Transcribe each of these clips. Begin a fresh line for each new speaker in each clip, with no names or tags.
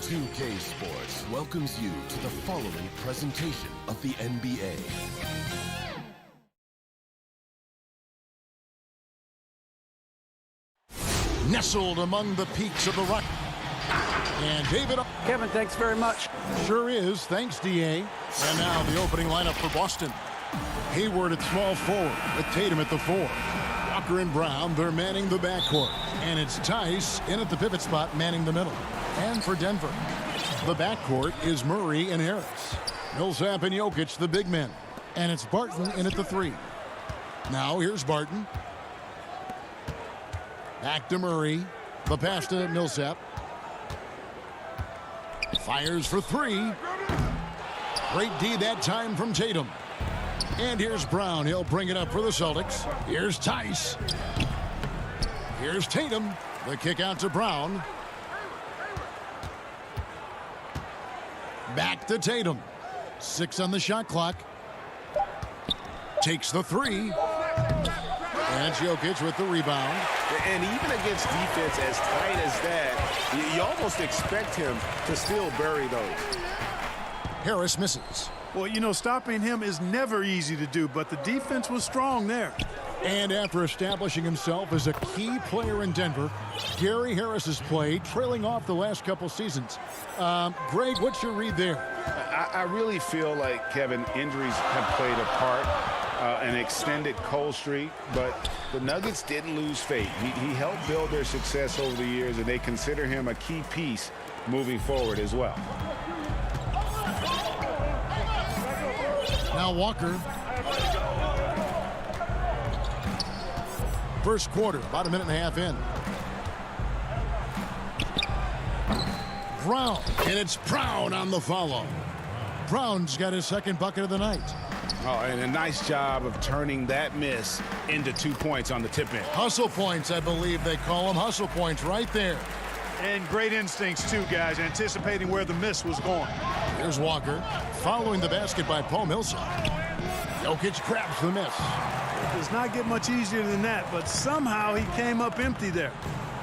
2K Sports welcomes you to the following presentation of the NBA. Nestled among the peaks of the rock. And David.
Kevin, thanks very much.
Sure is. Thanks, D.A. And now the opening lineup for Boston. Hayward at small forward with Tatum at the 4. Walker and Brown, they're manning the backcourt. And it's Tice in at the pivot spot, manning the middle. And for Denver, the backcourt is Murray and Harris. Millsap and Jokic, the big men. And it's Barton in at the 3. Now here's Barton. Back to Murray. The pass to Millsap. Fires for 3. Great D that time from Tatum. And here's Brown. He'll bring it up for the Celtics. Here's Tice. Here's Tatum. The kick out to Brown. Back to Tatum. 6 on the shot clock. Takes the 3. And it's Jokic with the rebound.
And even against defense as tight as that, you almost expect him to still bury those.
Harris misses.
Well, you know, stopping him is never easy to do, but the defense was strong there.
And after establishing himself as a key player in Denver, Gary Harris's play trailing off the last couple seasons. Greg, what's your read there?
I really feel like, Kevin, injuries have played a part. An extended cold streak, but the Nuggets didn't lose faith. He helped build their success over the years, and they consider him a key piece moving forward as well.
Now Walker. First quarter, about a minute and a half in. Brown, and it's Brown on the follow. Brown's got his second bucket of the night.
Oh, and a nice job of turning that miss into 2 points on the tip-in.
Hustle points, I believe they call them. Hustle points right there.
And great instincts, too, guys, anticipating where the miss was going.
Here's Walker, following the basket by Paul Millsap. Jokic grabs the miss.
It does not get much easier than that, but somehow he came up empty there.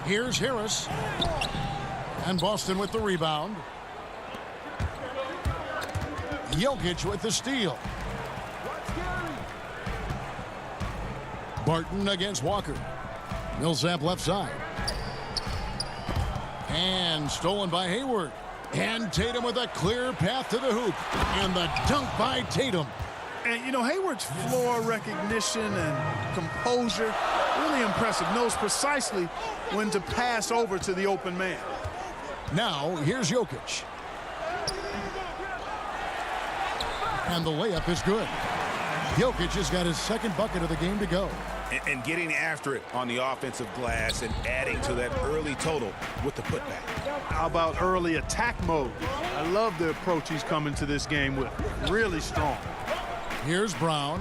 Here's Harris. And Boston with the rebound. Jokic with the steal. Barton against Walker. Millsap left side. And stolen by Hayward. And Tatum with a clear path to the hoop. And the dunk by Tatum.
And, you know, Hayward's floor recognition and composure, really impressive. Knows precisely when to pass over to the open man.
Now, here's Jokic. And the layup is good. Jokic has got his second bucket of the game to go.
And getting after it on the offensive glass and adding to that early total with the putback.
How about early attack mode? I love the approach he's coming to this game with. Really strong.
Here's Brown.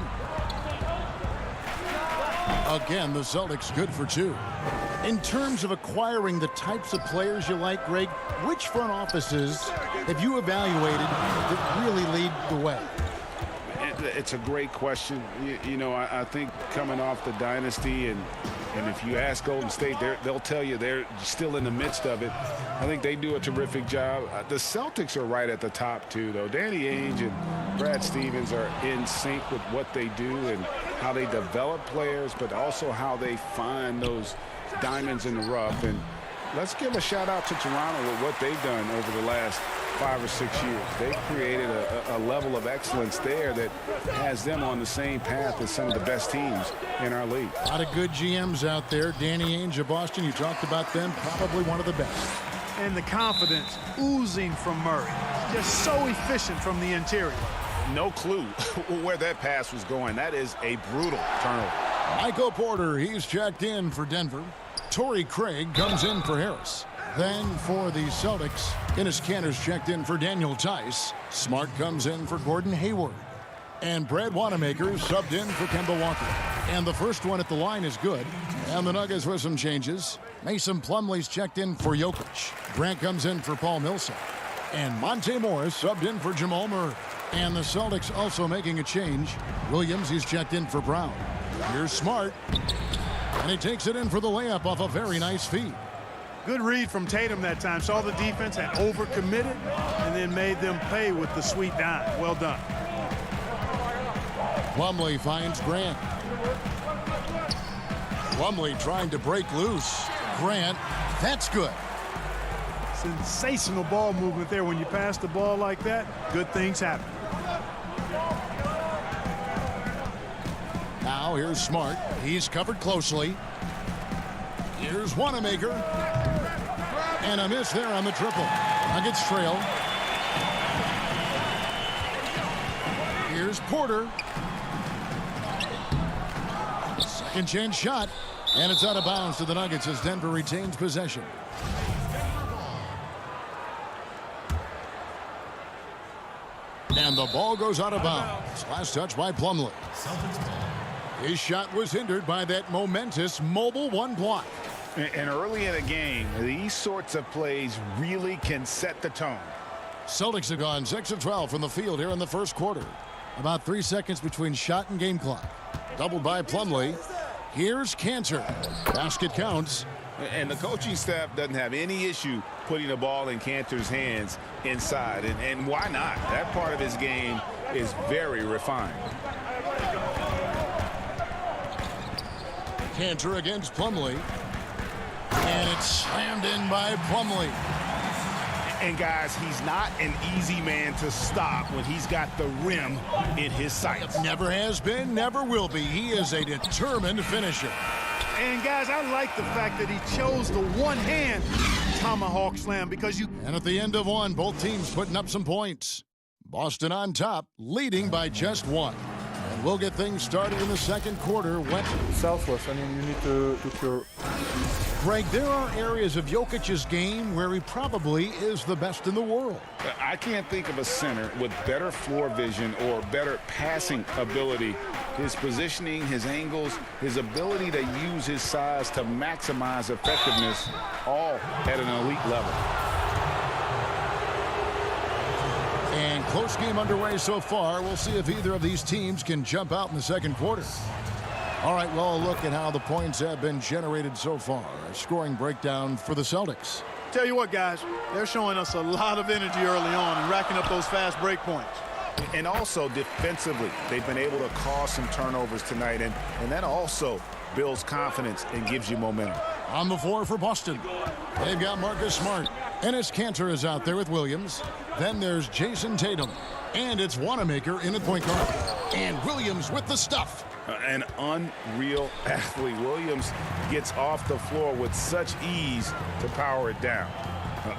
Again, the Celtics good for 2. In terms of acquiring the types of players you like, Greg, which front offices have you evaluated that really lead the way?
It's a great question. You know, I think coming off the dynasty, and if you ask Golden State, they'll tell you they're still in the midst of it. I think they do a terrific job. The Celtics are right at the top, too, though. Danny Ainge and Brad Stevens are in sync with what they do and how they develop players, but also how they find those diamonds in the rough. And let's give a shout-out to Toronto with what they've done over the last 5 or 6 years. They've created a level of excellence there that has them on the same path as some of the best teams in our league.
A lot of good GMs out there. Danny Ainge of Boston, you talked about them, probably one of the best.
And the confidence oozing from Murray. Just so efficient from the interior.
No clue where that pass was going. That is a brutal turnover.
Michael Porter, he's checked in for Denver. Torrey Craig comes in for Harris. Then for the Celtics, Enes Kanter's checked in for Daniel Tice. Smart comes in for Gordon Hayward. And Brad Wanamaker subbed in for Kemba Walker. And the first one at the line is good. And the Nuggets with some changes. Mason Plumlee's checked in for Jokic. Grant comes in for Paul Millsap. And Monte Morris subbed in for Jamal Murray. And the Celtics also making a change. Williams, he's checked in for Brown. Here's Smart. And he takes it in for the layup off a very nice feed.
Good read from Tatum that time. Saw the defense, had overcommitted, and then made them pay with the sweet dime. Well done.
Plumlee finds Grant. Plumlee trying to break loose. Grant, that's good.
Sensational ball movement there. When you pass the ball like that, good things happen.
Now here's Smart. He's covered closely. Here's Wanamaker. And a miss there on the triple. Nuggets trail. Here's Porter. Second chance shot. And it's out of bounds to the Nuggets as Denver retains possession. And the ball goes out of bounds. Last touch by Plumlee. His shot was hindered by that momentous mobile one block.
And early in a game, these sorts of plays really can set the tone.
Celtics have gone 6 of 12 from the field here in the first quarter. About 3 seconds between shot and game clock. Doubled by Plumlee. Here's Cantor. Basket counts.
And the coaching staff doesn't have any issue putting the ball in Cantor's hands inside. And why not? That part of his game is very refined.
Cantor against Plumlee. And it's slammed in by Plumlee.
And guys, he's not an easy man to stop when he's got the rim in his sights.
Never has been, never will be. He is a determined finisher.
And guys, I like the fact that he chose the one-hand tomahawk slam because you...
And at the end of one, both teams putting up some points. Boston on top, leading by just one. And we'll get things started in the second quarter.
Selfless. I mean, you need to put your...
Greg, there are areas of Jokic's game where he probably is the best in the world.
I can't think of a center with better floor vision or better passing ability. His positioning, his angles, his ability to use his size to maximize effectiveness, all at an elite level.
And close game underway so far. We'll see if either of these teams can jump out in the second quarter. All right, well, look at how the points have been generated so far. A scoring breakdown for the Celtics.
Tell you what, guys, they're showing us a lot of energy early on and racking up those fast break points.
And also defensively, they've been able to cause some turnovers tonight, and that also builds confidence and gives you momentum.
On the floor for Boston, they've got Marcus Smart. Enes Kanter is out there with Williams. Then there's Jason Tatum. And it's Wanamaker in at point guard. And Williams with the stuff.
An unreal athlete. Williams gets off the floor with such ease to power it down.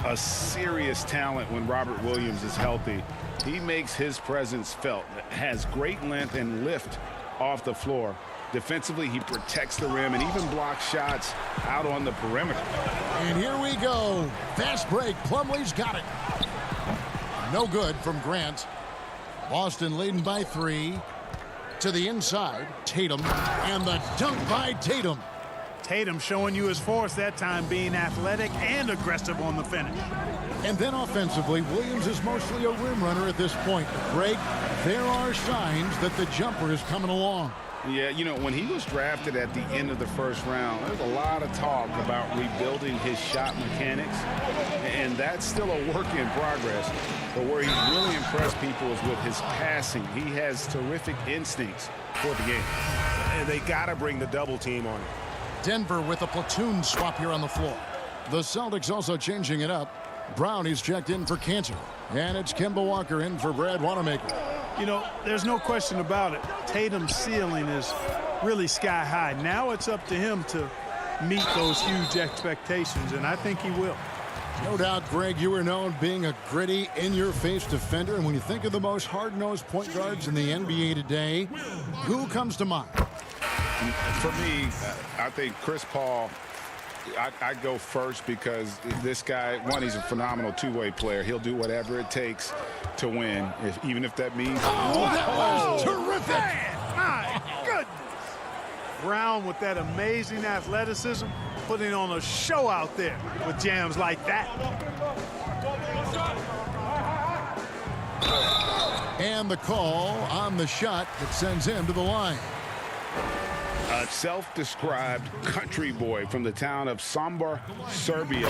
A serious talent when Robert Williams is healthy. He makes his presence felt. Has great length and lift off the floor. Defensively, he protects the rim and even blocks shots out on the perimeter.
And here we go. Fast break. Plumlee's got it. No good from Grant. Boston leading by 3. To the inside, Tatum, and the dunk by Tatum.
Tatum showing you his force that time, being athletic and aggressive on the finish.
And then offensively, Williams is mostly a rim runner at this point. Greg, there are signs that the jumper is coming along.
Yeah, you know, when he was drafted at the end of the first round, there was a lot of talk about rebuilding his shot mechanics, and that's still a work in progress. But where he's really impressed people is with his passing. He has terrific instincts for the game. And they got to bring the double team on him.
Denver with a platoon swap here on the floor. The Celtics also changing it up. Brown is checked in for Cantor. And it's Kemba Walker in for Brad Wanamaker.
You know, there's no question about it. Tatum's ceiling is really sky high. Now it's up to him to meet those huge expectations, and I think he will.
No doubt, Greg, you were known being a gritty, in-your-face defender. And when you think of the most hard-nosed point guards in the NBA today, who comes to mind?
For me, I think Chris Paul, I'd go first because this guy, one, he's a phenomenal two-way player. He'll do whatever it takes to win, even if that means...
Oh, that was terrific!
Man, my goodness! Brown with that amazing athleticism, putting on a show out there with jams like that.
And the call on the shot that sends him to the line.
A self-described country boy from the town of Sombor, Serbia.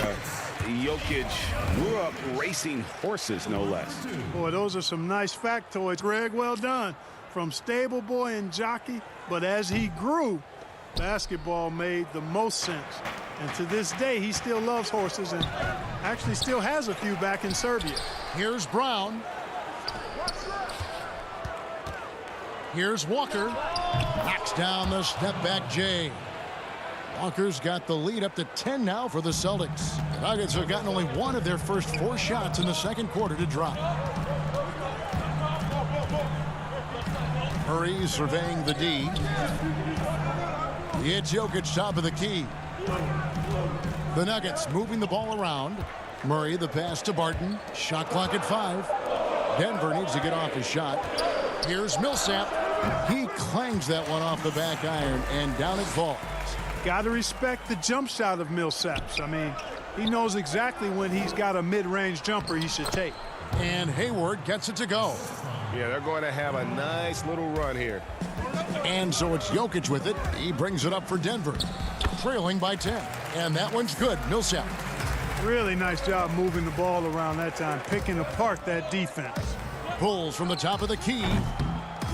Jokic grew up racing horses, no less.
Boy, those are some nice factoids, Greg. Well done. From stable boy and jockey, but as he grew, basketball made the most sense. And to this day, he still loves horses and actually still has a few back in Serbia.
Here's Brown. Here's Walker. Knocks down the step-back J. Walker's got the lead up to 10 now for the Celtics. The Nuggets have gotten only one of their first 4 shots in the second quarter to drop. Murray surveying the D. It's Jokic top of the key. The Nuggets moving the ball around. Murray the pass to Barton. Shot clock at 5. Denver needs to get off his shot. Here's Millsap. He clangs that one off the back iron and down it falls.
Got to respect the jump shot of Millsap's. I mean, he knows exactly when he's got a mid-range jumper he should take.
And Hayward gets it to go.
Yeah, they're going to have a nice little run here.
And so it's Jokic with it. He brings it up for Denver. Trailing by 10. And that one's good. Millsap.
Really nice job moving the ball around that time, picking apart that defense.
Pulls from the top of the key.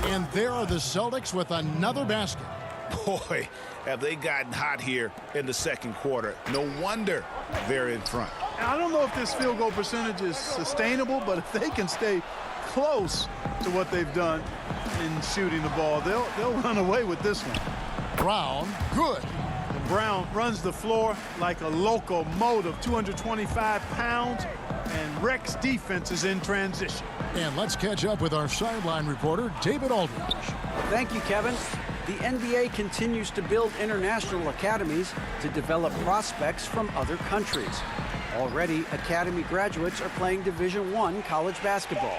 And there are the Celtics with another basket.
Boy, have they gotten hot here in the second quarter. No wonder they're in front.
I don't know if this field goal percentage is sustainable, but if they can stay close to what they've done in shooting the ball, they'll run away with this one.
Brown, good.
And Brown runs the floor like a locomotive, 225 pounds, and wrecks defenses in transition.
And let's catch up with our sideline reporter, David Aldridge.
Thank you, Kevin. The NBA continues to build international academies to develop prospects from other countries. Already, academy graduates are playing Division I college basketball.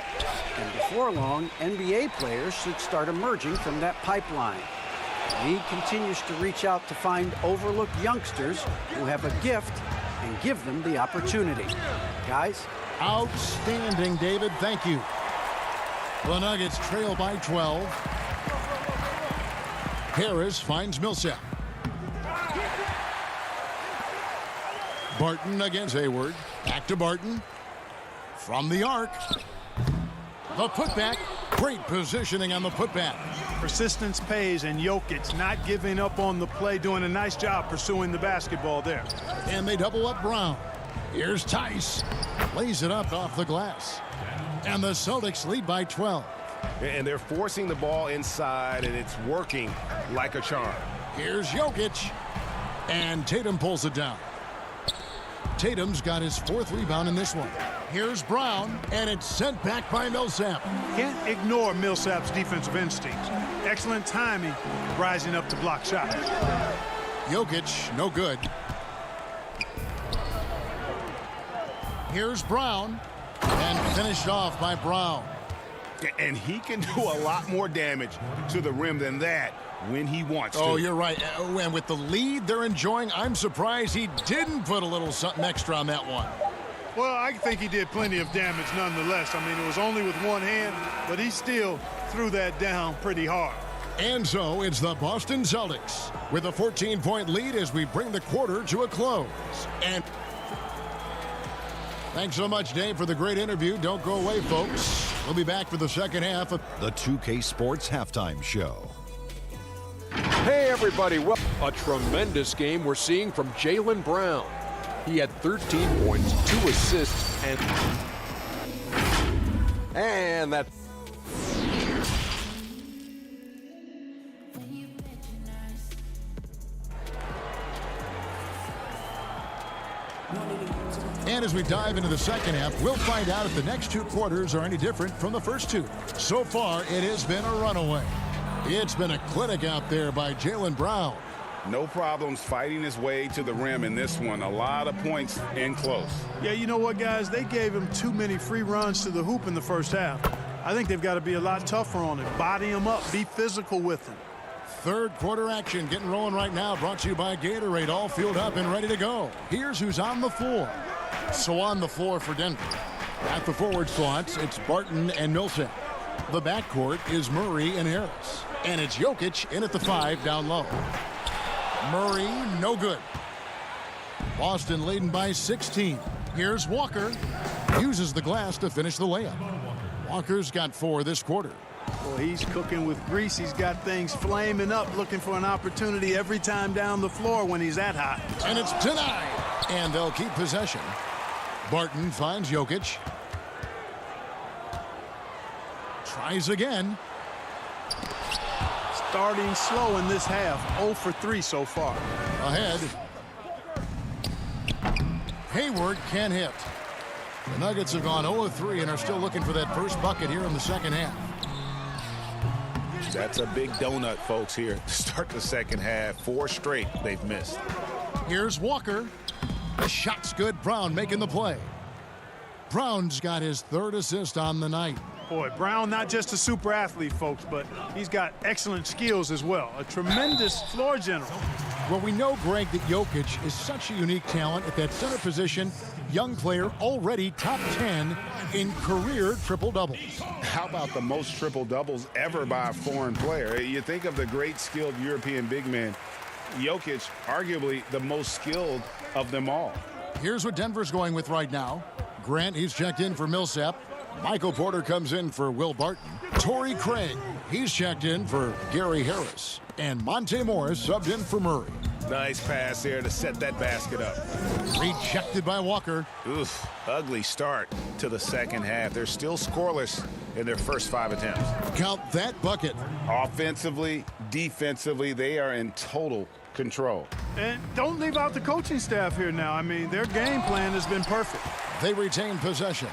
And before long, NBA players should start emerging from that pipeline. The league continues to reach out to find overlooked youngsters who have a gift and give them the opportunity. Guys?
Outstanding, David. Thank you. The Nuggets trail by 12. Harris finds Millsap. Barton against Hayward. Back to Barton. From the arc. The putback. Great positioning on the putback.
Persistence pays, and Jokic not giving up on the play, doing a nice job pursuing the basketball there.
And they double up Brown. Here's Tice. Lays it up off the glass. And the Celtics lead by 12.
And they're forcing the ball inside, and it's working like a charm.
Here's Jokic. And Tatum pulls it down. Tatum's got his 4th rebound in this one. Here's Brown, and it's sent back by Millsap.
Can't ignore Millsap's defensive instincts. Excellent timing, rising up to block shots.
Jokic, no good. Here's Brown, and finished off by Brown.
And he can do a lot more damage to the rim than that when he wants to.
Oh, you're right. And with the lead they're enjoying, I'm surprised he didn't put a little something extra on that one.
Well, I think he did plenty of damage nonetheless. I mean, it was only with one hand, but he still threw that down pretty hard.
And so it's the Boston Celtics with a 14-point lead as we bring the quarter to a close. And thanks so much, Dave, for the great interview. Don't go away, folks. We'll be back for the second half of
The 2K Sports Halftime Show.
Hey, everybody. Well, a tremendous game we're seeing from Jaylen Brown. He had 13 points, 2 assists, and that.
And as we dive into the second half, we'll find out if the next 2 quarters are any different from the first 2. So far, it has been a runaway. It's been a clinic out there by Jaylen Brown.
No problems fighting his way to the rim in this one. A lot of points in close.
Yeah, you know what, guys? They gave him too many free runs to the hoop in the first half. I think they've got to be a lot tougher on him. Body him up. Be physical with him.
Third quarter action getting rolling right now. Brought to you by Gatorade. All fueled up and ready to go. Here's who's on the floor. So on the floor for Denver. At the forward spots, it's Barton and Millsap. The backcourt is Murray and Harris. And it's Jokic in at the 5 down low. Murray, no good. Boston leading by 16. Here's Walker. Uses the glass to finish the layup. Walker's got 4 this quarter.
Well, he's cooking with grease. He's got things flaming up, looking for an opportunity every time down the floor when he's that hot.
And it's denied. And they'll keep possession. Barton finds Jokic. Tries again.
Starting slow in this half. 0 for 3 so far.
Ahead. Hayward can't hit. The Nuggets have gone 0 of 3 and are still looking for that first bucket here in the second half.
That's a big donut, folks, here. Start the second half. 4 straight they've missed.
Here's Walker. The shot's good. Brown making the play. Brown's got his 3rd assist on the night.
Boy, Brown not just a super athlete, folks, but he's got excellent skills as well. A tremendous floor general.
Well, we know, Greg, that Jokic is such a unique talent at that center position. Young player, already top 10 in career triple-doubles.
How about the most triple-doubles ever by a foreign player? You think of the great skilled European big man. Jokic, arguably the most skilled of them all.
Here's what Denver's going with right now. Grant, he's checked in for Millsap. Michael Porter comes in for Will Barton. Torrey Craig, he's checked in for Gary Harris. And Monte Morris subbed in for Murray.
Nice pass there to set that basket up.
Rejected by Walker.
Oof, ugly start to the second half. They're still scoreless in their first 5 attempts.
Count that bucket.
Offensively, defensively, they are in total control.
And don't leave out the coaching staff here now. I mean, their game plan has been perfect.
They retain possession.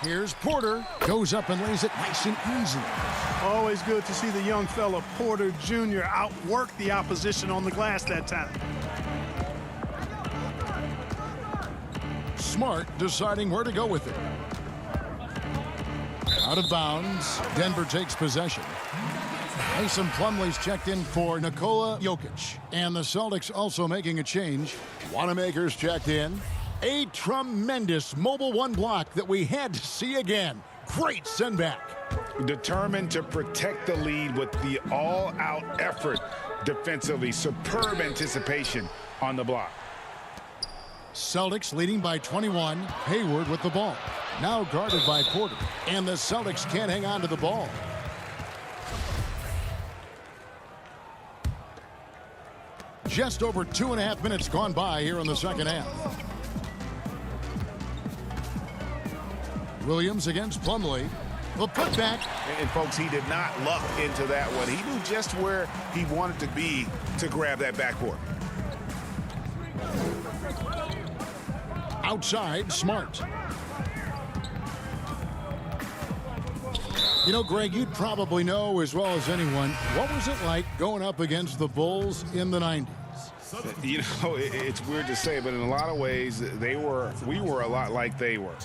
Here's Porter. Goes up and lays it nice and easy.
Always good to see the young fella, Porter Jr., outwork the opposition on the glass that time.
Smart deciding where to go with it. Out of bounds. Denver takes possession. Mason Plumlee's checked in for Nikola Jokic. And the Celtics also making a change. Wanamaker's checked in. A tremendous mobile 1 block that we had to see again. Great send back.
Determined to protect the lead with the all-out effort defensively. Superb anticipation on the block.
Celtics leading by 21. Hayward with the ball. Now guarded by Porter. And the Celtics can't hang on to the ball. Just over 2.5 minutes gone by here in the second half. Williams against Plumlee. The putback.
And folks, he did not luck into that one. He knew just where he wanted to be to grab that backboard.
Outside, Smart. You know, Greg, you'd probably know as well as anyone, what was it like going up against the Bulls in the 90s?
You know, it's weird to say, but in a lot of ways, we were a lot like they were.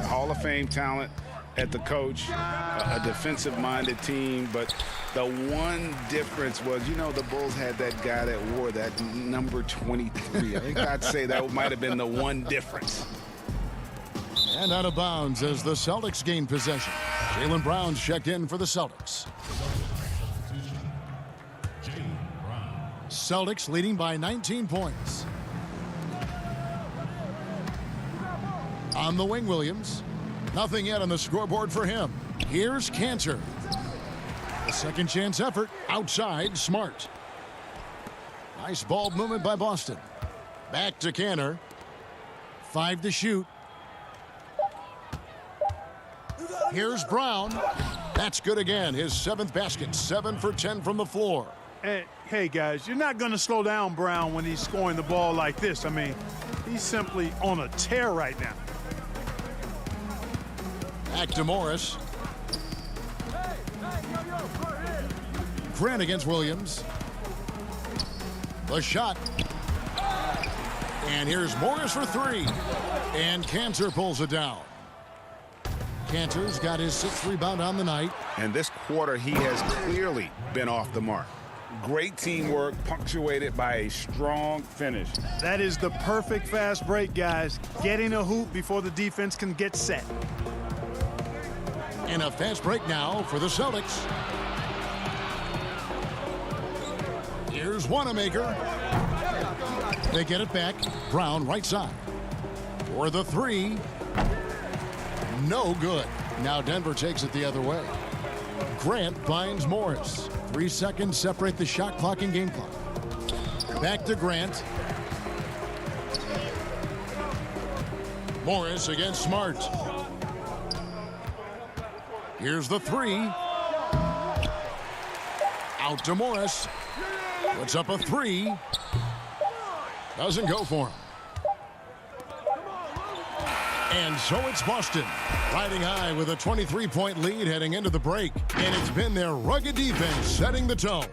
Hall of Fame talent at the coach, a defensive-minded team, but the one difference was, you know, the Bulls had that guy that wore that number 23. I think I'd say that might have been the one difference.
And out of bounds as the Celtics gain possession. Jaylen Brown's checked in for the Celtics. Celtics leading by 19 points. On the wing, Williams. Nothing yet on the scoreboard for him. Here's Cantor. A second chance effort. Outside, Smart. Nice ball movement by Boston. Back to Cantor. 5 to shoot. Here's Brown. That's good again. His 7th basket. 7 for 10 from the floor.
Hey, guys, you're not going to slow down Brown when he's scoring the ball like this. I mean, he's simply on a tear right now.
Back to Morris. Grant against Williams. The shot. And here's Morris for 3. And Cantor pulls it down. Cantor's got his 6th rebound on the night.
And this quarter, he has clearly been off the mark. Great teamwork, punctuated by a strong finish.
That is the perfect fast break, guys. Getting a hoop before the defense can get set.
And a fast break now for the Celtics. Here's Wanamaker. They get it back. Brown right side. For the three. No good. Now Denver takes it the other way. Grant finds Morris. 3 seconds separate the shot clock and game clock. Back to Grant. Morris against Smart. Here's the three. Out to Morris. Puts up a three. Doesn't go for him. And so it's Boston, riding high with a 23-point lead heading into the break. And it's been their rugged defense setting the tone.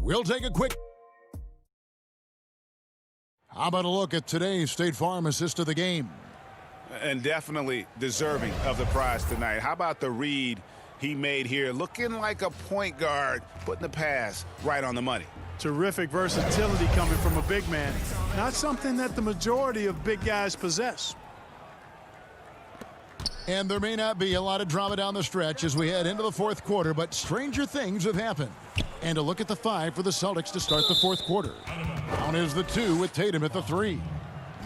We'll take a quick... How about a look at today's State Farm assist of the game?
And definitely deserving of the prize tonight. How about the read he made here? Looking like a point guard, putting the pass right on the money.
Terrific versatility coming from a big man. Not something that the majority of big guys possess.
And there may not be a lot of drama down the stretch as we head into the fourth quarter, but stranger things have happened. And a look at the 5 for the Celtics to start the fourth quarter. Down is the 2 with Tatum at the 3.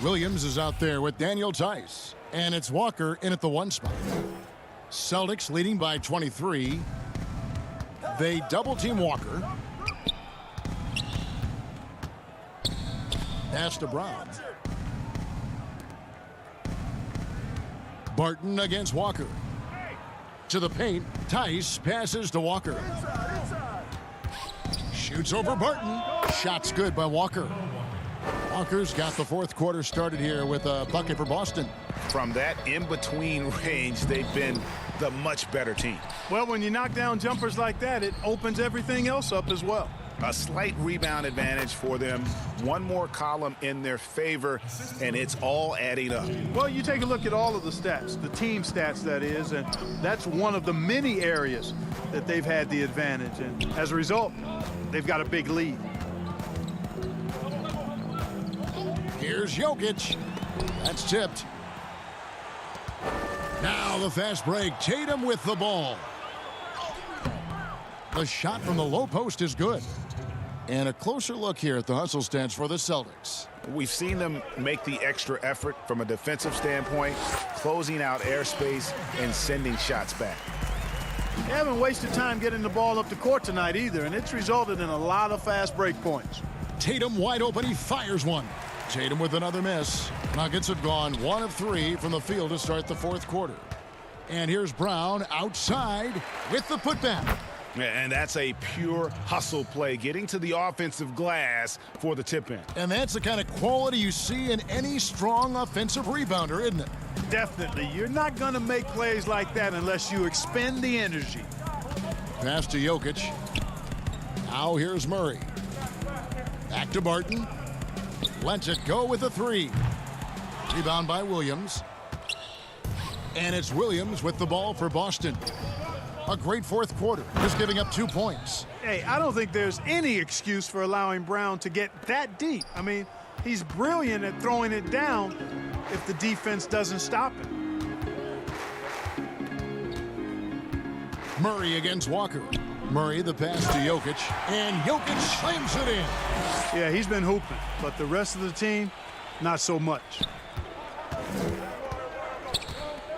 Williams is out there with Daniel Tice. And it's Walker in at the 1 spot. Celtics leading by 23. They double-team Walker. Pass to Brown. Barton against Walker. To the paint. Tice passes to Walker. Shoots over Barton. Shot's good by Walker. Walker's got the fourth quarter started here with a bucket for Boston.
From that in-between range, they've been the much better team.
Well, when you knock down jumpers like that, it opens everything else up as well.
A slight rebound advantage for them. One more column in their favor, and it's all adding up.
Well, you take a look at all of the stats, the team stats, that is, and that's one of the many areas that they've had the advantage. And as a result, they've got a big lead.
Here's Jokic. That's tipped. Now the fast break. Tatum with the ball. The shot from the low post is good. And a closer look here at the hustle stats for the Celtics.
We've seen them make the extra effort from a defensive standpoint, closing out airspace and sending shots back.
They haven't wasted time getting the ball up the court tonight either, and it's resulted in a lot of fast break points.
Tatum wide open. He fires one. Tatum with another miss. Nuggets have gone 1 of 3 from the field to start the fourth quarter. And here's Brown outside with the putback.
And that's a pure hustle play, getting to the offensive glass for the tip-in.
And that's the kind of quality you see in any strong offensive rebounder, isn't it?
Definitely. You're not going to make plays like that unless you expend the energy.
Pass to Jokic. Now here's Murray. Back to Barton. Lets it go with a 3. Rebound by Williams. And it's Williams with the ball for Boston. A great fourth quarter, just giving up 2 points.
Hey, I don't think there's any excuse for allowing Brown to get that deep. I mean, he's brilliant at throwing it down if the defense doesn't stop it.
Murray against Walker. Murray the pass to Jokic, and Jokic slams it in.
Yeah, he's been hooping, but the rest of the team, not so much.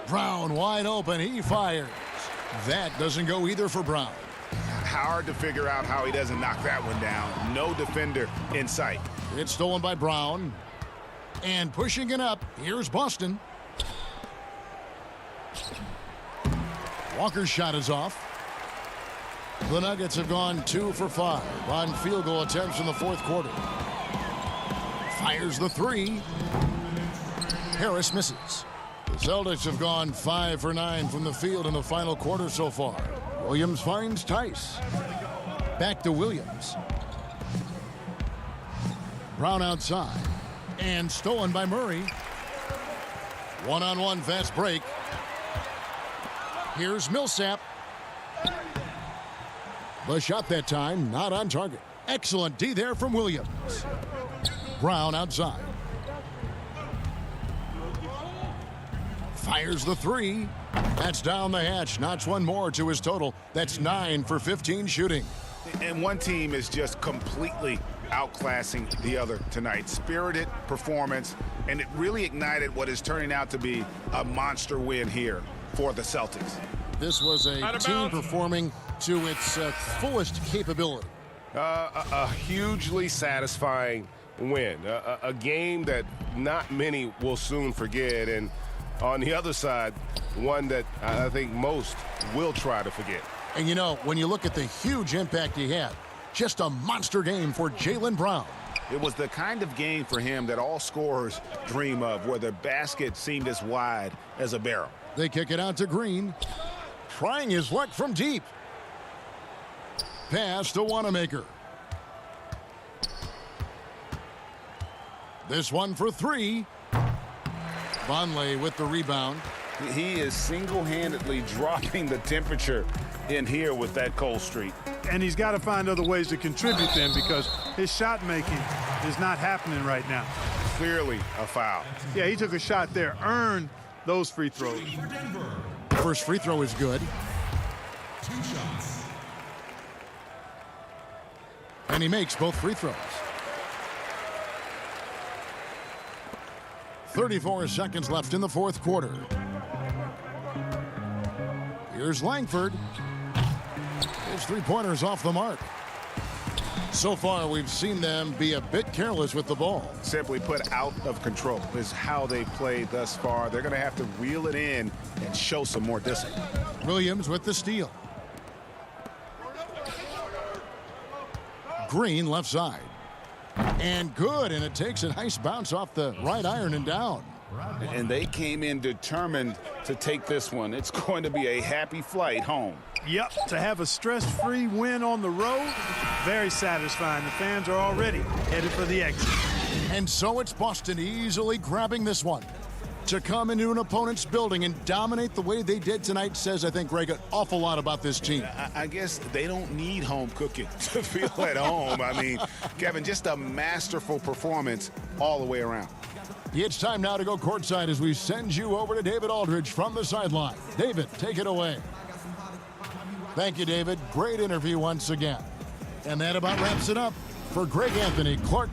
Brown wide open, he fires. That doesn't go either for Brown.
Hard to figure out how he doesn't knock that one down. No defender in sight.
It's stolen by Brown. And pushing it up, here's Boston. Walker's shot is off. The Nuggets have gone 2 for 5 on field goal attempts in the fourth quarter. Fires the 3. Harris misses. The Celtics have gone 5 for 9 from the field in the final quarter so far. Williams finds Tice. Back to Williams. Brown outside. And stolen by Murray. One-on-one fast break. Here's Millsap. The shot that time, not on target. Excellent D there from Williams. Brown outside. Fires the three. That's down the hatch. Knocks one more to his total. That's 9 for 15 shooting.
And one team is just completely outclassing the other tonight. Spirited performance, and it really ignited what is turning out to be a monster win here for the Celtics.
This was a team performing to its fullest capability.
A hugely satisfying win. A game that not many will soon forget. And on the other side, one that I think most will try to forget.
And you know, when you look at the huge impact he had, just a monster game for Jaylen Brown.
It was the kind of game for him that all scorers dream of, where the basket seemed as wide as a barrel.
They kick it out to Green, trying his luck from deep. Pass to Wanamaker. This one for three. Vonleh with the rebound.
He is single-handedly dropping the temperature in here with that cold streak.
And he's got to find other ways to contribute then, because his shot making is not happening right now.
Clearly a foul.
Yeah, he took a shot there, earned those free throws.
First free throw is good.
2 shots.
And he makes both free throws. 34 seconds left in the fourth quarter. Here's Langford. His three-pointers off the mark. So far, we've seen them be a bit careless with the ball.
Simply put, out of control is how they played thus far. They're going to have to reel it in and show some more discipline.
Williams with the steal. Green left side. And good, and it takes a nice bounce off the right iron and down.
And they came in determined to take this one. It's going to be a happy flight home.
Yep, to have a stress-free win on the road, very satisfying. The fans are already headed for the exit.
And so it's Boston easily grabbing this one. To come into an opponent's building and dominate the way they did tonight says, I think, Greg, an awful lot about this team.
I guess they don't need home cooking to feel at home. I mean, Kevin, just a masterful performance all the way around.
It's time now to go courtside as we send you over to David Aldridge from the sideline. David, take it away. Thank you, David. Great interview once again. And that about wraps it up for Greg Anthony, Clark.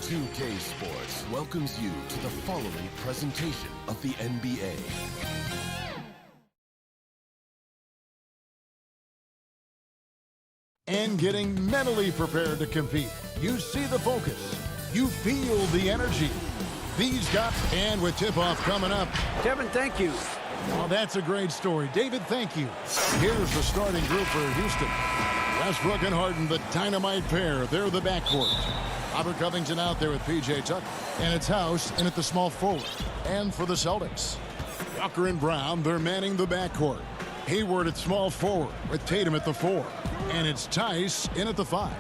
2K Sports welcomes you to the following presentation of the NBA.
And getting mentally prepared to compete. You see the focus. You feel the energy. These guys, and with tip-off coming up.
Kevin, thank you.
Well, that's a great story. David, thank you. Here's the starting group for Houston. Westbrook and Harden, the dynamite pair. They're the backcourt. Robert Covington out there with P.J. Tucker. And it's House in at the small forward. And for the Celtics, Walker and Brown, they're manning the backcourt. Hayward at small forward with Tatum at the 4. And it's Tice in at the 5.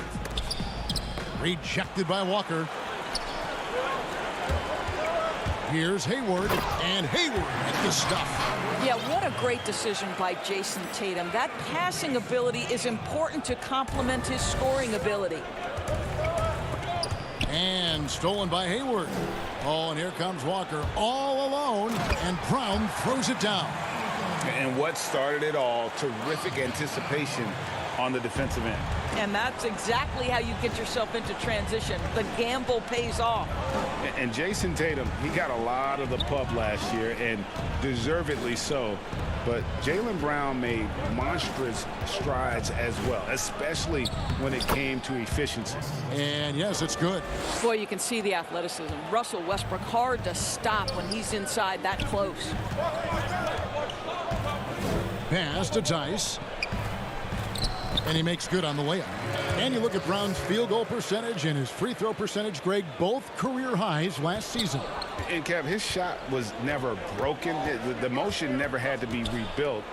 Rejected by Walker. Here's Hayward, and Hayward with the stuff.
Yeah, what a great decision by Jason Tatum. That passing ability is important to complement his scoring ability.
And stolen by Hayward. Oh, and here comes Walker all alone, and Brown throws it down.
And what started it all, terrific anticipation on the defensive end.
And that's exactly how you get yourself into transition. The gamble pays off.
And Jason Tatum, he got a lot of the pub last year, and deservedly so. But Jaylen Brown made monstrous strides as well, especially when it came to efficiency.
And yes, it's good.
Boy, you can see the athleticism. Russell Westbrook, hard to stop when he's inside that close.
Pass to Tice. And he makes good on the layup. And you look at Brown's field goal percentage and his free throw percentage, Greg, both career highs last season.
And Kev, his shot was never broken. The motion never had to be rebuilt.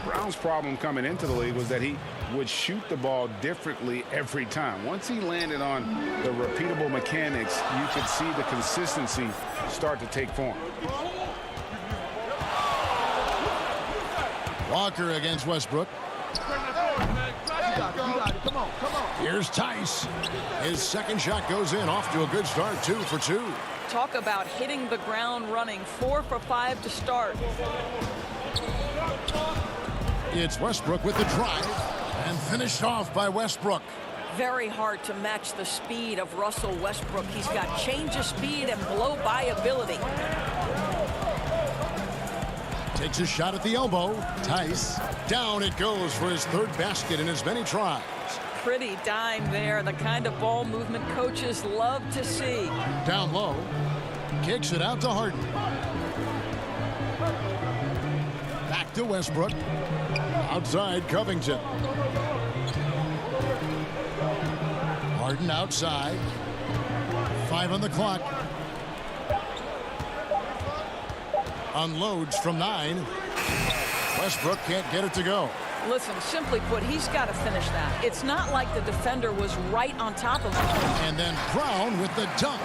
Brown's problem coming into the league was that he would shoot the ball differently every time. Once he landed on the repeatable mechanics, you could see the consistency start to take form.
Walker against Westbrook.
Come on.
Here's Tice. His second shot goes in, off to a good start, 2 for 2.
Talk about hitting the ground running. 4 for 5 to start.
It's Westbrook with the drive, and finished off by Westbrook.
Very hard to match the speed of Russell Westbrook. He's got change of speed and blow-by ability.
Takes a shot at the elbow. Tice. Down it goes for his third basket in as many tries.
Pretty dime there. The kind of ball movement coaches love to see.
Down low. Kicks it out to Harden. Back to Westbrook. Outside Covington. Harden outside. 5 on the clock. Unloads from 9. Westbrook can't get it to go.
Listen, simply put, he's got to finish that. It's not like the defender was right on top of him.
And then Brown with the dunk.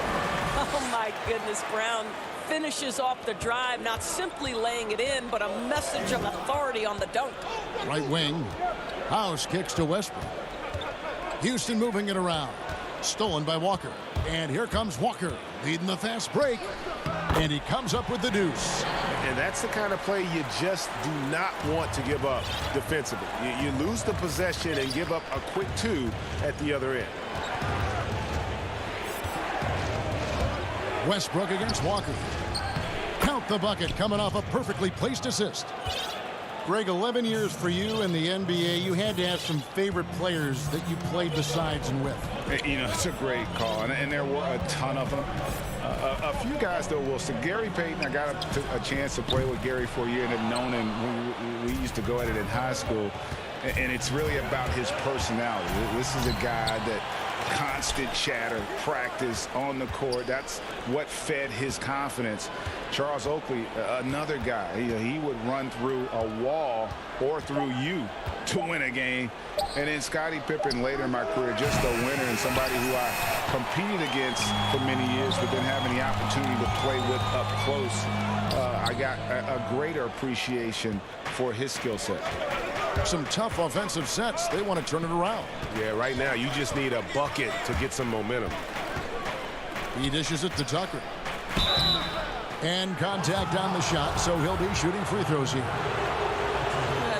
Oh, my goodness, Brown finishes off the drive, not simply laying it in, but a message of authority on the dunk.
Right wing. House kicks to Westbrook. Houston moving it around. Stolen by Walker. And here comes Walker, leading the fast break. And he comes up with the deuce.
And that's the kind of play you just do not want to give up defensively. You lose the possession and give up a quick 2 at the other end.
Westbrook against Walker. Count the bucket, coming off a perfectly placed assist. Greg, 11 years for you in the NBA. You had to have some favorite players that you played besides and with.
You know, it's a great call, and there were a ton of them. A few guys, though, Wilson. Gary Payton, I got a chance to play with Gary for a year and have known him. We used to go at it in high school, and it's really about his personality. This is a guy that constant chatter, practice on the court. That's what fed his confidence. Charles Oakley, another guy, he would run through a wall or through you to win a game. And then Scottie Pippen later in my career, just a winner and somebody who I competed against for many years, but didn't have any opportunity to play with up close. I got a greater appreciation for his skill set.
Some tough offensive sets. They want to turn it around.
Yeah, right now you just need a bucket to get some momentum.
He dishes it to Tucker. And contact on the shot, so he'll be shooting free throws here.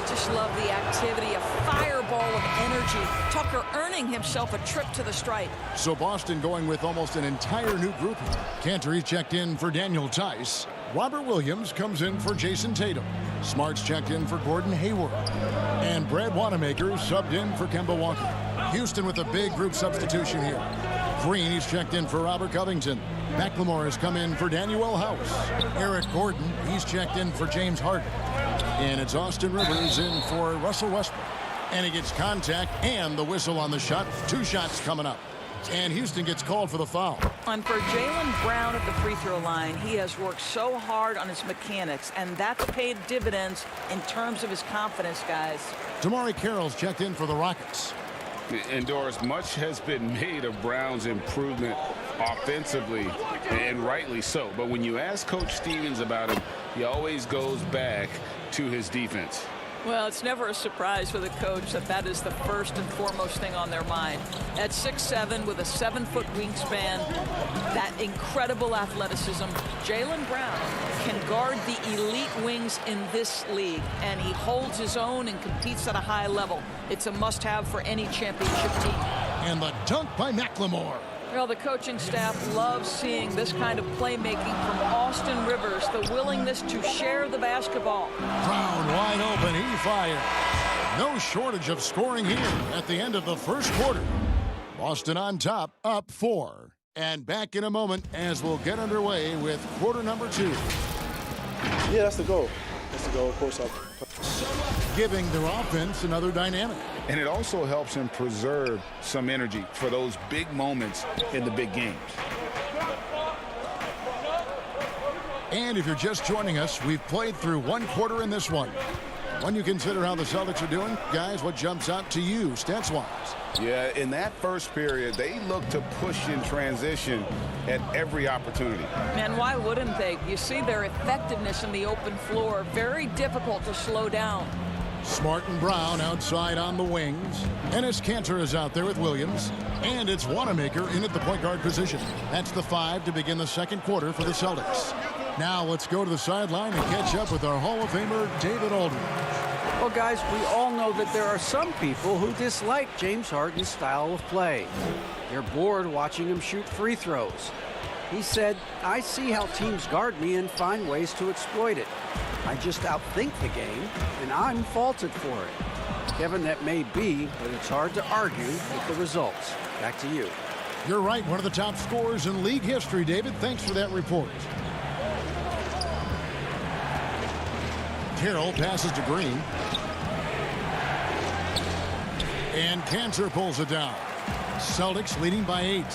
Just just love the activity, a fireball of energy. Tucker earning himself a trip to the stripe.
So Boston going with almost an entire new group. Cantor checked in for Daniel Tice. Robert Williams comes in for Jason Tatum. Smart's checked in for Gordon Hayward. And Brad Wanamaker subbed in for Kemba Walker. Houston with a big group substitution here. Green, he's checked in for Robert Covington. McLemore has come in for Daniel House. Eric Gordon, he's checked in for James Harden. And it's Austin Rivers in for Russell Westbrook. And he gets contact and the whistle on the shot. 2 shots coming up. And Houston gets called for the foul.
And for Jaylen Brown at the free throw line, he has worked so hard on his mechanics, and that's paid dividends in terms of his confidence, guys.
Damari Carroll's checked in for the Rockets.
And Doris, much has been made of Brown's improvement offensively, and rightly so. But when you ask Coach Stevens about him, he always goes back to his defense.
Well, it's never a surprise for the coach that that is the first and foremost thing on their mind. At 6'7" with a 7-foot wingspan, that incredible athleticism, Jaylen Brown can guard the elite wings in this league, and he holds his own and competes at a high level. It's a must-have for any championship team.
And the dunk by McLemore.
Well, the coaching staff loves seeing this kind of playmaking from Austin Rivers, the willingness to share the basketball.
Brown wide open, he fires. No shortage of scoring here at the end of the first quarter. Boston on top, up 4. And back in a moment as we'll get underway with quarter number 2.
Yeah, that's the goal. That's the goal, of course.
Giving their offense another dynamic.
And it also helps him preserve some energy for those big moments in the big games.
And if you're just joining us, we've played through 1 quarter in this one. When you consider how the Celtics are doing, guys, what jumps out to you stats-wise?
Yeah, in that first period, they look to push in transition at every opportunity.
Man, why wouldn't they? You see their effectiveness in the open floor. Very difficult to slow down.
Smart and Brown outside on the wings. Enes Kanter is out there with Williams. And it's Wanamaker in at the point guard position. That's the 5 to begin the second quarter for the Celtics. Now let's go to the sideline and catch up with our Hall of Famer, David Aldridge.
Well, guys, we all know that there are some people who dislike James Harden's style of play. They're bored watching him shoot free throws. He said, "I see how teams guard me and find ways to exploit it. I just outthink the game, and I'm faulted for it." Kevin, that may be, but it's hard to argue with the results. Back to you.
You're right, one of the top scorers in league history, David. Thanks for that report. Carroll passes to Green. And Kanter pulls it down. Celtics leading by 8.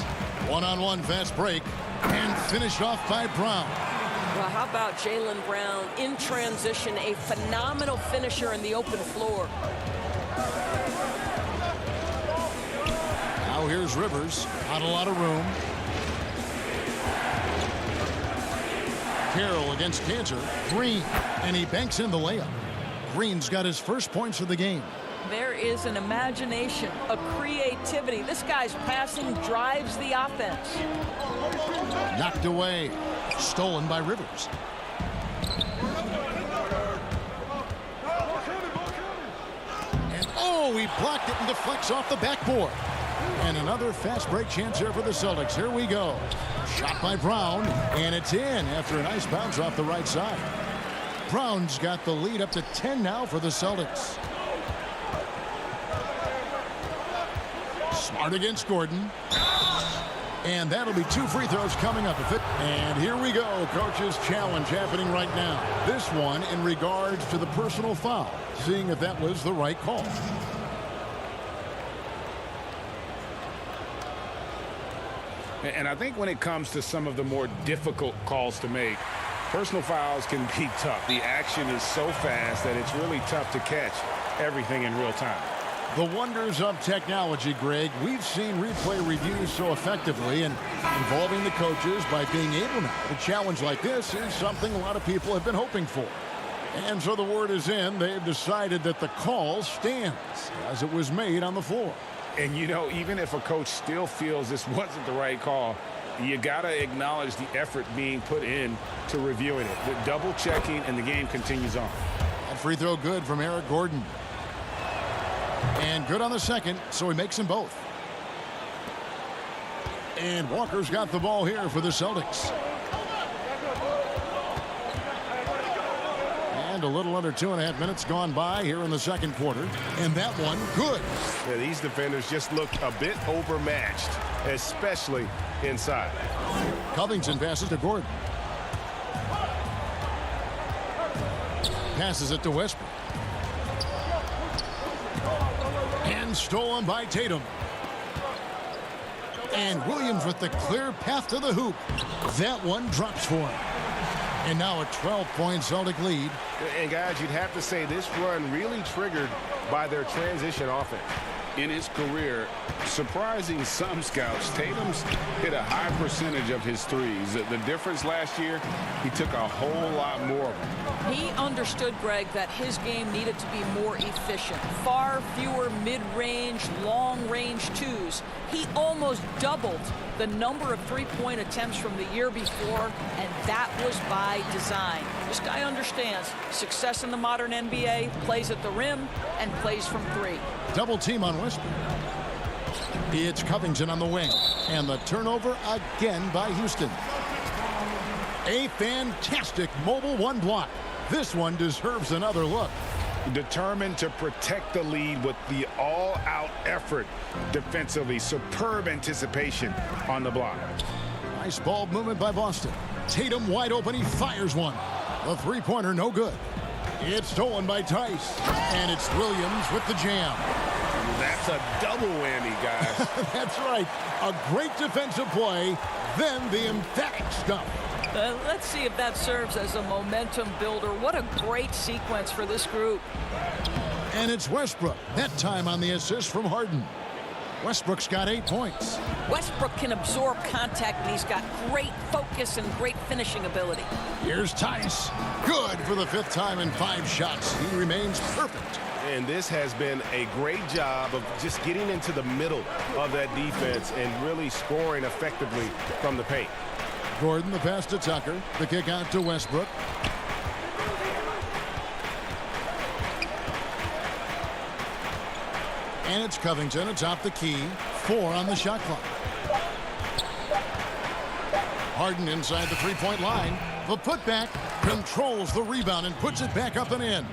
One-on-one fast break. And finished off by Brown.
Well, how about Jaylen Brown in transition, a phenomenal finisher in the open floor.
Now here's Rivers. Not a lot of room. Carroll against Kanter. Green. And he banks in the layup. Green's got his first points of the game.
There is an imagination, a creativity. This guy's passing drives the offense.
Knocked away. Stolen by Rivers. And oh, he blocked it and deflects off the backboard. And another fast break chance here for the Celtics. Here we go. Shot by Brown, and it's in after a nice bounce off the right side. Brown's got the lead up to 10 now for the Celtics. Smart against Gordon. And that'll be 2 free throws coming up. And here we go. Coach's challenge happening right now. This one in regards to the personal foul. Seeing if that was the right call.
And I think when it comes to some of the more difficult calls to make, personal fouls can be tough. The action is so fast that it's really tough to catch everything in real time.
The wonders of technology, Greg. We've seen replay reviews so effectively and involving the coaches by being able now. A challenge like this is something a lot of people have been hoping for. And so the word is in. They've decided that the call stands as it was made on the floor.
And, you know, even if a coach still feels this wasn't the right call, you got to acknowledge the effort being put in to reviewing it. The double checking, and the game continues on.
That free throw good from Eric Gordon. And good on the second, so he makes them both. And Walker's got the ball here for the Celtics. And a little under 2.5 minutes gone by here in the second quarter. And that one, good.
Yeah, these defenders just look a bit overmatched, especially inside.
Covington passes to Gordon. Passes it to Westbrook. And stolen by Tatum. And Williams with the clear path to the hoop. That one drops for him. And now a 12-point Celtic lead.
And guys, you'd have to say this run really triggered by their transition offense.
In his career, surprising some scouts, Tatum's hit a high percentage of his threes. The difference last year, he took a whole lot more of them.
He understood, Greg, that his game needed to be more efficient. Far fewer mid-range, long-range twos. He almost doubled the number of three-point attempts from the year before, and that was by design. This guy understands success in the modern NBA, plays at the rim, and plays from three.
Double team on Westbrook. It's Covington on the wing. And the turnover again by Houston. A fantastic mobile one block. This one deserves another look.
Determined to protect the lead with the all-out effort defensively. Superb anticipation on the block.
Nice ball movement by Boston. Tatum wide open. He fires one. The three-pointer no good. It's stolen by Tice. And it's Williams with the jam.
That's a double whammy, guys.
That's right. A great defensive play, then the emphatic stuff.
Let's see if that serves as a momentum builder. What a great sequence for this group.
And it's Westbrook, that time on the assist from Harden. Westbrook's got 8 points.
Westbrook can absorb contact, and he's got great focus and great finishing ability.
Here's Tice. Good for the 5th time in 5 shots. He remains perfect.
And this has been a great job of just getting into the middle of that defense and really scoring effectively from the paint.
Gordon, the pass to Tucker. The kick out to Westbrook. And it's Covington atop the key. 4 on the shot clock. Harden inside the three-point line. The putback controls the rebound and puts it back up and in.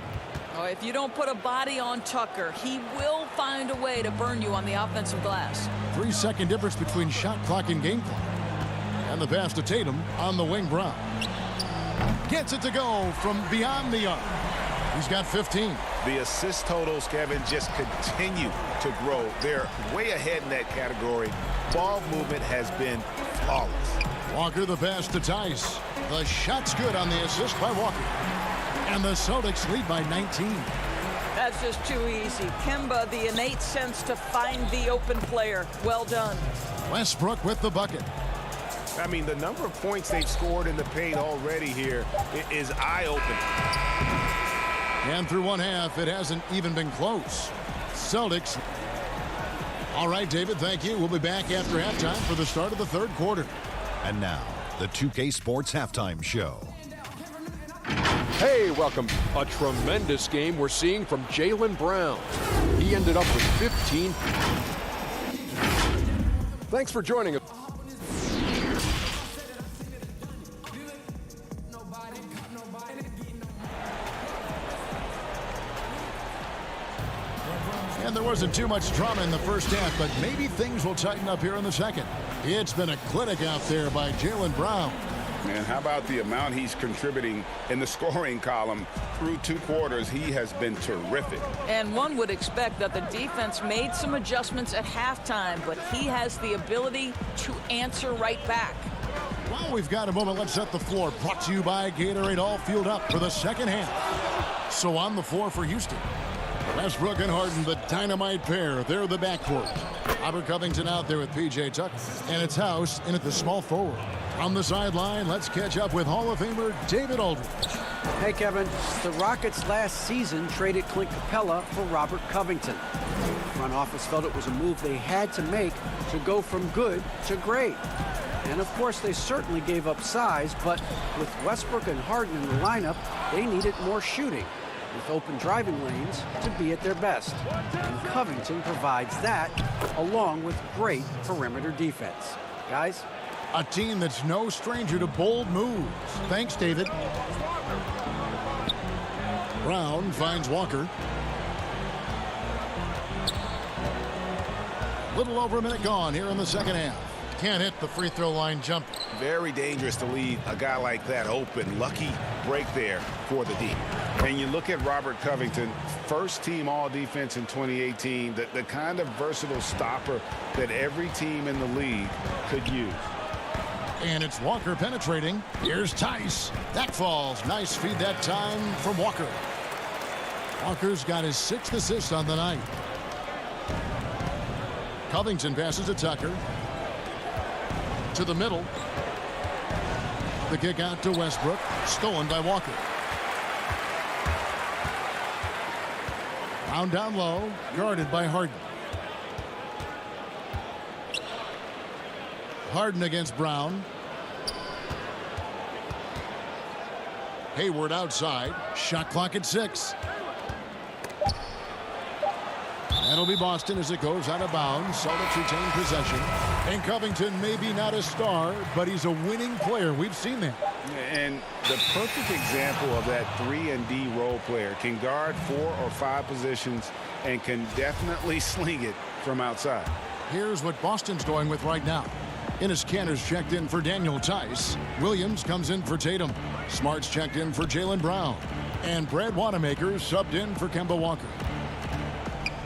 Oh, if you don't put a body on Tucker, he will find a way to burn you on the offensive glass.
3-second difference between shot clock and game clock. And the pass to Tatum on the wing. Brown gets it to go from beyond the arc. He's got 15.
The assist totals, Kevin, just continue to grow. They're way ahead in that category. Ball movement has been flawless.
Walker, the pass to Tice. The shot's good on the assist by Walker. And the Celtics lead by 19.
That's just too easy. Kemba, the innate sense to find the open player. Well done.
Westbrook with the bucket.
I mean, the number of points they've scored in the paint already here is eye-opening.
And through one half, it hasn't even been close. Celtics. All right, David, thank you. We'll be back after halftime for the start of the third quarter.
And now, the 2K Sports Halftime Show.
Hey, welcome. A tremendous game we're seeing from Jaylen Brown. He ended up with 15. Thanks for joining us.
And there wasn't too much drama in the first half, but maybe things will tighten up here in the second. It's been a clinic out there by Jaylen Brown.
And how about the amount he's contributing in the scoring column through 2 quarters? He has been terrific.
And one would expect that the defense made some adjustments at halftime, but he has the ability to answer right back.
Well, we've got a moment. Let's set the floor. Brought to you by Gatorade, all fueled up for the second half. So on the floor for Houston. Westbrook and Harden, the dynamite pair. They're the backcourt. Robert Covington out there with P.J. Tucker. And it's House in at the small forward. On the sideline, let's catch up with Hall of Famer David Aldridge.
Hey, Kevin. The Rockets last season traded Clint Capella for Robert Covington. The front office felt it was a move they had to make to go from good to great. And, of course, they certainly gave up size, but with Westbrook and Harden in the lineup, they needed more shooting. with open driving lanes to be at their best. And Covington provides that along with great perimeter defense. Guys?
A team that's no stranger to bold moves. Thanks, David. Brown finds Walker. Little over a minute gone here in the second half. Can't hit the free throw line jump.
Very dangerous to leave a guy like that open. Lucky break there for the D. And you look at Robert Covington, first team all defense in 2018, the kind of versatile stopper that every team in the league could use.
And it's Walker penetrating. Here's Tice. That falls. Nice feed that time from Walker. Walker's got his 6th assist on the night. Covington passes to Tucker. To the middle. The kick out to Westbrook. Stolen by Walker. Brown down low. Guarded by Harden. Harden against Brown. Hayward outside. Shot clock at 6. That'll be Boston as it goes out of bounds. Celtics retain possession. And Covington maybe not a star, but he's a winning player. We've seen that.
And the perfect example of that 3-and-D role player. Can guard 4 or 5 positions and can definitely sling it from outside.
Here's what Boston's going with right now. Enes Kanter's checked in for Daniel Tice. Williams comes in for Tatum. Smart's checked in for Jaylen Brown. And Brad Wanamaker subbed in for Kemba Walker.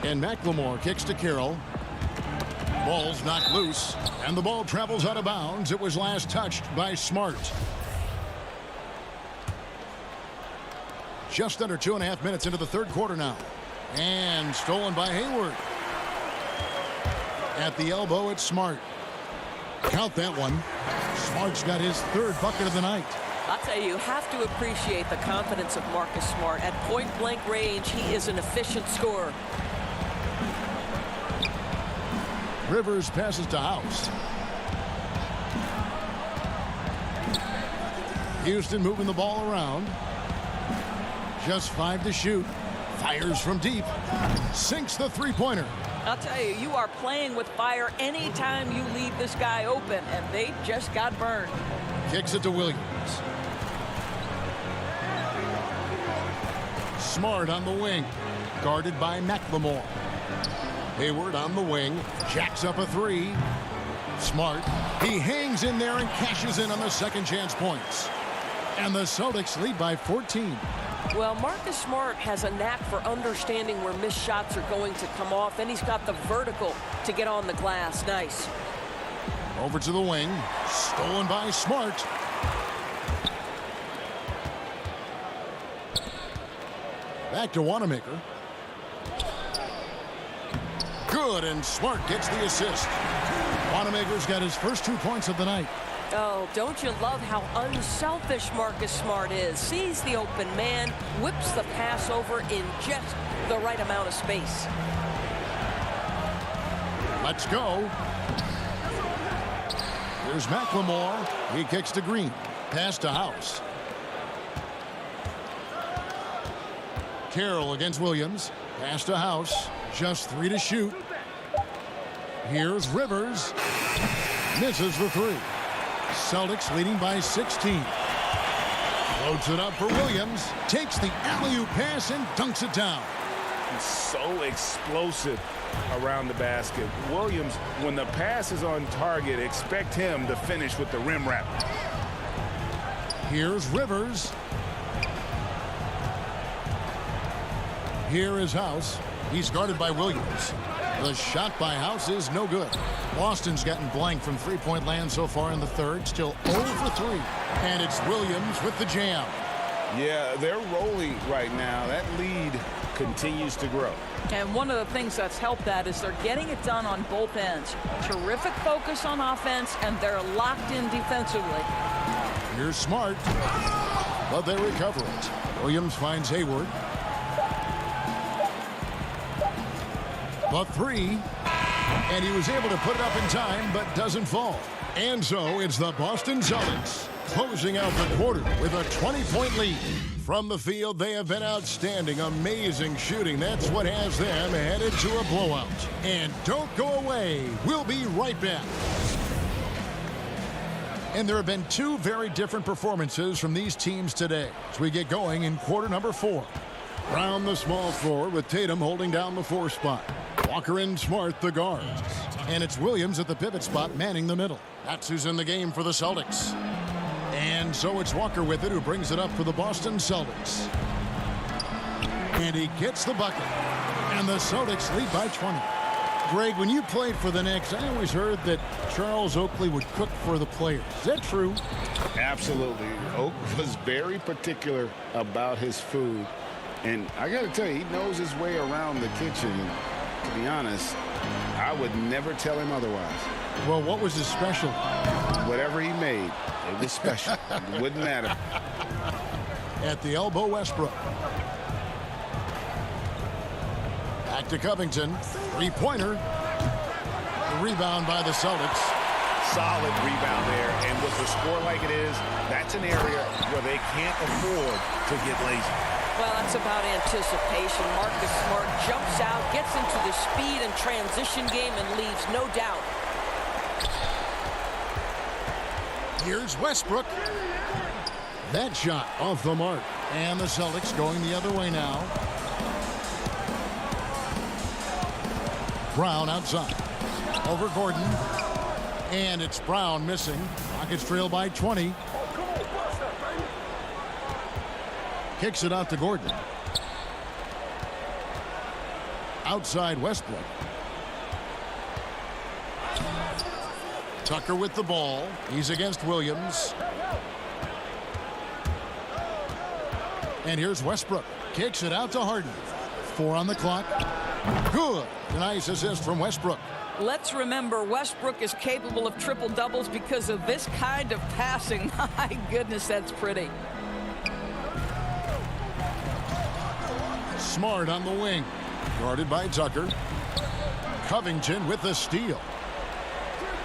And McLemore kicks to Carroll. Ball's knocked loose. And the ball travels out of bounds. It was last touched by Smart. Just under 2.5 minutes into the third quarter now. And stolen by Hayward. At the elbow, it's Smart. Count that one. Smart's got his 3rd bucket of the night.
I'll tell you, you have to appreciate the confidence of Marcus Smart. At point-blank range, he is an efficient scorer.
Rivers passes to House. Houston moving the ball around. Just 5 to shoot. Fires from deep. Sinks the three-pointer.
I'll tell you, you are playing with fire anytime you leave this guy open, and they just got burned.
Kicks it to Williams. Smart on the wing. Guarded by McLemore. Hayward on the wing. Jacks up a 3. Smart. He hangs in there and cashes in on the second chance points. And the Celtics lead by 14.
Well, Marcus Smart has a knack for understanding where missed shots are going to come off, and he's got the vertical to get on the glass. Nice.
Over to the wing. Stolen by Smart. Back to Wanamaker. Good, and Smart gets the assist. Wanamaker's got his first 2 points of the night.
Oh, don't you love how unselfish Marcus Smart is? Sees the open man, whips the pass over in just the right amount of space.
Let's go. There's McLemore. He kicks to Green. Pass to House. Carroll against Williams. Pass to House. Just 3 to shoot. Here's Rivers. Misses the 3. Celtics leading by 16. Floats it up for Williams. Takes the alley-oop pass and dunks it down.
He's so explosive around the basket. Williams, when the pass is on target, expect him to finish with the rim wrap.
Here's Rivers. Here is House. He's guarded by Williams. The shot by House is no good. Boston's gotten blank from three-point land so far in the third. Still 0 for 3. And it's Williams with the jam.
Yeah, they're rolling right now. That lead continues to grow.
And one of the things that's helped that is they're getting it done on both ends. Terrific focus on offense, and they're locked in defensively.
Here's Smart, but they recover it. Williams finds Hayward. The 3, and he was able to put it up in time, but doesn't fall. And so it's the Boston Celtics closing out the quarter with a 20-point lead. From the field, they have been outstanding, amazing shooting. That's what has them headed to a blowout. And don't go away. We'll be right back. And there have been two very different performances from these teams today as we get going in quarter number 4. Brown, the small forward, with Tatum holding down the 4 spot. Walker and Smart, the guards. And it's Williams at the pivot spot, manning the middle. That's who's in the game for the Celtics. And so it's Walker with it, who brings it up for the Boston Celtics. And he gets the bucket. And the Celtics lead by 20. Greg, when you played for the Knicks, I always heard that Charles Oakley would cook for the players. Is that true?
Absolutely. Oak was very particular about his food. And I got to tell you, he knows his way around the kitchen. And to be honest, I would never tell him otherwise.
Well, what was his special?
Whatever he made, it was special. It wouldn't matter.
At the elbow, Westbrook. Back to Covington. Three-pointer. Rebound by the Celtics.
Solid rebound there. And with a score like it is, that's an area where they can't afford to get lazy.
Well, that's about anticipation. Marcus Smart jumps out, gets into the speed and transition game, and leaves no doubt.
Here's Westbrook. That shot off the mark. And the Celtics going the other way now. Brown outside. Over Gordon. And it's Brown missing. Rockets trail by 20. Kicks it out to Gordon. Outside Westbrook. Tucker with the ball. He's against Williams. And here's Westbrook. Kicks it out to Harden. 4 on the clock. Good. Nice assist from Westbrook.
Let's remember, Westbrook is capable of triple-doubles because of this kind of passing. My goodness, that's pretty.
Smart on the wing. Guarded by Tucker. Covington with the steal.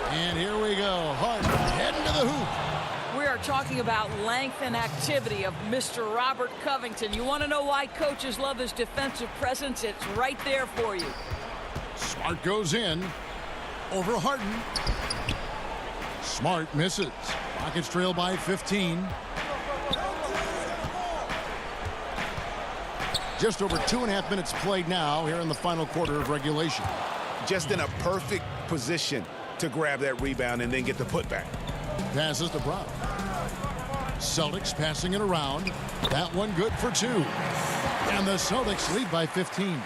And here we go. Harden heading to the hoop.
We are talking about length and activity of Mr. Robert Covington. You want to know why coaches love his defensive presence? It's right there for you.
Smart goes in. Over Harden. Smart misses. Rockets trail by 15. Just over 2.5 minutes played now here in the final quarter of regulation.
Just in a perfect position to grab that rebound and then get the putback.
Passes to Brown. Celtics passing it around. That one good for 2. And the Celtics lead by 15.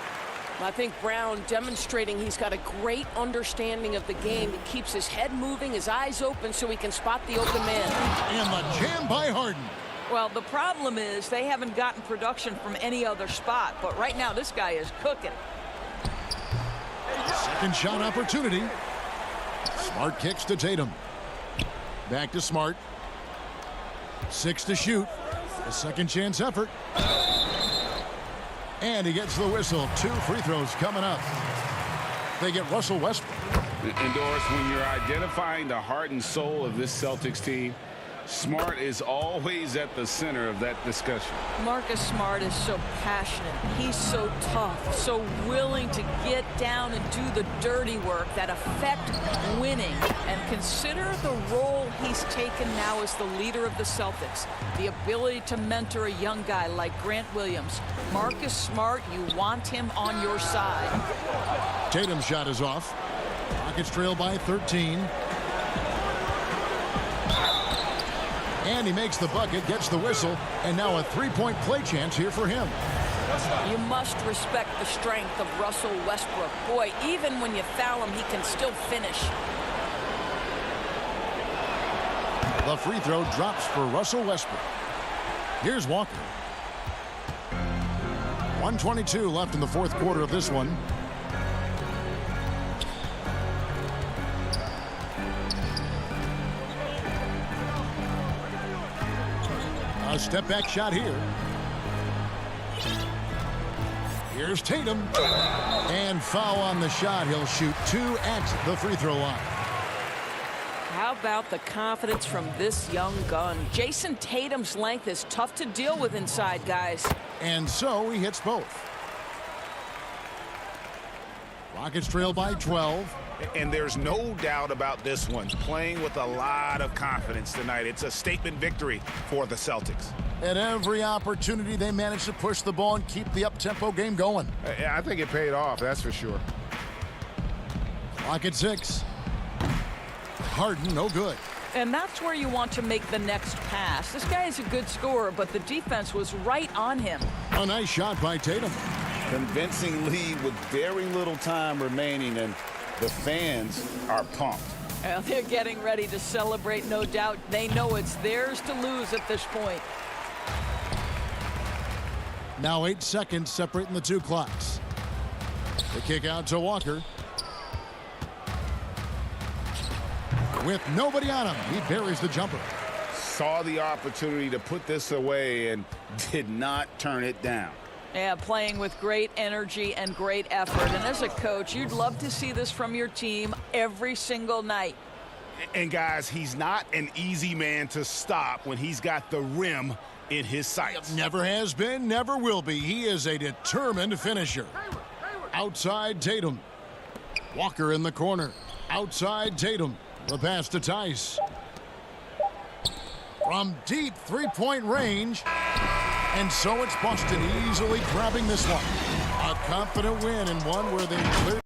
I think Brown demonstrating he's got a great understanding of the game. He keeps his head moving, his eyes open so he can spot the open man.
And the jam by Harden.
Well, the problem is they haven't gotten production from any other spot. But right now, this guy is cooking.
Second shot opportunity. Smart kicks to Tatum. Back to Smart. 6 to shoot. A second chance effort. And he gets the whistle. 2 free throws coming up. They get Russell Westbrook.
And Doris, when you're identifying the heart and soul of this Celtics team, Smart is always at the center of that discussion.
Marcus Smart is so passionate. He's so tough, so willing to get down and do the dirty work that affect winning. And consider the role he's taken now as the leader of the Celtics. The ability to mentor a young guy like Grant Williams. Marcus Smart, you want him on your side.
Tatum's shot is off. Rockets trail by 13. And he makes the bucket, gets the whistle, and now a 3-point play chance here for him.
You must respect the strength of Russell Westbrook. Boy, even when you foul him, he can still finish.
The free throw drops for Russell Westbrook. Here's Walker. 1:22 left in the fourth quarter of this one. A step back shot here. Here's Tatum. And foul on the shot. He'll shoot 2 at the free throw line.
How about the confidence from this young gun? Jason Tatum's length is tough to deal with inside, guys.
And so he hits both. Rockets trail by 12.
And there's no doubt about this one. Playing with a lot of confidence tonight. It's a statement victory for the Celtics.
At every opportunity, they managed to push the ball and keep the up-tempo game going.
I think it paid off, that's for sure.
Clock at 6. Harden, no good.
And that's where you want to make the next pass. This guy is a good scorer, but the defense was right on him.
A nice shot by Tatum.
Convincing lead with very little time remaining, and the fans are pumped.
Well, they're getting ready to celebrate, no doubt. They know it's theirs to lose at this point.
Now 8 seconds separating the two clocks. The kick out to Walker. With nobody on him, he buries the jumper.
Saw the opportunity to put this away and did not turn it down.
Yeah, playing with great energy and great effort. And as a coach, you'd love to see this from your team every single night.
And guys, he's not an easy man to stop when he's got the rim in his sights.
Never has been, never will be. He is a determined finisher. Outside Tatum. Walker in the corner. Outside Tatum. The pass to Tice. From deep three-point range. And so it's Boston easily grabbing this one. A confident win and one where they clear.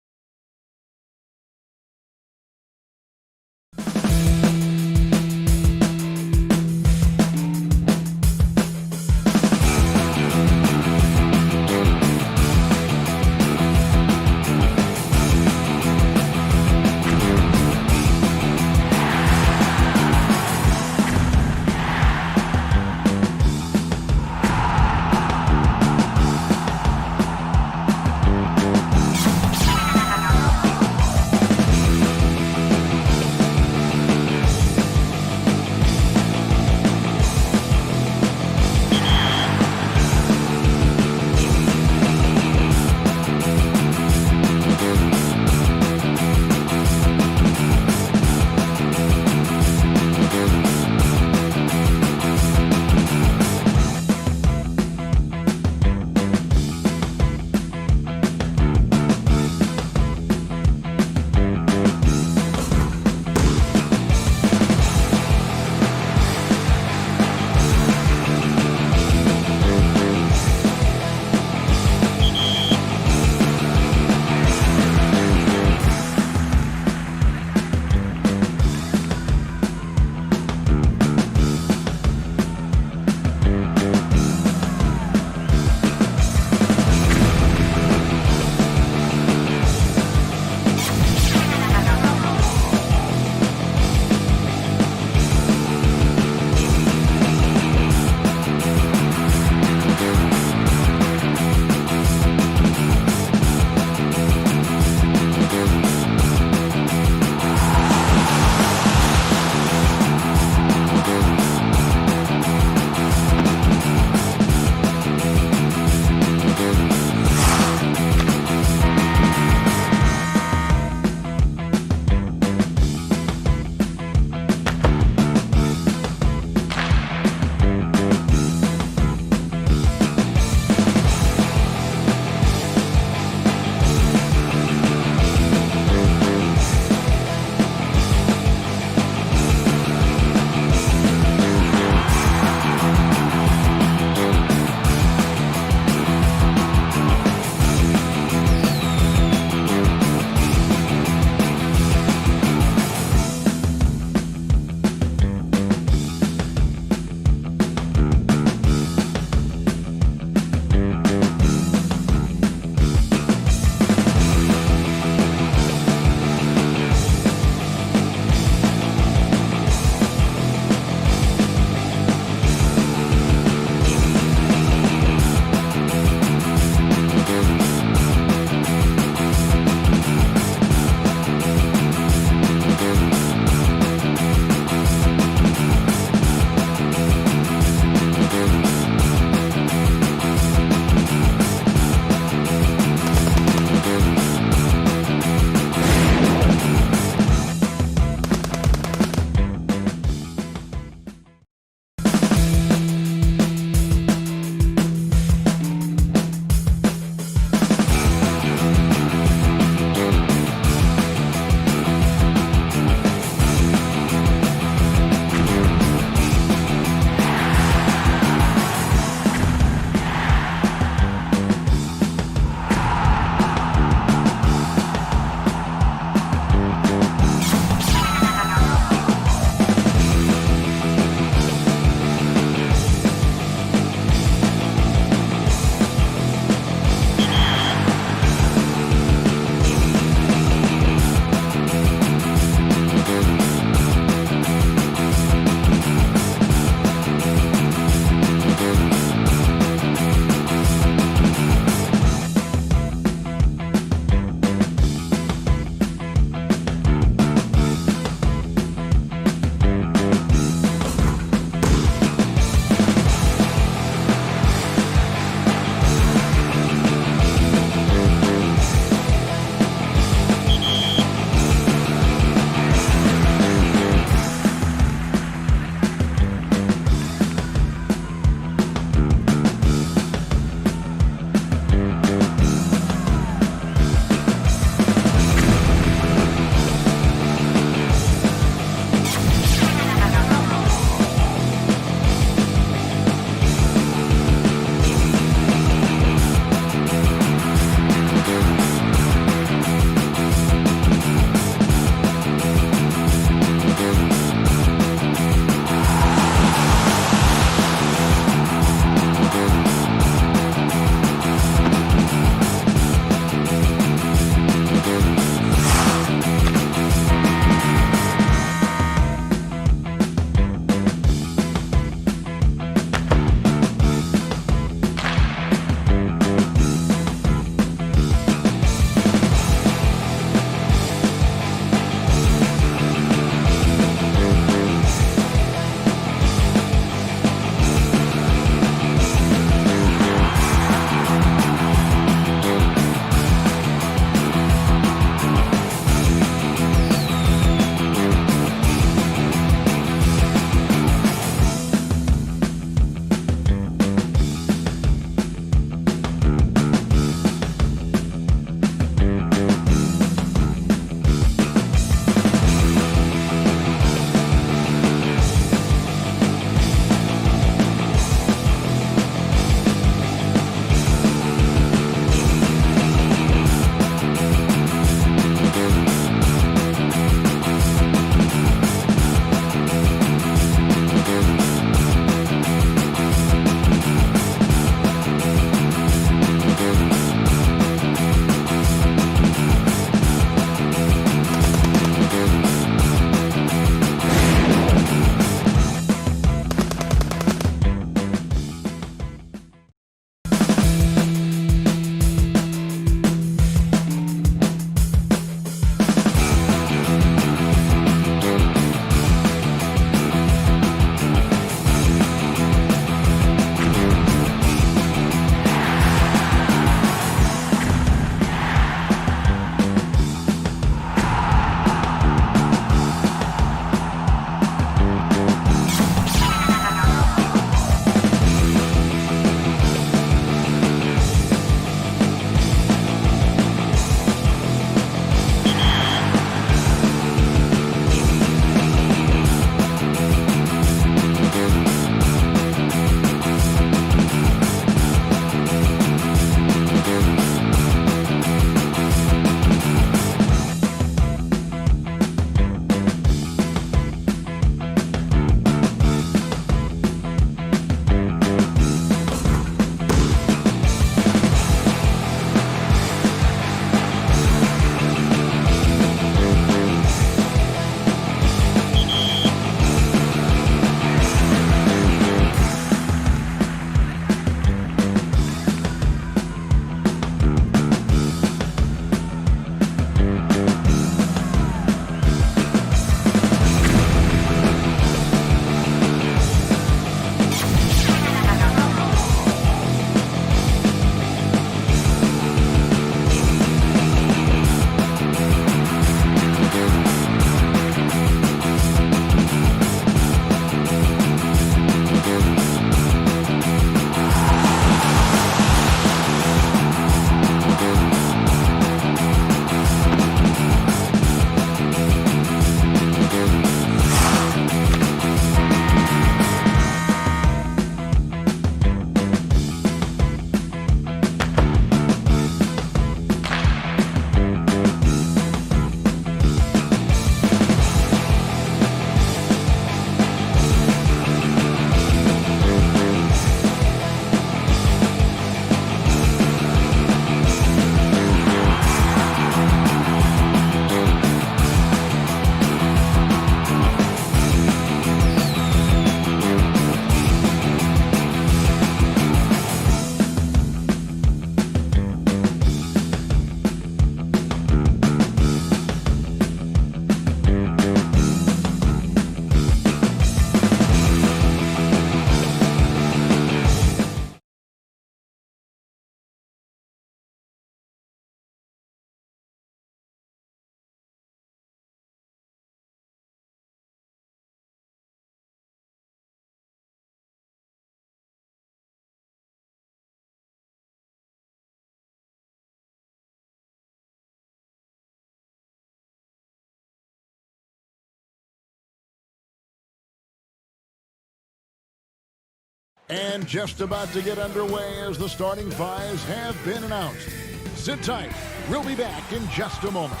And just about to get underway as the starting fives have been announced. Sit tight. We'll be back in just a moment.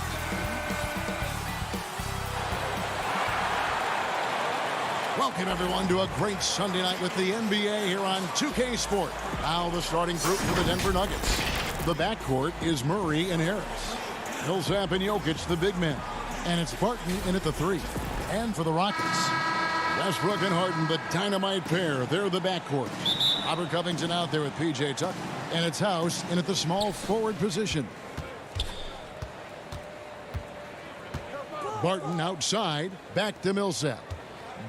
Welcome, everyone, to a great Sunday night with the NBA here on 2K Sport. Now the starting group for the Denver Nuggets. The backcourt is Murray and Harris. Millsap and Jokic, the big men. And it's Barton in at the 3. And for the Rockets, Westbrook and Harden, the dynamite pair. They're the backcourt. Robert Covington out there with P.J. Tucker. And it's House in at the small forward position. Barton outside. Back to Millsap.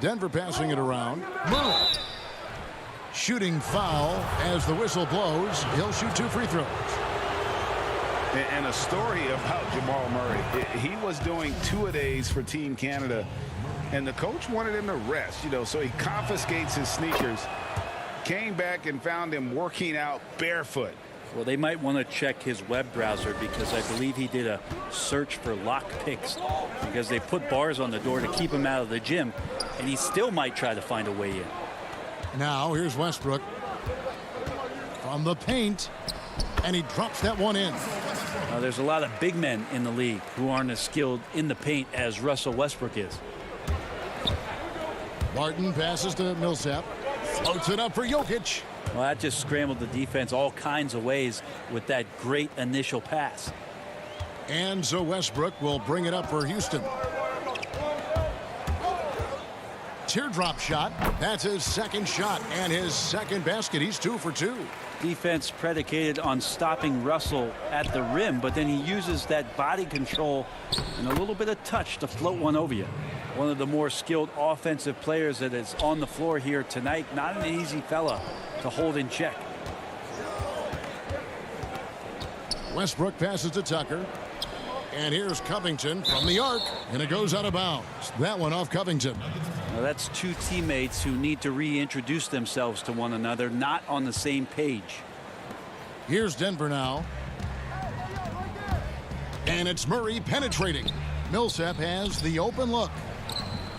Denver passing it around. Murray. Shooting foul as the whistle blows. He'll shoot 2 free throws.
And a story about Jamal Murray. He was doing 2-a-days for Team Canada, and the coach wanted him to rest, so he confiscates his sneakers, came back and found him working out barefoot.
Well, they might want to check his web browser because I believe he did a search for lock picks because they put bars on the door to keep him out of the gym, and he still might try to find a way in.
Now here's Westbrook from the paint, and he drops that one in.
Now, there's a lot of big men in the league who aren't as skilled in the paint as Russell Westbrook is.
Barton passes to Millsap. Floats it up for Jokic.
Well, that just scrambled the defense all kinds of ways with that great initial pass.
And so Westbrook will bring it up for Houston. Teardrop shot. That's his second shot and his second basket. He's 2 for 2.
Defense predicated on stopping Russell at the rim, but then he uses that body control and a little bit of touch to float one over you. One of the more skilled offensive players that is on the floor here tonight. Not an easy fella to hold in check.
Westbrook passes to Tucker. And here's Covington from the arc, and it goes out of bounds. That one off Covington.
Now that's 2 teammates who need to reintroduce themselves to one another, not on the same page.
Here's Denver now. And it's Murray penetrating. Millsap has the open look.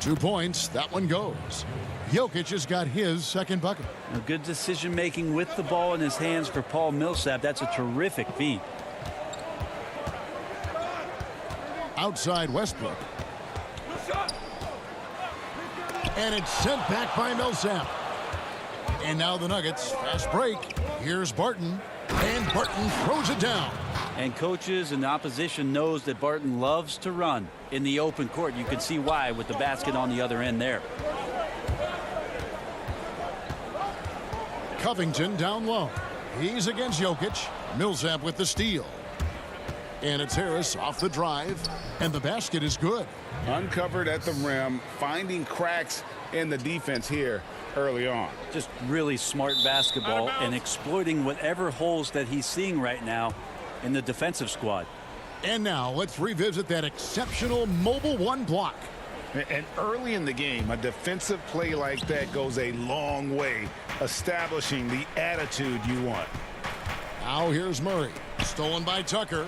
2 points. That one goes. Jokic has got his second bucket.
A good decision making with the ball in his hands for Paul Millsap. That's a terrific feed.
Outside Westbrook. And it's sent back by Millsap. And now the Nuggets. Fast break. Here's Barton. And Barton throws it down.
And coaches and the opposition knows that Barton loves to run in the open court. You can see why with the basket on the other end there.
Covington down low. He's against Jokic. Millsap with the steal. And it's Harris off the drive. And the basket is good.
Uncovered at the rim, finding cracks in the defense here early on.
Just really smart basketball and exploiting whatever holes that he's seeing right now in the defensive squad.
And now let's revisit that exceptional mobile 1 block.
And early in the game, a defensive play like that goes a long way, establishing the attitude you want.
Now here's Murray. Stolen by Tucker.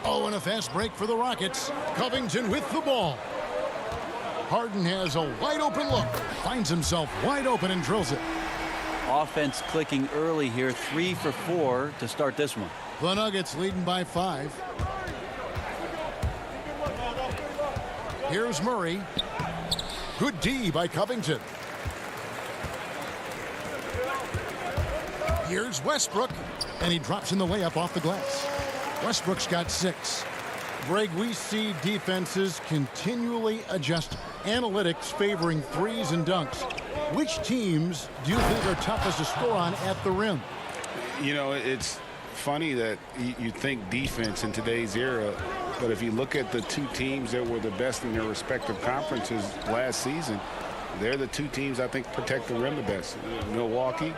Oh, and a fast break for the Rockets. Covington with the ball. Harden has a wide open look. Finds himself wide open and drills it.
Offense clicking early here. 3 for 4 to start this one.
The Nuggets leading by 5. Here's Murray. Good D by Covington. Here's Westbrook. And he drops in the layup off the glass. Westbrook's got 6. Greg, we see defenses continually adjust. Analytics favoring threes and dunks. Which teams do you think are toughest to score on at the rim?
It's funny that you think defense in today's era, but if you look at the 2 teams that were the best in their respective conferences last season, they're the 2 teams I think protect the rim the best. Milwaukee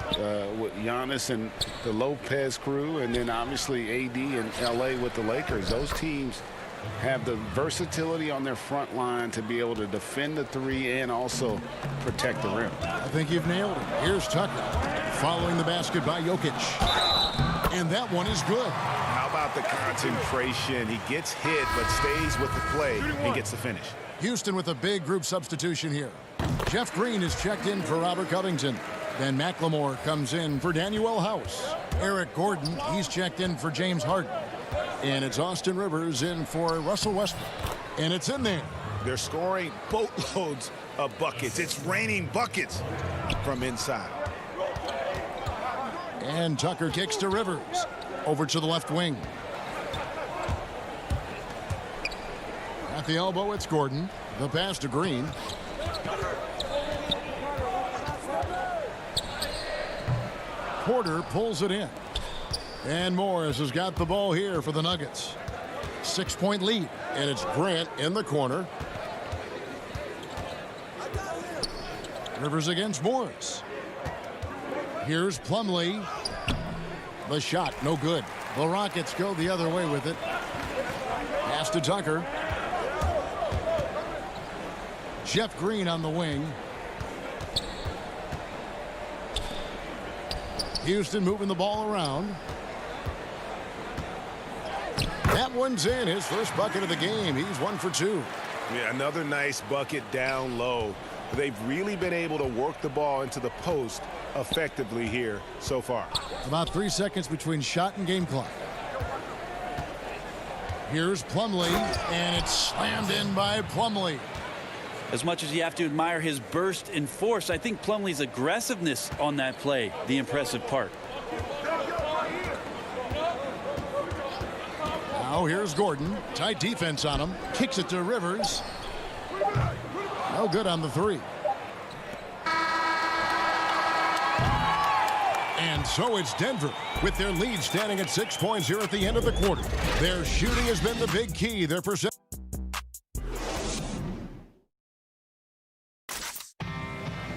with Giannis and the Lopez crew, and then obviously AD and LA with the Lakers. Those teams have the versatility on their front line to be able to defend the 3 and also protect the rim.
I think you've nailed it. Here's Tucker following the basket by Jokic. And that one is good.
How about the concentration? He gets hit but stays with the play and gets the finish.
Houston with a big group substitution here. Jeff Green is checked in for Robert Covington. Then McLemore comes in for Daniel House. Eric Gordon, he's checked in for James Harden. And it's Austin Rivers in for Russell Westbrook. And it's in there.
They're scoring boatloads of buckets. It's raining buckets from inside.
And Tucker kicks to Rivers. Over to the left wing. At the elbow, it's Gordon. The pass to Green. Porter pulls it in. And Morris has got the ball here for the Nuggets. 6-point lead. And it's Grant in the corner. Rivers against Morris. Here's Plumlee. The shot, no good. The Rockets go the other way with it. Pass to Tucker. Jeff Green on the wing. Houston moving the ball around. That one's in. His first bucket of the game. He's 1 for 2.
Yeah, another nice bucket down low. They've really been able to work the ball into the post effectively here so far.
About 3 seconds between shot and game clock. Here's Plumlee, and it's slammed in by Plumlee.
As much as you have to admire his burst in force, I think Plumlee's aggressiveness on that play, the impressive part.
Now here's Gordon. Tight defense on him. Kicks it to Rivers. No good on the three. And so it's Denver with their lead standing at 6 points here at the end of the quarter. Their shooting has been the big key. Their percent.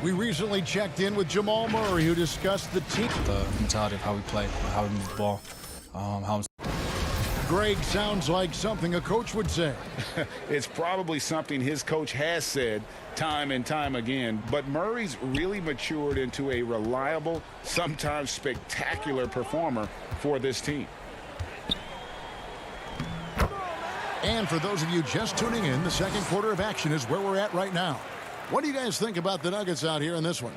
We recently checked in with Jamal Murray, who discussed the team.
The mentality of how we play, how we move the ball, how.
Greg sounds like something a coach would say.
It's probably something his coach has said time and time again, but Murray's really matured into a reliable, sometimes spectacular performer for this team.
And for those of you just tuning in, the second quarter of action is where we're at right now. What do you guys think about the Nuggets out here in this one?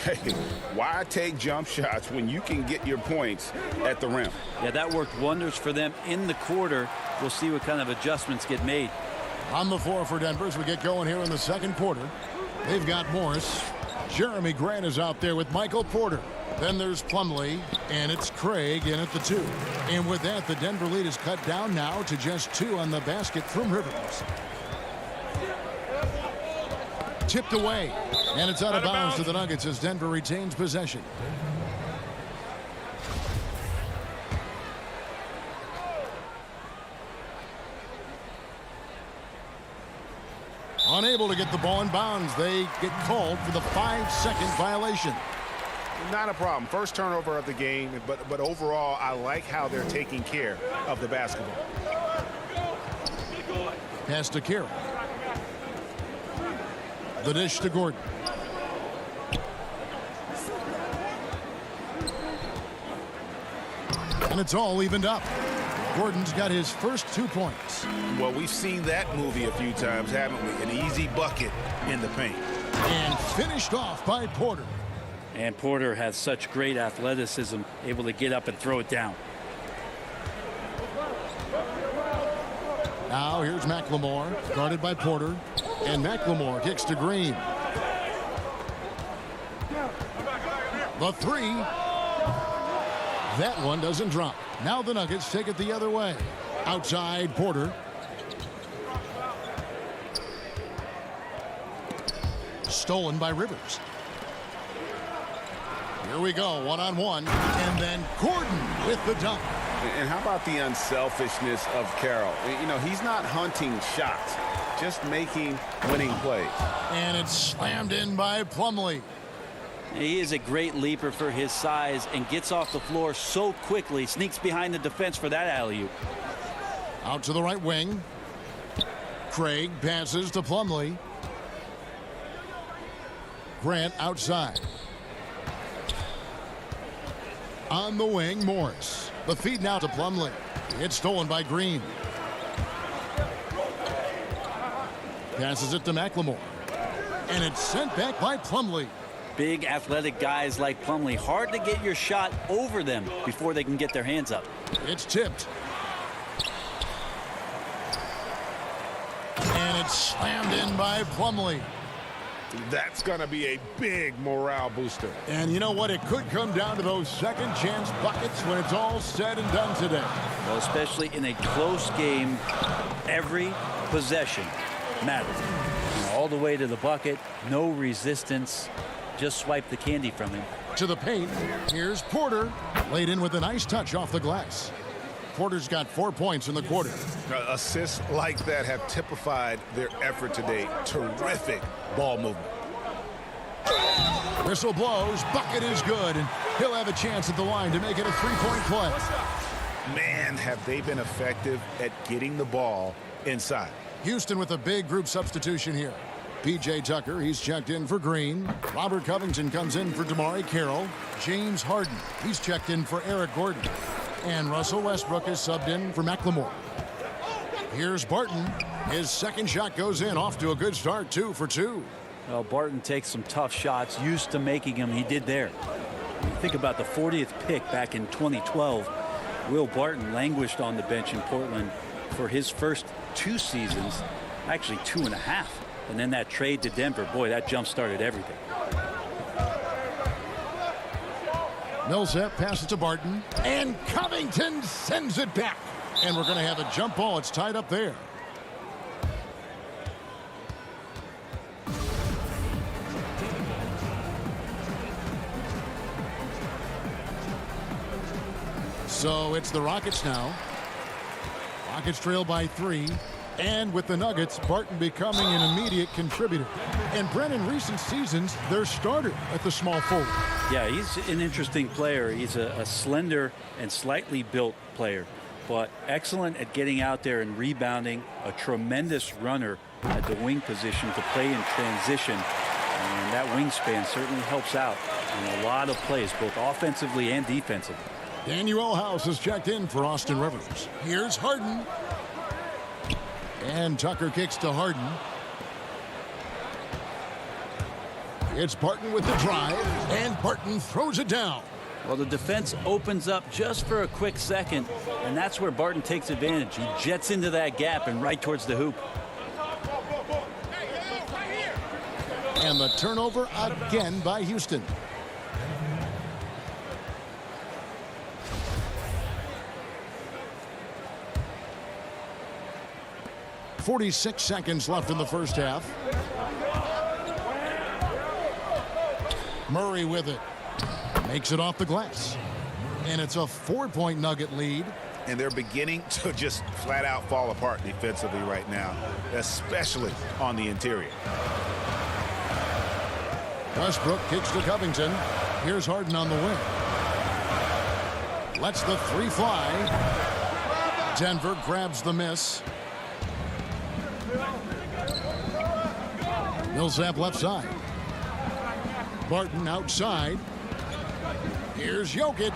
Hey, why take jump shots when you can get your points at the rim?
Yeah, that worked wonders for them in the quarter. We'll see what kind of adjustments get made.
On the floor for Denver as we get going here in the second quarter. They've got Morris. Jeremy Grant is out there with Michael Porter. Then there's Plumlee, and it's Craig in at the 2. And with that, the Denver lead is cut down now to just 2 on the basket from Rivers. Tipped away, and it's out of bounds to the Nuggets as Denver retains possession. Unable to get the ball in bounds. They get called for the 5-second violation.
Not a problem. First turnover of the game, but overall, I like how they're taking care of the basketball.
Pass to Carroll. The dish to Gordon. And it's all evened up. Gordon's got his first 2 points.
Well, we've seen that movie a few times, haven't we? An easy bucket in the paint.
And finished off by Porter.
And Porter has such great athleticism, able to get up and throw it down.
Now here's McLemore, guarded by Porter. And McLemore kicks to Green. The 3. That one doesn't drop. Now the Nuggets take it the other way. Outside Porter. Stolen by Rivers. Here we go, one-on-one. And then Gordon with the dunk.
And how about the unselfishness of Carroll? You know, he's not hunting shots, just making winning plays.
And it's slammed in by Plumlee.
He is a great leaper for his size and gets off the floor so quickly, sneaks behind the defense for that alley-oop.
Out to the right wing. Craig passes to Plumlee. Grant outside. On the wing, Morris. The feed now to Plumlee. It's stolen by Green. Passes it to McLemore. And it's sent back by Plumlee.
Big athletic guys like Plumlee, hard to get your shot over them before they can get their hands up.
It's tipped. And it's slammed in by Plumlee.
That's going to be a big morale booster.
And you know what? It could come down to those second chance buckets when it's all said and done today.
Well, especially in a close game, every possession matters. All the way to the bucket, no resistance. Just swipe the candy from him.
To the paint. Here's Porter. Laid in with a nice touch off the glass. Porter's got 4 points in the quarter.
Assists like that have typified their effort today. Terrific ball movement.
Whistle blows. Bucket is good. And he'll have a chance at the line to make it a three-point play.
Man, have they been effective at getting the ball inside.
Houston with a big group substitution here. P.J. Tucker, he's checked in for Green. Robert Covington comes in for Damari Carroll. James Harden, he's checked in for Eric Gordon. And Russell Westbrook is subbed in for McLemore. Here's Barton. His second shot goes in, off to a good start, 2 for 2.
Well, Barton takes some tough shots, used to making them. He did there. Think about the 40th pick back in 2012. Will Barton languished on the bench in Portland for his first 2 seasons, actually 2.5. And then that trade to Denver, boy, that jump-started everything.
Millsap passes to Barton, and Covington sends it back. And we're going to have a jump ball. It's tied up there. So it's the Rockets now. Rockets trail by 3. And with the Nuggets, Barton becoming an immediate contributor. And Brent, in recent seasons, their starter at the small forward.
Yeah, he's an interesting player. He's a slender and slightly built player, but excellent at getting out there and rebounding, a tremendous runner at the wing position to play in transition. And that wingspan certainly helps out in a lot of plays, both offensively and defensively.
Daniel House is checked in for Austin Rivers. Here's Harden. And Tucker kicks to Harden. It's Barton with the drive, and Barton throws it down.
Well, the defense opens up just for a quick second, and that's where Barton takes advantage. He jets into that gap and right towards the hoop.
And the turnover again by Houston. .46 seconds left in the first half. Murray with it. Makes it off the glass. And it's a 4-point Nugget lead.
And they're beginning to just flat out fall apart defensively right now, especially on the interior.
Westbrook kicks to Covington. Here's Harden on the wing. Lets the 3 fly. Denver grabs the miss. Millsap left side. Barton outside. Here's Jokic.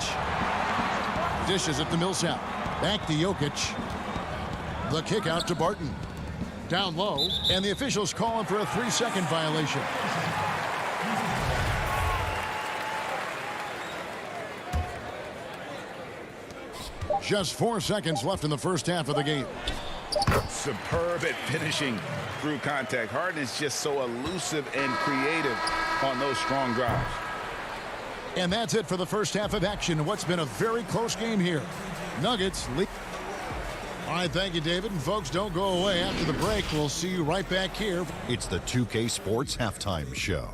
Dishes it to Millsap. Back to Jokic. The kick out to Barton. Down low, and the officials calling for a 3-second violation. Just 4 seconds left in the first half of the game.
Superb at finishing through contact. Harden is just so elusive and creative on those strong drives.
And that's it for the first half of action in what's been a very close game here. Nuggets lead. All right, thank you, David. And folks, don't go away. After the break, we'll see you right back here.
It's the 2K Sports Halftime Show.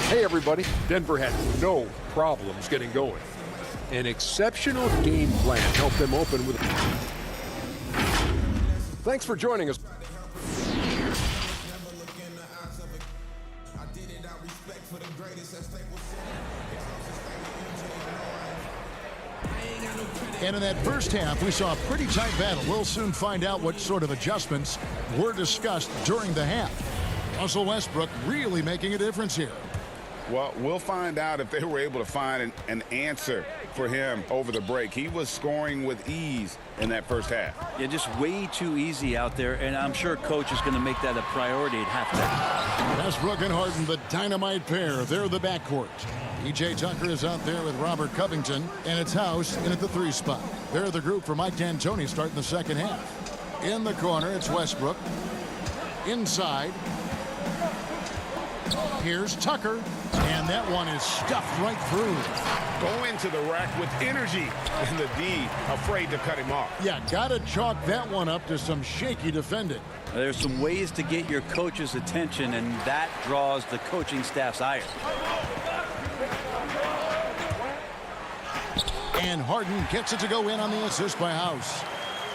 Hey, everybody. Denver had no problems getting going. An exceptional game plan helped them open with... Thanks for joining us.
And in that first half, we saw a pretty tight battle. We'll soon find out what sort of adjustments were discussed during the half. Russell Westbrook really making a difference here.
Well, we'll find out if they were able to find an answer
for him over the break. He was scoring with ease in that first half.
Yeah, just way too easy out there, and I'm sure coach is going to make that a priority at halftime.
Westbrook and Harden, the dynamite pair. They're the backcourt. P.J. Tucker is out there with Robert Covington, and it's House in at the 3 spot. They're the group for Mike D'Antoni starting the second half. In the corner, it's Westbrook. Inside. Here's Tucker, and that one is stuffed right through.
Go into the rack with energy, and the D afraid to cut him off.
Yeah, gotta chalk that one up to some shaky defending.
There's some ways to get your coach's attention, and that draws the coaching staff's ire.
And Harden gets it to go in on the assist by House.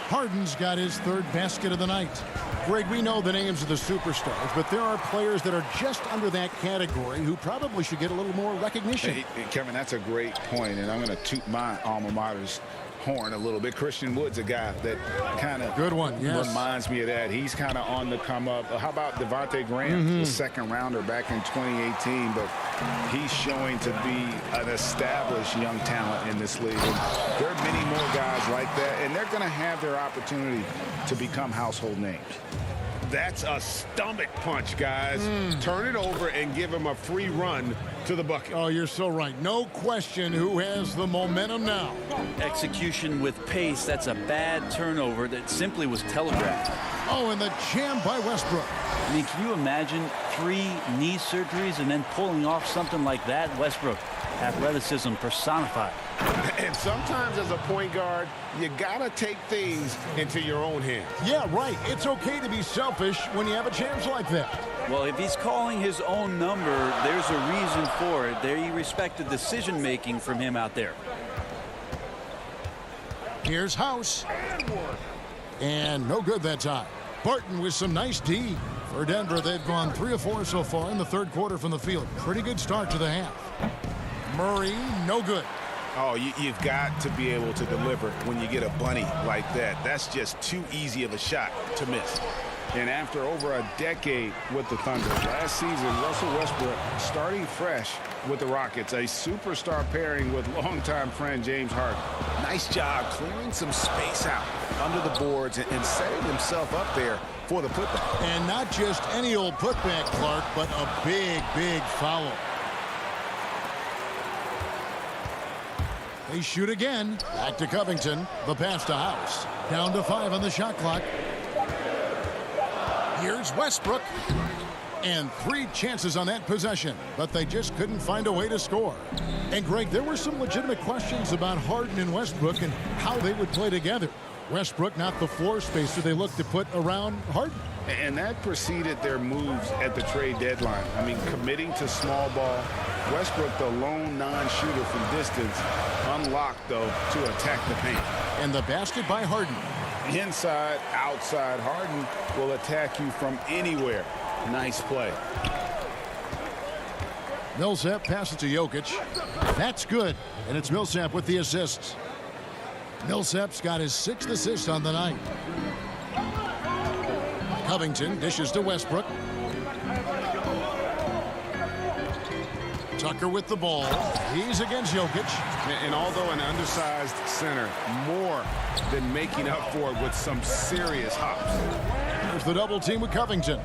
Harden's got his 3rd basket of the night. Greg, we know the names of the superstars, but there are players that are just under that category who probably should get a little more recognition.
Hey, Kevin, that's a great point, and I'm going to toot my alma mater's horn a little bit. Christian Wood's a guy that kind of reminds me of that. He's kind of on the come up. How about Devontae Graham, the 2nd rounder back in 2018, but he's showing to be an established young talent in this league. And there are many more guys like that, and they're going to have their opportunity to become household names.
That's a stomach punch, guys. Turn it over and give him a free run to the bucket.
Oh, you're so right. No question who has the momentum now.
Execution with pace. That's a bad turnover that simply was telegraphed.
Oh, and the jam by Westbrook.
I mean, can you imagine 3 knee surgeries and then pulling off something like that? Westbrook, athleticism personified.
And sometimes as a point guard, you gotta take things into your own hands.
Yeah, right. It's okay to be selfish when you have a chance like that.
Well, if he's calling his own number, there's a reason for it. There you respect the decision-making from him out there.
Here's House. And no good that time. Barton with some nice D. For Denver, they've gone 3 of 4 so far in the 3rd quarter from the field. Pretty good start to the half. Murray, no good.
Oh, you've got to be able to deliver when you get a bunny like that. That's just too easy of a shot to miss.
And after over a decade with the Thunder, last season, Russell Westbrook starting fresh with the Rockets, a superstar pairing with longtime friend James Harden.
Nice job clearing some space out under the boards and setting himself up there for the putback.
And not just any old putback, Clark, but a big, big foul. They shoot again. Back to Covington. The pass to House. Down to 5 on the shot clock. Here's Westbrook. And 3 chances on that possession, but they just couldn't find a way to score. And Greg, there were some legitimate questions about Harden and Westbrook and how they would play together. Westbrook not the floor spacer they looked to put around Harden.
And that preceded their moves at the trade deadline. I mean, committing to small ball. Westbrook, the lone non-shooter from distance, unlocked, though, to attack the paint.
And the basket by Harden.
Inside, outside, Harden will attack you from anywhere. Nice play.
Millsap passes to Jokic. That's good. And it's Millsap with the assists. Millsap's got his 6th assist on the night. Covington dishes to Westbrook. Tucker with the ball. He's against Jokic.
And although an undersized center, more than making up for it with some serious hops.
There's the double team with Covington.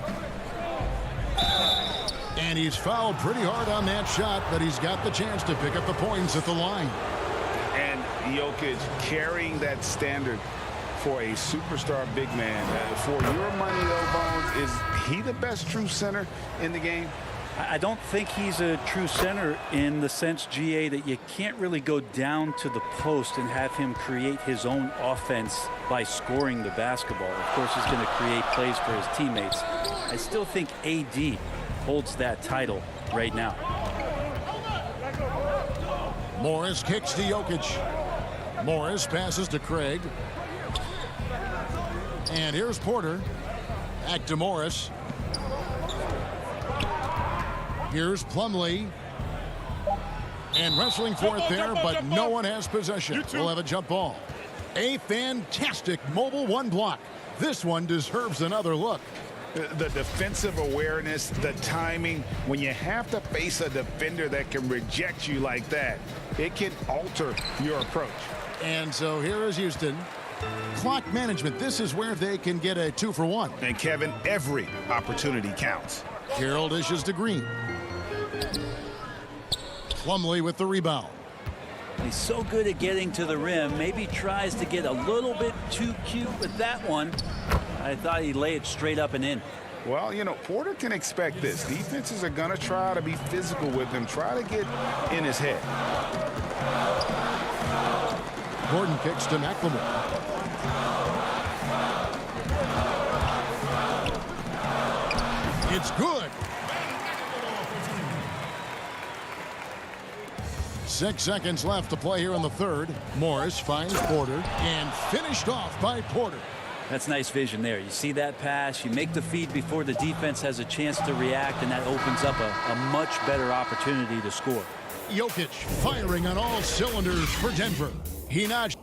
And he's fouled pretty hard on that shot, but he's got the chance to pick up the points at the line.
And Jokic carrying that standard for a superstar big man. For your money, though, Bones, is he the best true center in the game?
I don't think he's a true center in the sense, GA, that you can't really go down to the post and have him create his own offense by scoring the basketball. Of course, he's going to create plays for his teammates. I still think AD holds that title right now.
Morris kicks to Jokic. Morris passes to Craig. And here's Porter. Back to Morris. Here's Plumlee. And wrestling for it there, but no one has possession. We'll have a jump ball. A fantastic mobile 1 block. This one deserves another look.
The defensive awareness, the timing, when you have to face a defender that can reject you like that, it can alter your approach.
And so here is Houston. Clock management, this is where they can get a 2-for-1.
And Kevin, every opportunity counts.
Carroll dishes to Green. Plumlee with the rebound.
He's so good at getting to the rim. Maybe tries to get a little bit too cute with that one. I thought he'd lay it straight up and in.
Well, you know, Porter can expect this. Defenses are going to try to be physical with him, try to get in his head.
Gordon kicks to McLemore. It's good. 6 seconds left to play here in the third. Morris finds Porter and finished off by Porter.
That's nice vision there. You see that pass, you make the feed before the defense has a chance to react, and that opens up a much better opportunity to score.
Jokic firing on all cylinders for Denver. He notched.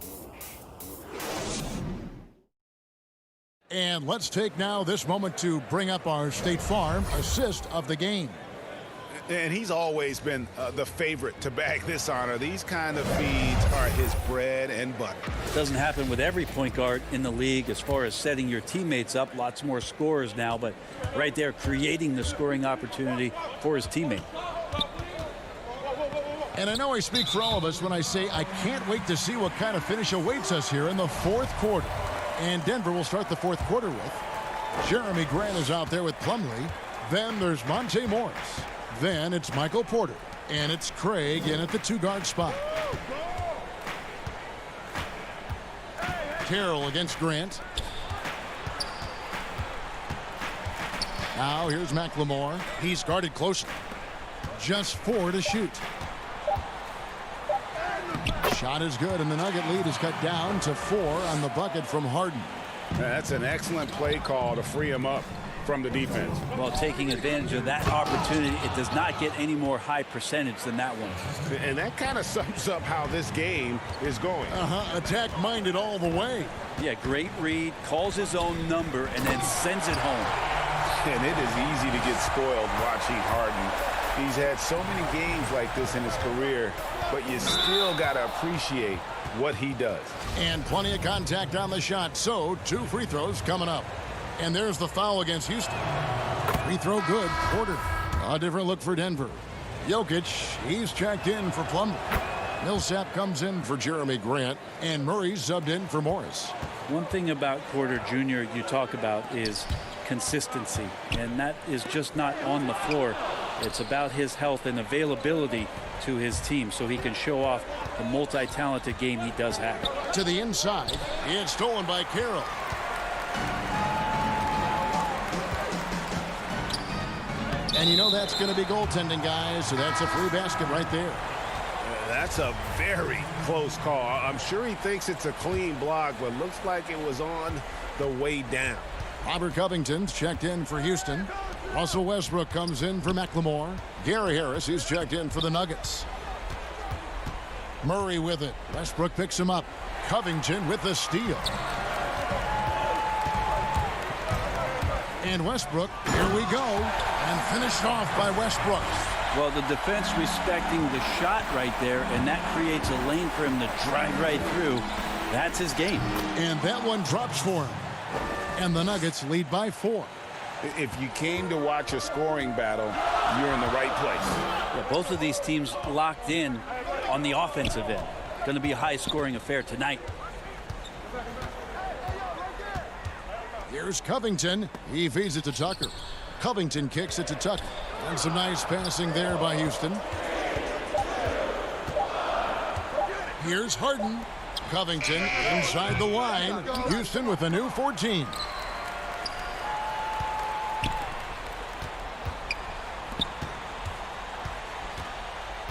And let's take now this moment to bring up our State Farm assist of the game.
And he's always been the favorite to bag this honor. These kind of feeds are his bread and butter.
Doesn't happen with every point guard in the league as far as setting your teammates up. Lots more scorers now, but right there creating the scoring opportunity for his teammate.
And I know I speak for all of us when I say I can't wait to see what kind of finish awaits us here in the fourth quarter. And Denver will start the fourth quarter with Jeremy Grant is out there with Plumlee. Then there's Monte Morris. Then it's Michael Porter. And it's Craig in at the 2-guard spot. Carroll against Grant. Now here's McLemore. He's guarded closely. Just 4 to shoot. Shot is good, and the Nugget lead is cut down to 4 on the bucket from Harden.
That's an excellent play call to free him up from the defense.
Well, taking advantage of that opportunity, it does not get any more high percentage than that one.
And that kind of sums up how this game is going.
Attack-minded all the way.
Yeah, great read, calls his own number, and then sends it home.
And it is easy to get spoiled watching Harden. He's had so many games like this in his career, but you still got to appreciate what he does.
And plenty of contact on the shot, so 2 free throws coming up. And there's the foul against Houston. Free throw good. Porter. A different look for Denver. Jokic, he's checked in for Plumlee. Millsap comes in for Jeremy Grant, and Murray's subbed in for Morris.
One thing about Porter Jr. you talk about is consistency, and that is just not on the floor. It's about his health and availability to his team so he can show off the multi-talented game he does have.
To the inside, it's stolen by Carroll. And you know that's going to be goaltending, guys, so that's a free basket right there.
That's a very close call. I'm sure he thinks it's a clean block, but looks like it was on the way down.
Robert Covington's checked in for Houston. Russell Westbrook comes in for McLemore. Gary Harris, he's checked in for the Nuggets. Murray with it. Westbrook picks him up. Covington with the steal. And Westbrook, here we go. And finished off by Westbrook.
Well, the defense respecting the shot right there, and that creates a lane for him to drive right through. That's his game.
And that one drops for him. And the Nuggets lead by 4.
If you came to watch a scoring battle, you're in the right place.
Yeah, both of these teams locked in on the offensive end. Going to be a high-scoring affair tonight.
Here's Covington. He feeds it to Tucker. Covington kicks it to Tucker. And some nice passing there by Houston. Here's Harden. Covington inside the line. Houston with a new 14.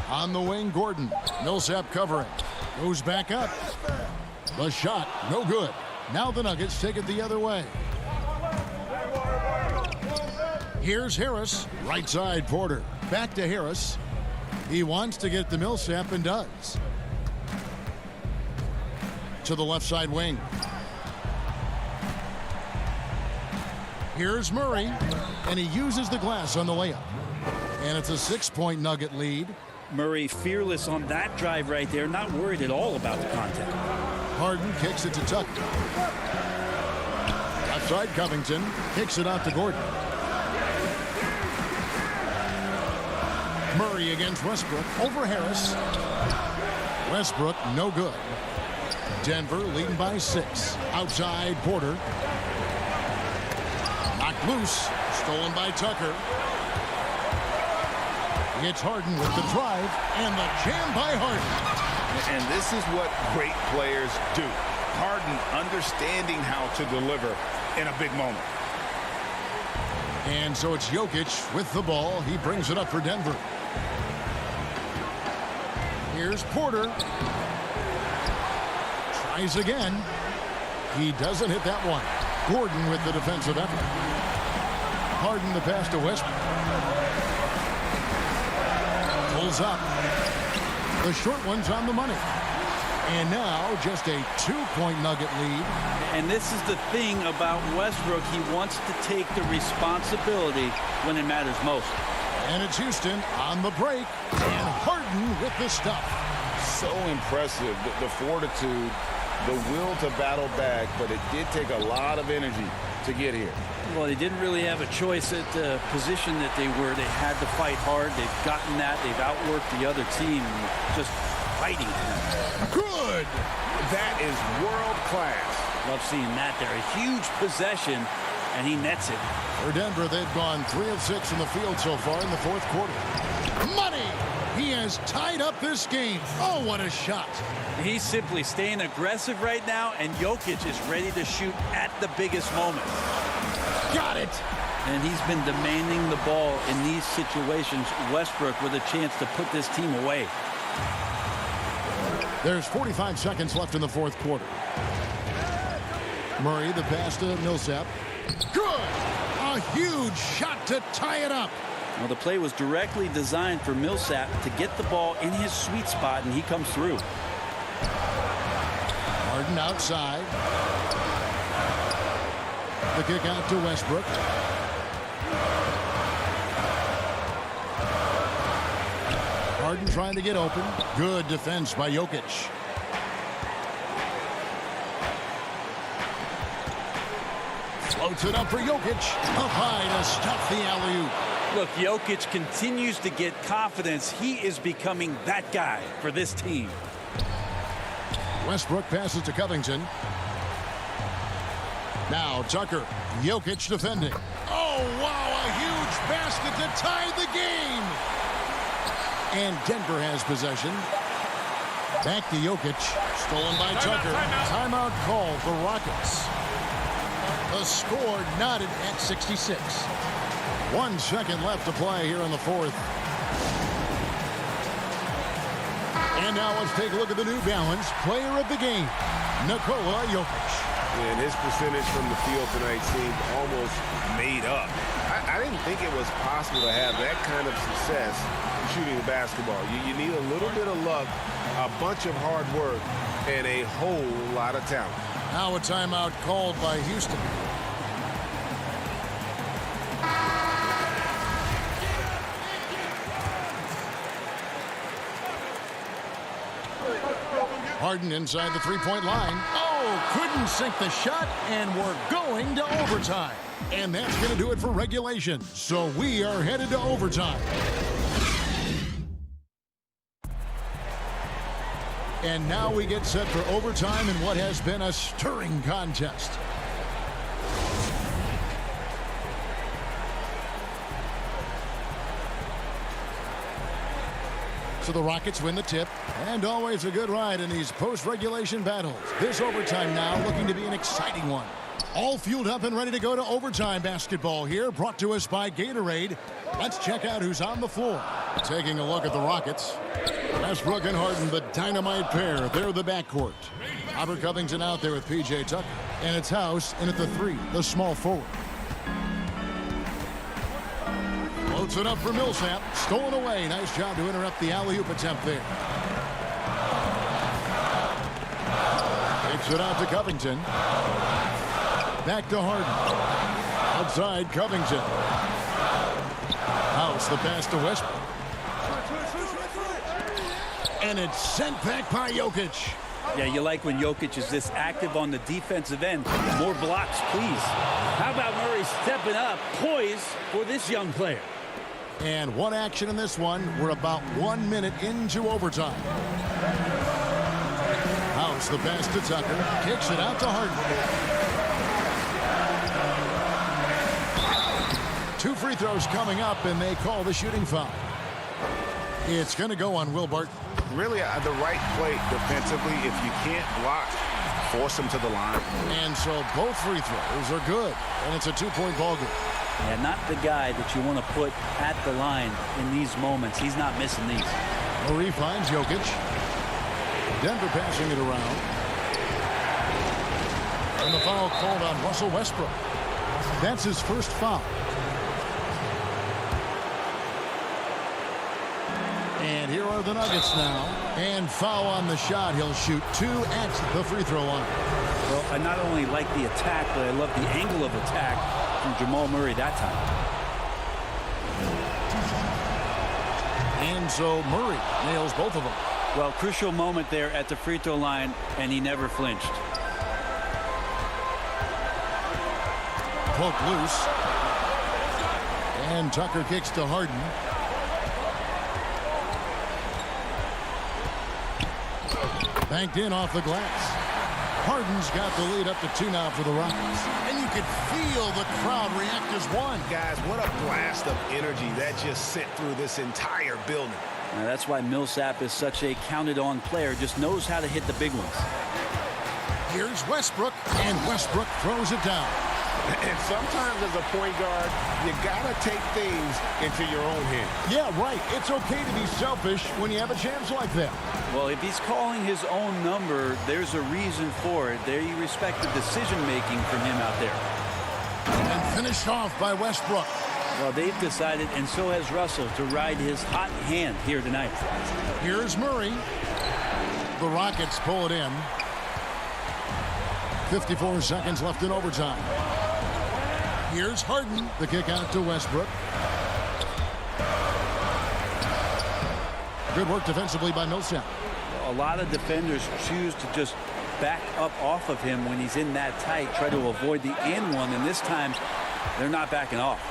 On the wing, Gordon. Millsap covering. Goes back up. The shot, no good. Now the Nuggets take it the other way. Here's Harris. Right side, Porter. Back to Harris. He wants to get to Millsap and does. To the left side wing. Here's Murray. And he uses the glass on the layup. And it's a 6-point Nugget lead.
Murray fearless on that drive right there, not worried at all about the contact.
Harden kicks it to Tucker. Outside Covington, kicks it out to Gordon. Murray against Westbrook, over Harris. Westbrook, no good. Denver leading by 6. Outside Porter. Knocked loose, stolen by Tucker. It's Harden with the drive, and the jam by Harden.
And this is what great players do. Harden understanding how to deliver in a big moment.
And so it's Jokic with the ball. He brings it up for Denver. Here's Porter. Tries again. He doesn't hit that one. Gordon with the defensive effort. Harden the pass to Westbrook. Pulls up. The short one's on the money. And now just a 2-point Nugget lead.
And this is the thing about Westbrook. He wants to take the responsibility when it matters most.
And it's Houston on the break. And Harden with the stuff.
So impressive. The fortitude, the will to battle back, but it did take a lot of energy to get here.
Well, they didn't really have a choice at the position that they were. They had to fight hard. They've gotten that. They've outworked the other team. Just fighting.
Good.
That is world class.
Love seeing that there. A huge possession, and he nets it.
For Denver, they've gone 3 of 6 in the field so far in the fourth quarter. Money! He has tied up this game. Oh, what a shot.
He's simply staying aggressive right now, and Jokic is ready to shoot at the biggest moment.
Got it.
And he's been demanding the ball in these situations. Westbrook with a chance to put this team away.
There's 45 seconds left in the fourth quarter. Murray, the pass to Millsap. Good! A huge shot to tie it up.
Well, the play was directly designed for Millsap to get the ball in his sweet spot, and he comes through.
Harden outside. The kick out to Westbrook. Harden trying to get open. Good defense by Jokic. Floats it up for Jokic. Up high to stop the alley-oop.
Look, Jokic continues to get confidence. He is becoming that guy for this team.
Westbrook passes to Covington. Now Tucker. Jokic defending. Oh, wow, a huge basket to tie the game. And Denver has possession. Back to Jokic. Stolen by Tucker. Timeout called for Rockets. The score knotted at 66. 1 second left to play here in the fourth. And now let's take a look at the New Balance player of the game, Nikola Jokic.
And his percentage from the field tonight seemed almost made up. I didn't think it was possible to have that kind of success shooting the basketball. You need a little bit of luck, a bunch of hard work, and a whole lot of talent.
Now a timeout called by Houston. Harden inside the three-point line. Oh, couldn't sink the shot, and we're going to overtime. And that's going to do it for regulation. So we are headed to overtime. And now we get set for overtime in what has been a stirring contest. So the Rockets win the tip, and always a good ride in these post-regulation battles. This overtime now looking to be an exciting one. All fueled up and ready to go to overtime basketball here, brought to us by Gatorade. Let's check out who's on the floor. Taking a look at the Rockets. Westbrook and Harden, the dynamite pair. They're the backcourt. Robert Covington out there with P.J. Tucker. And it's House in at the 3, the small forward. Floats it up for Millsap. Stolen away. Nice job to interrupt the alley-oop attempt there. Takes it out to Covington. Back to Harden. Outside Covington. House the pass to Westbrook. And it's sent back by Jokic.
Yeah, you like when Jokic is this active on the defensive end. More blocks, please. How about Murray stepping up, poised for this young player?
And one action in this one. We're about 1 minute into overtime. House the pass to Tucker. Kicks it out to Harden. 2 free throws coming up, and they call the shooting foul. It's going to go on Will Barton.
Really the right play defensively. If you can't block, force him to the line.
And so both free throws are good, and it's a 2-point ball game.
Yeah, not the guy that you want to put at the line in these moments. He's not missing these.
Murray finds Jokic. Denver passing it around. And the foul called on Russell Westbrook. That's his first foul. And here are the Nuggets now. And foul on the shot. He'll shoot 2 at the free throw line.
Well, I not only like the attack, but I love the angle of attack from Jamal Murray that time.
And so Murray nails both of them.
Well, crucial moment there at the free throw line, and he never flinched.
Poke loose. And Tucker kicks to Harden. Banked in off the glass. Harden's got the lead up to 2 now for the Rockets. And you can feel the crowd react as one.
Guys, what a blast of energy that just sent through this entire building.
Now, that's why Millsap is such a counted-on player. Just knows how to hit the big ones.
Here's Westbrook, and Westbrook throws it down.
And sometimes as a point guard, you gotta take things into your own hands.
Yeah, right. It's okay to be selfish when you have a chance like that.
Well, if he's calling his own number, there's a reason for it. There you respect the decision-making from him out there.
And finished off by Westbrook.
Well, they've decided, and so has Russell, to ride his hot hand here tonight.
Here's Murray. The Rockets pull it in. 54 seconds left in overtime. Here's Harden. The kick out to Westbrook. Good work defensively by Millsap.
A lot of defenders choose to just back up off of him when he's in that tight, try to avoid the and one, and this time they're not backing off.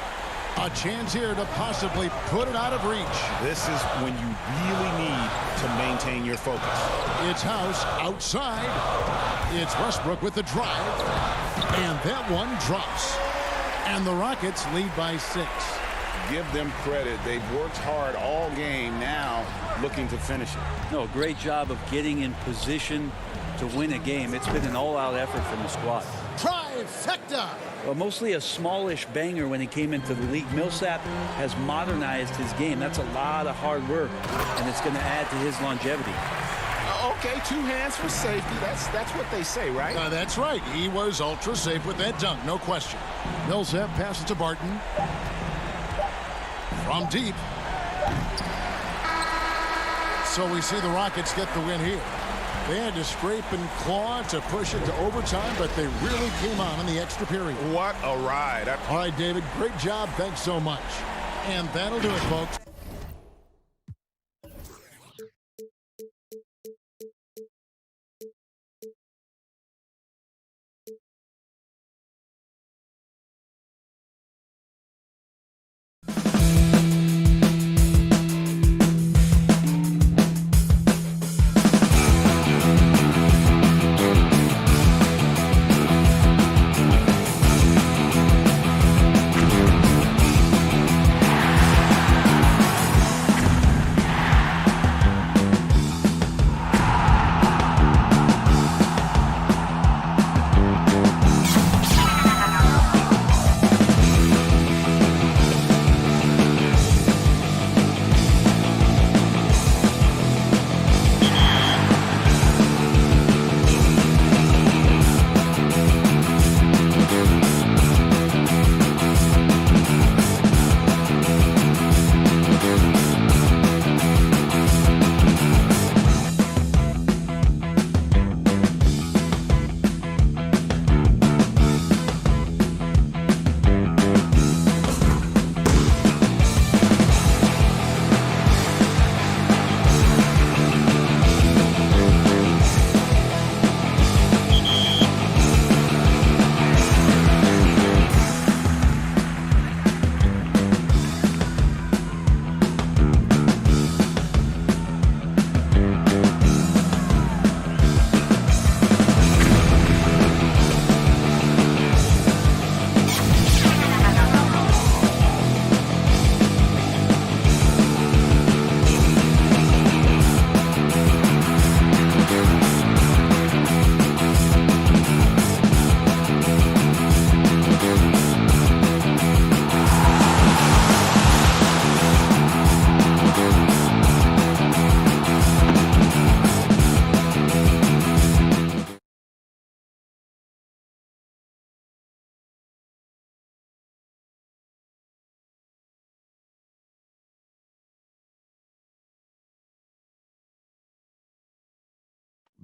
A chance here to possibly put it out of reach.
This is when you really need to maintain your focus.
It's House outside. It's Westbrook with the drive. And that one drops. And the Rockets lead by 6.
Give them credit. They've worked hard all game, now looking to finish it.
No, great job of getting in position to win a game. It's been an all-out effort from the squad.
Trifecta.
Well, mostly a smallish banger when he came into the league. Millsap has modernized his game. That's a lot of hard work, and it's going to add to his longevity.
Okay, 2 hands for safety. That's what they say, right?
That's right. He was ultra safe with that dunk, no question. Millsap passes to Barton. From deep. So we see the Rockets get the win here. They had to scrape and claw to push it to overtime, but they really came on in the extra period.
What a ride.
All right, David, great job. Thanks so much. And that'll do it, folks.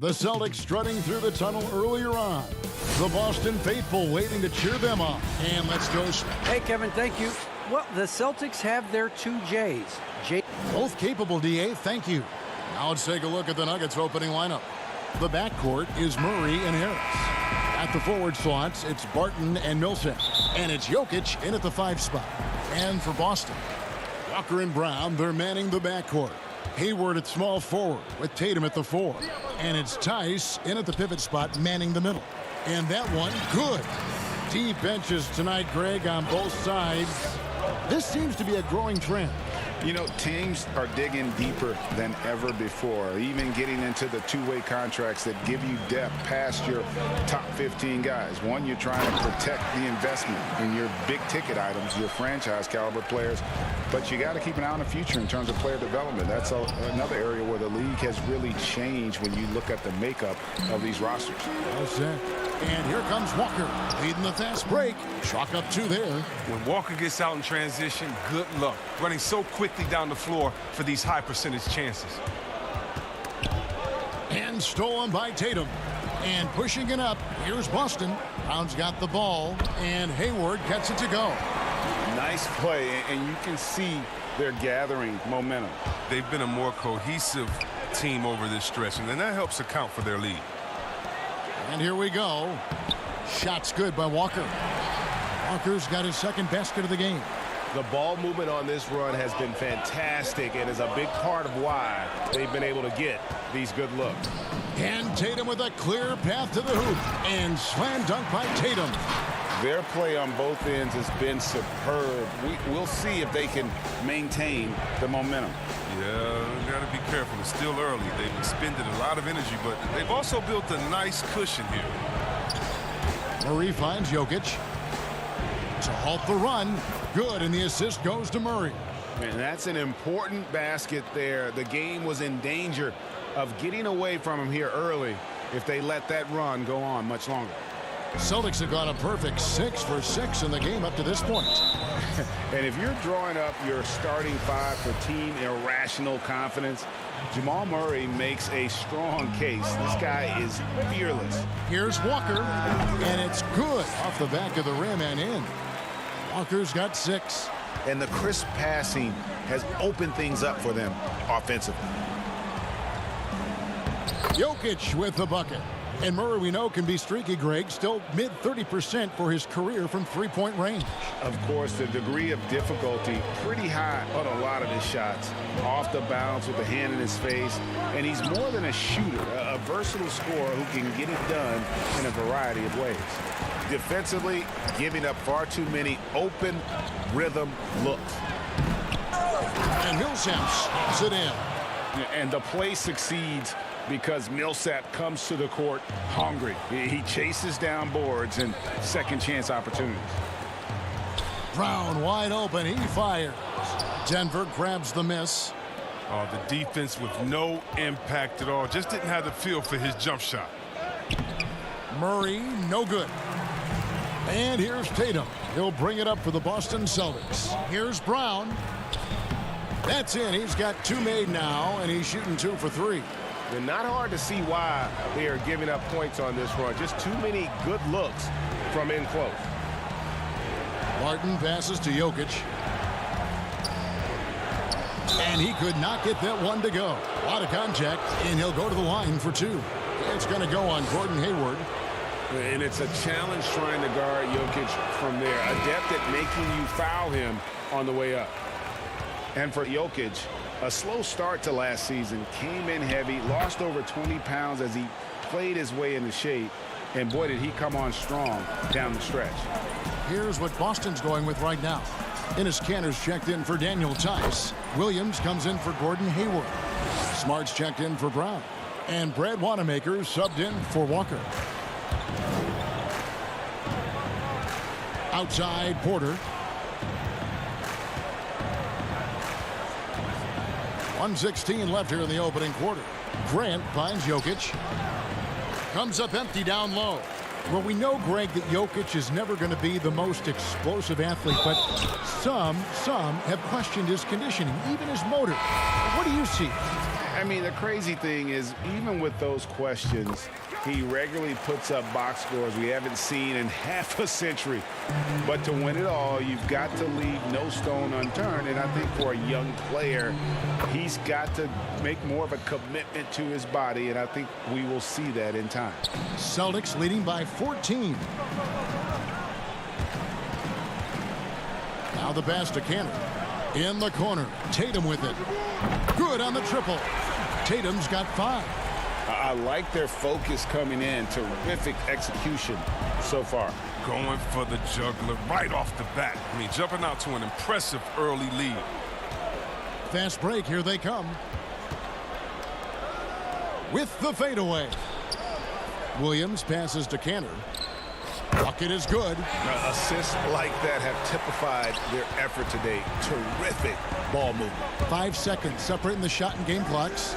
The Celtics strutting through the tunnel earlier on. The Boston faithful waiting to cheer them on. And let's go.
Hey, Kevin, thank you. Well, the Celtics have their two J's.
Both capable, DA. Thank you. Now let's take a look at the Nuggets opening lineup. The backcourt is Murray and Harris. At the forward slots, it's Barton and Millsap. And it's Jokic in at the 5 spot. And for Boston, Walker and Brown, they're manning the backcourt. Hayward at small forward with Tatum at the 4. And it's Tice in at the pivot spot manning the middle. And that one, good. Deep benches tonight, Greg, on both sides. This seems to be a growing trend.
You know, teams are digging deeper than ever before, even getting into the two-way contracts that give you depth past your top 15 guys. One, you're trying to protect the investment in your big-ticket items, your franchise-caliber players, but you got to keep an eye on the future in terms of player development. That's another area where the league has really changed when you look at the makeup of these rosters.
Well said. And here comes Walker, leading the fast break. Chalk up 2 there.
When Walker gets out in transition, good luck. Running so quickly down the floor for these high percentage chances.
And stolen by Tatum. And pushing it up, here's Boston. Brown's got the ball, and Hayward gets it to go.
Nice play, and you can see they're gathering momentum.
They've been a more cohesive team over this stretch, and then that helps account for their lead.
And here we go. Shot's good by Walker. Walker's got his second basket of the game.
The ball movement on this run has been fantastic and is a big part of why they've been able to get these good looks.
And Tatum with a clear path to the hoop. And slam dunk by Tatum.
Their play on both ends has been superb. We'll see if they can maintain the momentum.
Yeah, got to be careful. It's still early. They've expended a lot of energy, but they've also built a nice cushion here.
Murray finds Jokic to halt the run. Good, and the assist goes to Murray.
And that's an important basket there. The game was in danger of getting away from him here early if they let that run go on much longer.
Celtics have gone a perfect 6 for 6 in the game up to this point.
And if you're drawing up your starting 5 for team irrational confidence, Jamal Murray makes a strong case. This guy is fearless.
Here's Walker, and it's good off the back of the rim and in. Walker's got 6.
And the crisp passing has opened things up for them offensively.
Jokic with the bucket. And Murray, we know, can be streaky, Greg. Still mid-30% for his career from three-point range.
Of course, the degree of difficulty pretty high on a lot of his shots. Off the bounce with a hand in his face. And he's more than a shooter, a versatile scorer who can get it done in a variety of ways. Defensively, giving up far too many open rhythm looks.
And Millsap slots it in.
And the play succeeds because Millsap comes to the court hungry. He chases down boards and second chance opportunities.
Brown wide open. He fires. Denver grabs the miss.
Oh, the defense with no impact at all. Just didn't have the feel for his jump shot.
Murray, no good. And here's Tatum. He'll bring it up for the Boston Celtics. Here's Brown. That's in. He's got 2 made now, and he's shooting 2 for 3.
And not hard to see why they are giving up points on this run. Just too many good looks from in close.
Barton passes to Jokic. And he could not get that one to go. A lot of contact, and he'll go to the line for 2. It's going to go on Gordon Hayward.
And it's a challenge trying to guard Jokic from there. Adept at making you foul him on the way up. And for Jokic, a slow start to last season, came in heavy, lost over 20 pounds as he played his way into shape. And boy, did he come on strong down the stretch.
Here's what Boston's going with right now. Enes Kanter's checked in for Daniel Tice. Williams comes in for Gordon Hayward. Smart's checked in for Brown. And Brad Wanamaker subbed in for Walker. Outside, Porter. 1:16 left here in the opening quarter. Grant finds Jokic. Comes up empty down low. Well, we know, Greg, that Jokic is never going to be the most explosive athlete, but some have questioned his conditioning, even his motor. What do you see?
I mean, the crazy thing is, even with those questions, he regularly puts up box scores we haven't seen in half a century. But to win it all, you've got to leave no stone unturned. And I think for a young player, he's got to make more of a commitment to his body, and I think we will see that in time.
Celtics leading by 14. Now the pass to Cantor. In the corner, Tatum with it. Good on the triple. Tatum's got 5.
I like their focus coming in. Terrific execution so far.
Going for the juggler right off the bat. I mean, jumping out to an impressive early lead.
Fast break, here they come. With the fadeaway. Williams passes to Cantor. Bucket is good.
Assists like that have typified their effort today. Terrific ball movement.
5 seconds separating the shot and game clocks.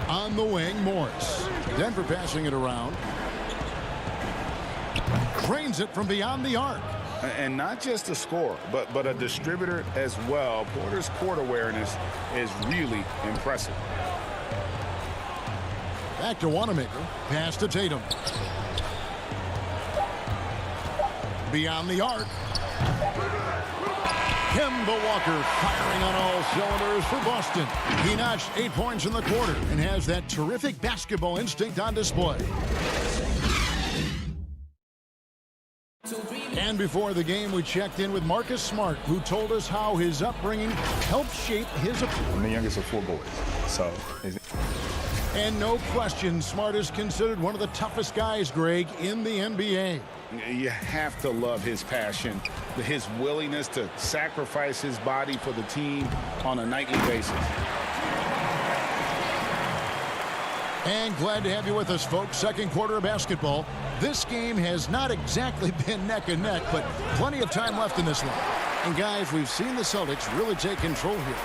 On the wing, Morris. Denver passing it around. Drains it from beyond the arc.
And not just a scorer, but a distributor as well. Porter's court awareness is really impressive.
Back to Wanamaker. Pass to Tatum. Beyond the arc. Kemba Walker firing on all cylinders for Boston. He notched 8 points in the quarter and has that terrific basketball instinct on display. And before the game, we checked in with Marcus Smart, who told us how his upbringing helped shape his approach.
I'm the youngest of 4 boys, so...
And no question, Smart is considered one of the toughest guys, Greg, in the NBA.
You have to love his passion, his willingness to sacrifice his body for the team on a nightly basis.
And glad to have you with us, folks. Second quarter of basketball. This game has not exactly been neck and neck, but plenty of time left in this one. And guys, we've seen the Celtics really take control here.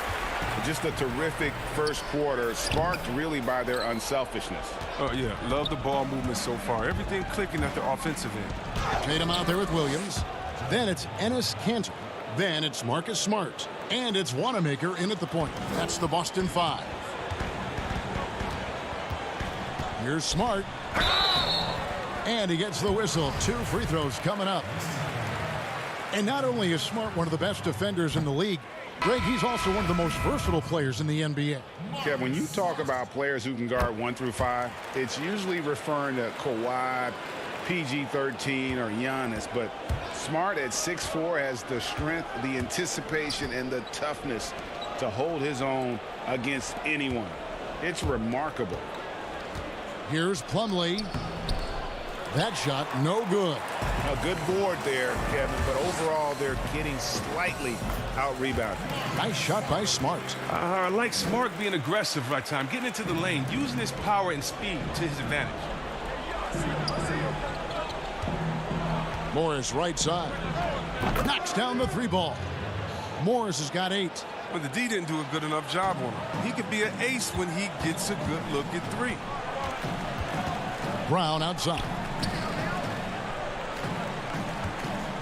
Just a terrific first quarter, sparked really by their unselfishness.
Oh, yeah. Love the ball movement so far. Everything clicking at the offensive end.
Tatum out there with Williams. Then it's Enes Kanter. Then it's Marcus Smart. And it's Wanamaker in at the point. That's the Boston 5. Here's Smart. And he gets the whistle. 2 free throws coming up. And not only is Smart one of the best defenders in the league, Greg, he's also one of the most versatile players in the NBA.
Yeah, when you talk about players who can guard 1 through 5, it's usually referring to Kawhi, PG-13, or Giannis. But Smart at 6'4" has the strength, the anticipation, and the toughness to hold his own against anyone. It's remarkable.
Here's Plumlee. That shot, no good.
A good board there, Kevin, but overall they're getting slightly out-rebounded.
Nice shot by Smart.
I like Smart being aggressive right time, getting into the lane, using his power and speed to his advantage.
Morris right side. Knocks down the 3 ball. Morris has got 8.
But the D didn't do a good enough job on him. He could be an ace when he gets a good look at 3.
Brown outside.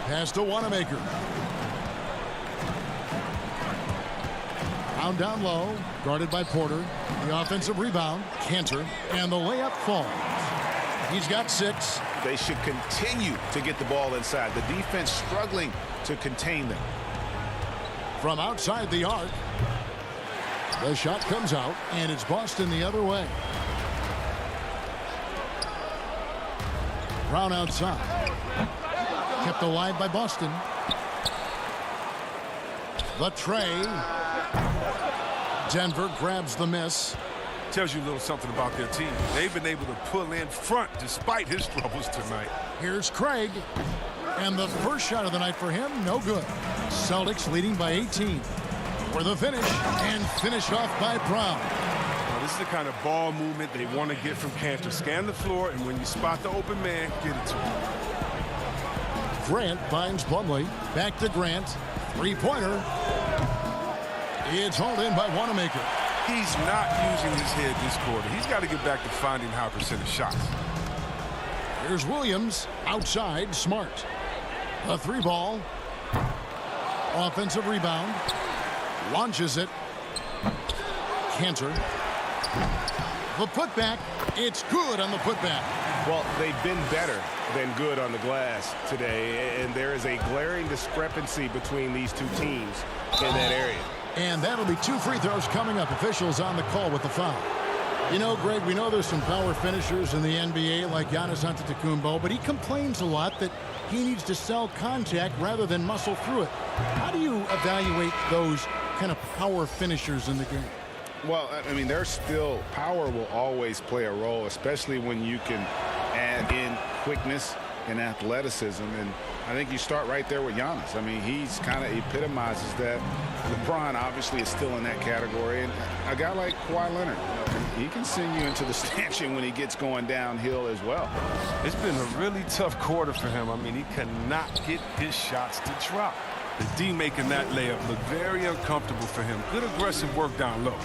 Pass to Wanamaker. Brown down low, guarded by Porter. The offensive rebound, Kanter, and the layup falls. He's got 6.
They should continue to get the ball inside. The defense struggling to contain them.
From outside the arc, the shot comes out, and it's Boston the other way. Brown outside. Kept alive by Boston. The tray. Denver grabs the miss.
Tells you a little something about their team. They've been able to pull in front despite his troubles tonight.
Here's Craig. And the first shot of the night for him, no good. Celtics leading by 18. For the finish, and finished off by Brown.
Now, this is the kind of ball movement they want to get from Kanter. Scan the floor, and when you spot the open man, get it to him.
Grant finds Plumlee. Back to Grant. 3-pointer. It's hauled in by Wanamaker.
He's not using his head this quarter. He's got to get back to finding high percentage shots.
Here's Williams. Outside, Smart. A 3 ball. Offensive rebound. Launches it. Cantor. The putback. It's good on the putback.
Well, they've been better than good on the glass today, and there is a glaring discrepancy between these two teams in that area.
And that'll be 2 free throws coming up. Officials on the call with the foul. You know, Greg, we know there's some power finishers in the NBA like Giannis Antetokounmpo, but he complains a lot that he needs to sell contact rather than muscle through it. How do you evaluate those kind of power finishers in the game?
Well, I mean, there's still power will always play a role, especially when you can add in quickness and athleticism. And I think you start right there with Giannis. I mean, he's kind of epitomizes that. LeBron obviously is still in that category. And a guy like Kawhi Leonard, he can send you into the stanchion when he gets going downhill as well.
It's been a really tough quarter for him. I mean, he cannot get his shots to drop. The D making that layup look very uncomfortable for him. Good aggressive work down low.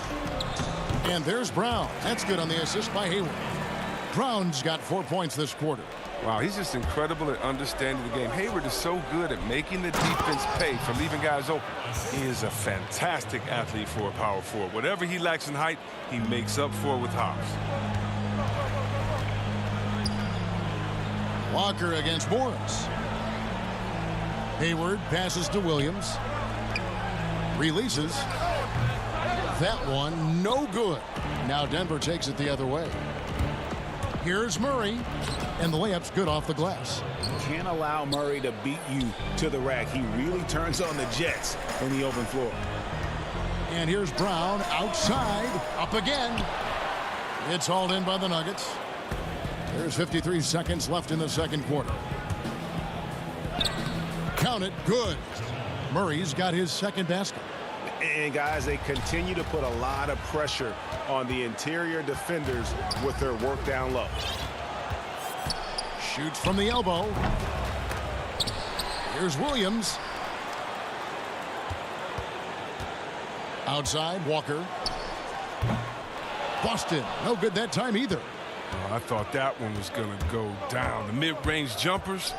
And there's Brown. That's good on the assist by Hayward. Brown's got 4 points this quarter.
Wow, he's just incredible at understanding the game. Hayward is so good at making the defense pay for leaving guys open. He is a fantastic athlete for a power forward. Whatever he lacks in height, he makes up for with hops.
Walker against Morris. Hayward passes to Williams. Releases. That one no good. Now Denver takes it the other way. Here's Murray. And the layup's good off the glass.
Can't allow Murray to beat you to the rack. He really turns on the jets in the open floor.
And here's Brown outside. Up again. It's hauled in by the Nuggets. There's 53 seconds left in the second quarter. Count it. Good. Murray's got his second basket.
And guys, they continue to put a lot of pressure on the interior defenders with their work down low.
Shoots from the elbow. Here's Williams. Outside, Walker. Boston. No good that time either.
Oh, I thought that one was going to go down. The mid-range jumpers.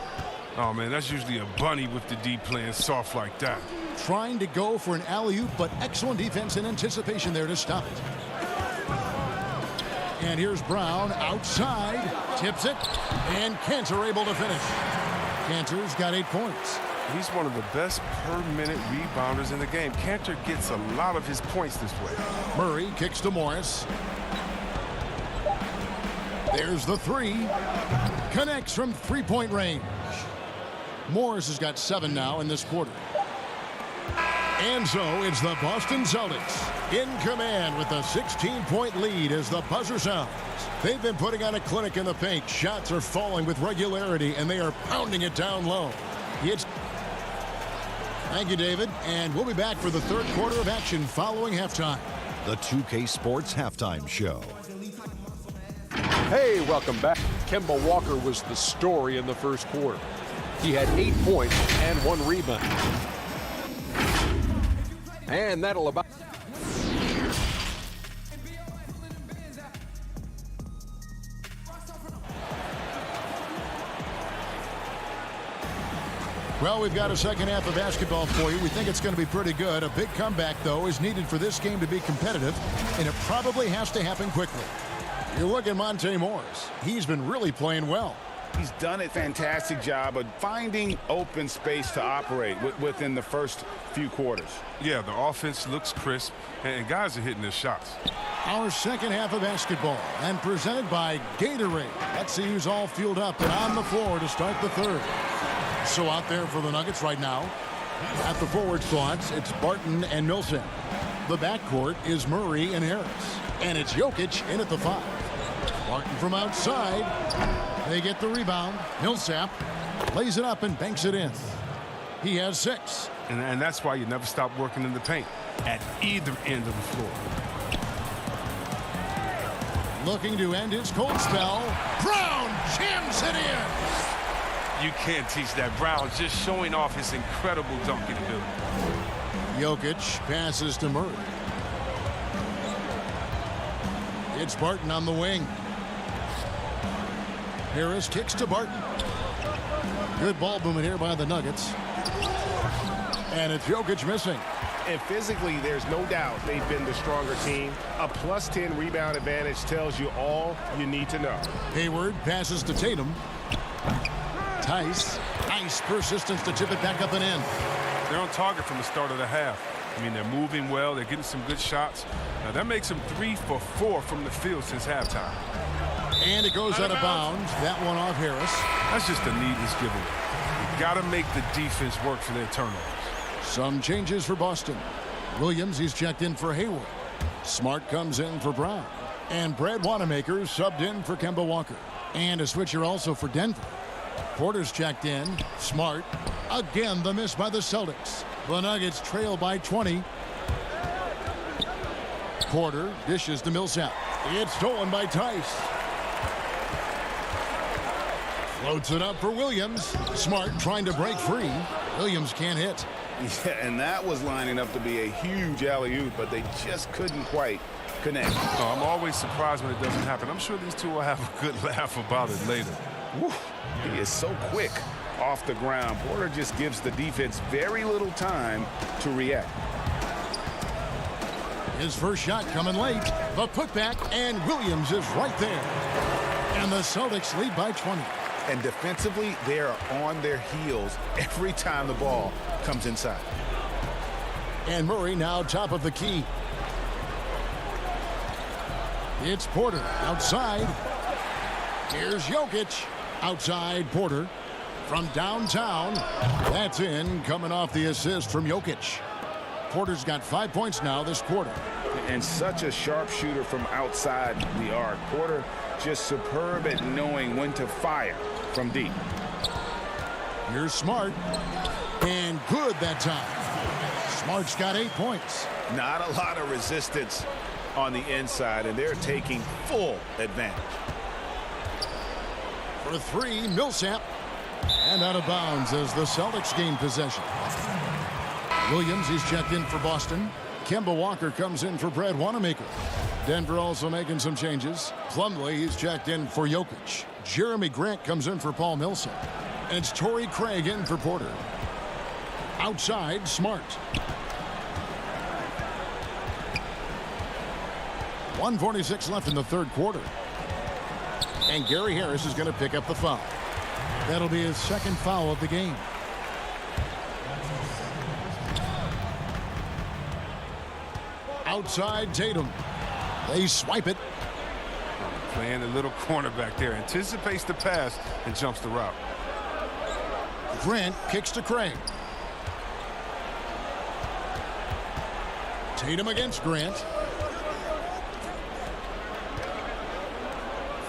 Oh, man, that's usually a bunny with the D playing soft like that.
Trying to go for an alley-oop, but excellent defense and anticipation there to stop it. And here's Brown outside, tips it, and Cantor able to finish. Cantor's got 8 points.
He's one of the best per-minute rebounders in the game. Cantor gets a lot of his points this way.
Murray kicks to Morris. There's the three. Connects from three-point range. Morris has got 7 now in this quarter. And so it's the Boston Celtics in command with a 16-point lead as the buzzer sounds. They've been putting on a clinic in the paint. Shots are falling with regularity, and they are pounding it down low. Thank you, David. And we'll be back for the third quarter of action following halftime.
The 2K Sports Halftime Show.
Hey, welcome back. Kemba Walker was the story in the first quarter. He had 8 points and 1 rebound. And that'll about...
Well, we've got a second half of basketball for you. We think it's going to be pretty good. A big comeback, though, is needed for this game to be competitive, and it probably has to happen quickly. You look at Monte Morris. He's been really playing well.
He's done a fantastic job of finding open space to operate within the first few quarters.
Yeah, the offense looks crisp, and guys are hitting their shots.
Our second half of basketball, and presented by Gatorade. Let's see who's all fueled up and on the floor to start the third. So out there for the Nuggets right now, at the forward spots, it's Barton and Millsap. The backcourt is Murray and Harris. And it's Jokic in at the 5. Barton from outside. They get the rebound. Millsap lays it up and banks it in. He has 6.
And that's why you never stop working in the paint at either end of the floor.
Looking to end his cold spell. Brown jams it in.
You can't teach that. Brown just showing off his incredible dunking ability.
Jokic passes to Murray. It's Barton on the wing. Harris kicks to Barton. Good ball movement here by the Nuggets. And it's Jokic missing.
And physically, there's no doubt they've been the stronger team. A +10 rebound advantage tells you all you need to know.
Hayward passes to Tatum. Tice. Nice persistence to tip it back up and in.
They're on target from the start of the half. I mean, they're moving well. They're getting some good shots. Now, that makes them 3 for 4 from the field since halftime.
And it goes out of bounds. That one off Harris.
That's just a needless giveaway. You got to make the defense work for their turnovers.
Some changes for Boston. Williams, he's checked in for Hayward. Smart comes in for Brown. And Brad Wanamaker subbed in for Kemba Walker. And a switcher also for Denver. Porter's checked in. Smart. Again, the miss by the Celtics. The Nuggets trail by 20. Porter dishes to Millsap. It's stolen by Tice. Floats it up for Williams. Smart trying to break free. Williams can't hit.
Yeah, and that was lining up to be a huge alley-oop, but they just couldn't quite connect.
Oh, I'm always surprised when it doesn't happen. I'm sure these two will have a good laugh about it later.
Woo, he is so quick off the ground. Porter just gives the defense very little time to react.
His first shot coming late. The putback, and Williams is right there. And the Celtics lead by 20.
And defensively, they are on their heels every time the ball comes inside.
And Murray now top of the key. It's Porter outside. Here's Jokic. Outside Porter. From downtown. That's in, coming off the assist from Jokic. Porter's got 5 points now this quarter.
And such a sharp shooter from outside the arc. Porter just superb at knowing when to fire from deep.
Here's Smart. And good that time. Smart's got 8 points.
Not a lot of resistance on the inside, and they're taking full advantage.
For 3, Millsap. And out of bounds as the Celtics gain possession. Williams, he's checked in for Boston. Kemba Walker comes in for Brad Wanamaker. Denver also making some changes. Plumlee, he's checked in for Jokic. Jeremy Grant comes in for Paul Millsap. And it's Torrey Craig in for Porter. Outside, Smart. 1:46 left in the third quarter. And Gary Harris is going to pick up the foul. That'll be his second foul of the game. Outside Tatum. They swipe it.
Playing the little cornerback there. Anticipates the pass and jumps the route.
Grant kicks to Craig. Tatum against Grant.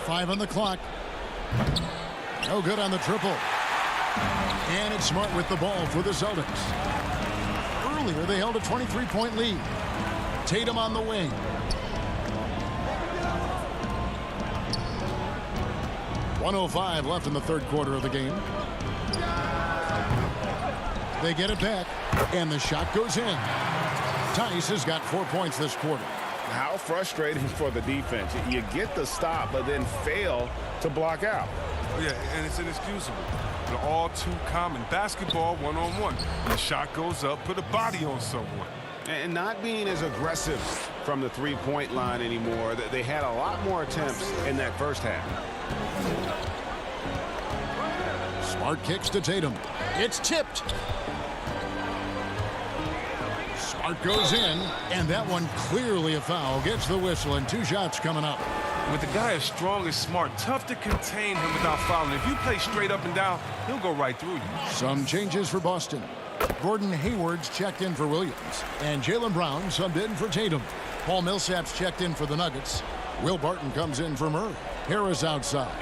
5 on the clock. No good on the triple. And it's Smart with the ball for the Celtics. Earlier, they held a 23-point lead. Tatum on the wing. .105 left in the third quarter of the game. They get it back, and the shot goes in. Tice has got 4 points this quarter.
How frustrating for the defense. You get the stop, but then fail to block out.
Yeah, and it's inexcusable. They're all too common. Basketball one-on-one. The shot goes up, put a body on someone.
And not being as aggressive from the three-point line anymore. They had a lot more attempts in that first half.
Smart kicks to Tatum. It's tipped. Smart goes in, and that one clearly a foul. Gets the whistle, and 2 shots coming up.
With the guy as strong as Smart, tough to contain him without fouling. If you play straight up and down, he'll go right through you.
Some changes for Boston. Gordon Hayward's checked in for Williams. And Jaylen Brown subbed in for Tatum. Paul Millsap's checked in for the Nuggets. Will Barton comes in for Murray. Harris outside.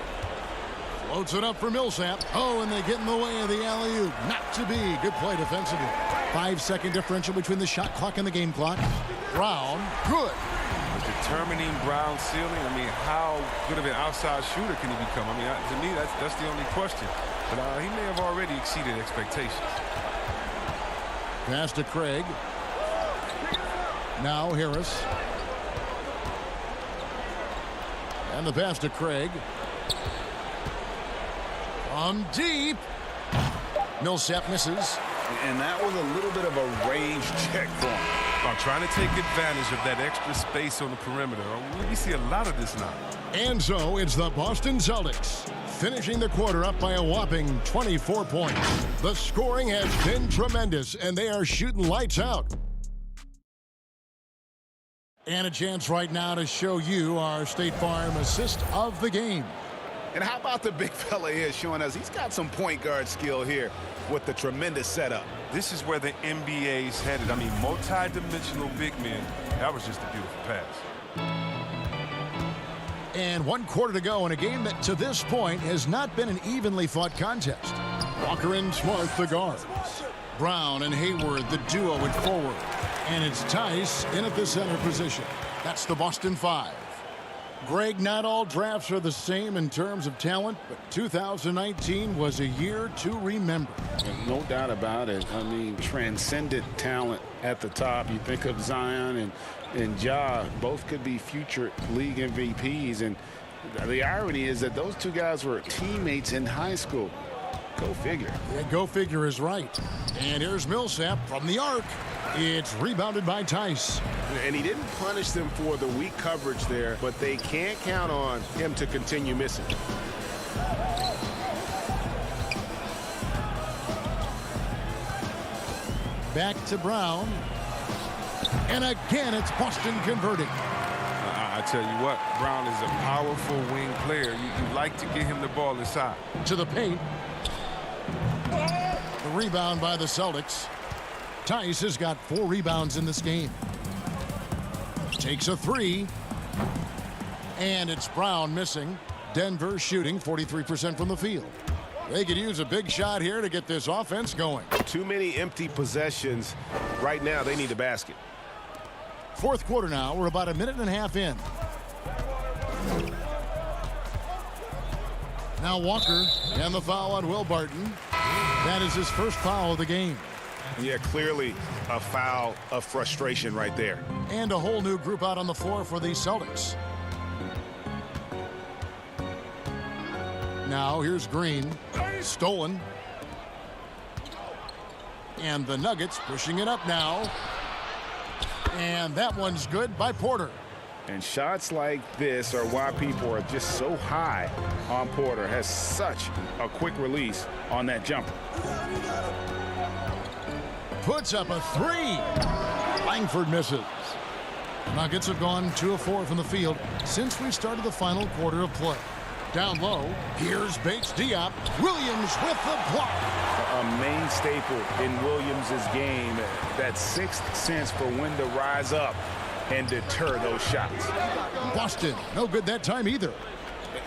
Floats it up for Millsap. Oh, and they get in the way of the alley-oop. Not to be. Good play defensively. 5-second differential between the shot clock and the game clock. Brown, good.
Determining Brown's ceiling, I mean, how good of an outside shooter can he become? I mean, to me, that's the only question. But he may have already exceeded expectations.
Pass to Craig. Now Harris. And the pass to Craig. From deep. Millsap misses.
And that was a little bit of a range check for him.
Trying to take advantage of that extra space on the perimeter. We see a lot of this now.
And so it's the Boston Celtics finishing the quarter up by a whopping 24 points. The scoring has been tremendous, and they are shooting lights out. And a chance right now to show you our State Farm assist of the game.
And how about the big fella here showing us he's got some point guard skill here with the tremendous setup.
This is where the NBA's headed. I mean, multi-dimensional big men. That was just a beautiful pass.
And 1 quarter to go in a game that to this point has not been an evenly fought contest. Walker and Smart the guards. Brown and Hayward the duo at forward. And it's Tice in at the center position. That's the Boston Five. Greg, not all drafts are the same in terms of talent, but 2019 was a year to remember.
No doubt about it. I mean, transcendent talent at the top. You think of Zion and Ja, both could be future league MVPs. And the irony is that those two guys were teammates in high school. Go figure.
Yeah, go figure is right. And here's Millsap from the arc. It's rebounded by Tice.
And he didn't punish them for the weak coverage there, but they can't count on him to continue missing.
Back to Brown. And again, it's Boston converting.
I tell you what, Brown is a powerful wing player. You like to get him the ball inside.
To the paint. The rebound by the Celtics. Tice has got 4 rebounds in this game. Takes a 3. And it's Brown missing. Denver shooting 43% from the field. They could use a big shot here to get this offense going.
Too many empty possessions. Right now, they need a basket.
4th quarter now. We're about a minute and a half in. Now Walker and the foul on Will Barton. That is his first foul of the game.
Yeah, clearly a foul of frustration right there.
And a whole new group out on the floor for the Celtics. Now here's Green. Stolen. And the Nuggets pushing it up now. And that one's good by Porter.
And shots like this are why people are just so high on Porter. Has such a quick release on that jumper.
Puts up a 3. Langford misses. Nuggets have gone 2 of 4 from the field since we started the final quarter of play. Down low, here's Bates Diop. Williams with the block.
A main staple in Williams' game, that sixth sense for when to rise up and deter those shots.
Boston, no good that time either.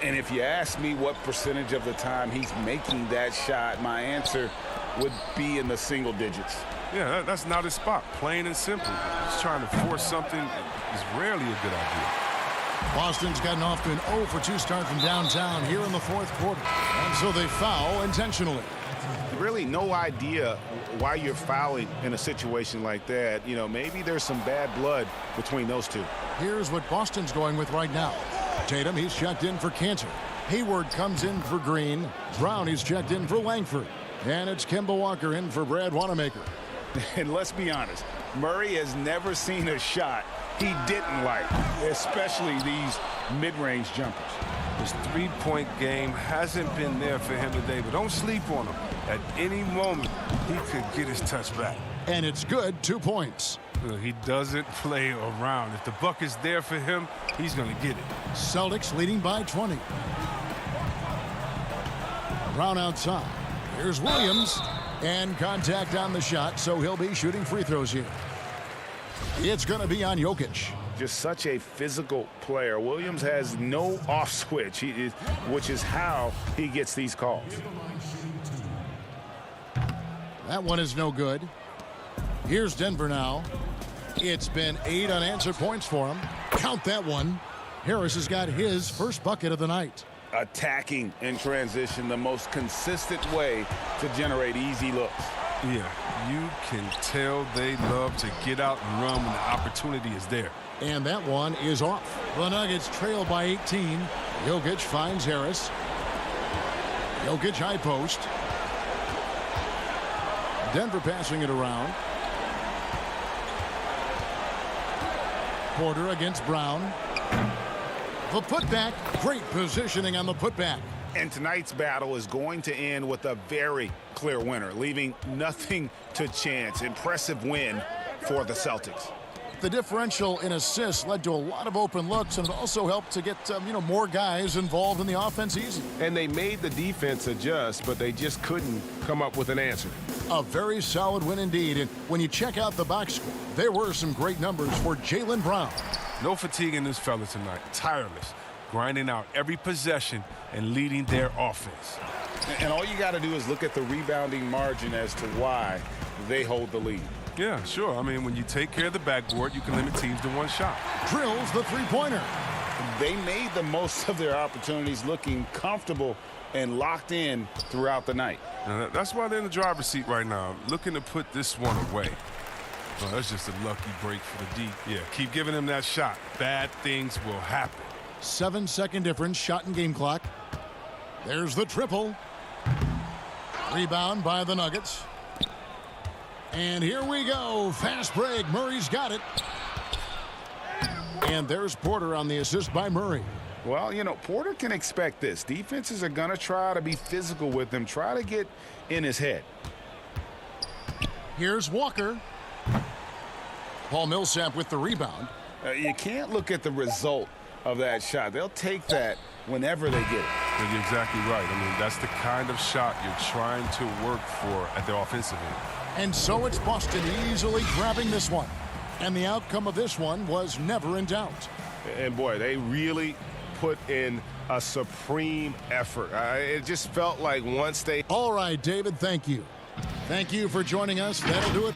And if you ask me what percentage of the time he's making that shot, my answer would be in the single digits.
Yeah, that's not his spot, plain and simple. Just trying to force something is rarely a good idea.
Boston's gotten off to an 0 for 2 start from downtown here in the 4th quarter. And so they foul intentionally.
Really no idea why you're fouling in a situation like that. You know, maybe there's some bad blood between those two.
Here's what Boston's going with right now. Tatum, he's checked in for Cantor. Hayward comes in for Green. Brown, he's checked in for Langford. And it's Kemba Walker in for Brad Wanamaker.
And let's be honest, Murray has never seen a shot he didn't like, especially these mid-range jumpers.
His three-point game hasn't been there for him today, but don't sleep on him. At any moment, he could get his touch back.
And it's good, 2 points.
He doesn't play around. If the buck is there for him, he's going to get it.
Celtics leading by 20. Brown outside. Here's Williams. And contact on the shot, so he'll be shooting free throws here. It's going to be on Jokic.
Just such a physical player. Williams has no off switch, which is how he gets these calls.
That one is no good. Here's Denver now. It's been 8 unanswered points for him. Count that one. Harris has got his first bucket of the night.
Attacking in transition, the most consistent way to generate easy looks.
Yeah, you can tell they love to get out and run when the opportunity is there.
And that one is off. The Nuggets trail by 18. Jokic finds Harris. Jokic high post. Denver passing it around. Porter against Brown. The putback. Great positioning on the putback.
And tonight's battle is going to end with a very clear winner, leaving nothing to chance. Impressive win for the Celtics.
The differential in assists led to a lot of open looks, and it also helped to get more guys involved in the offense easy.
And they made the defense adjust, but they just couldn't come up with an answer.
A very solid win indeed. And when you check out the box score, there were some great numbers for Jaylen Brown.
No fatigue in this fella tonight. Tireless, grinding out every possession and leading their offense.
And all you got to do is look at the rebounding margin as to why they hold the lead.
Yeah, sure. I mean, when you take care of the backboard, you can limit teams to one shot.
Drills the three-pointer.
They made the most of their opportunities, looking comfortable and locked in throughout the night.
Now, that's why they're in the driver's seat right now, looking to put this one away. Well, that's just a lucky break for the D. Yeah, keep giving them that shot. Bad things will happen.
7-second difference, shot and game clock. There's the triple. Rebound by the Nuggets. And here we go. Fast break. Murray's got it. And there's Porter on the assist by Murray.
Well, Porter can expect this. Defenses are going to try to be physical with him, try to get in his head.
Here's Walker. Paul Millsap with the rebound.
You can't look at the result of that shot. They'll take that whenever they get it.
You're exactly right. I mean, that's the kind of shot you're trying to work for at the offensive end.
And so it's Boston easily grabbing this one. And the outcome of this one was never in doubt.
And boy, they really put in a supreme effort. It just felt like once they...
All right, David, thank you. Thank you for joining us. That'll do it.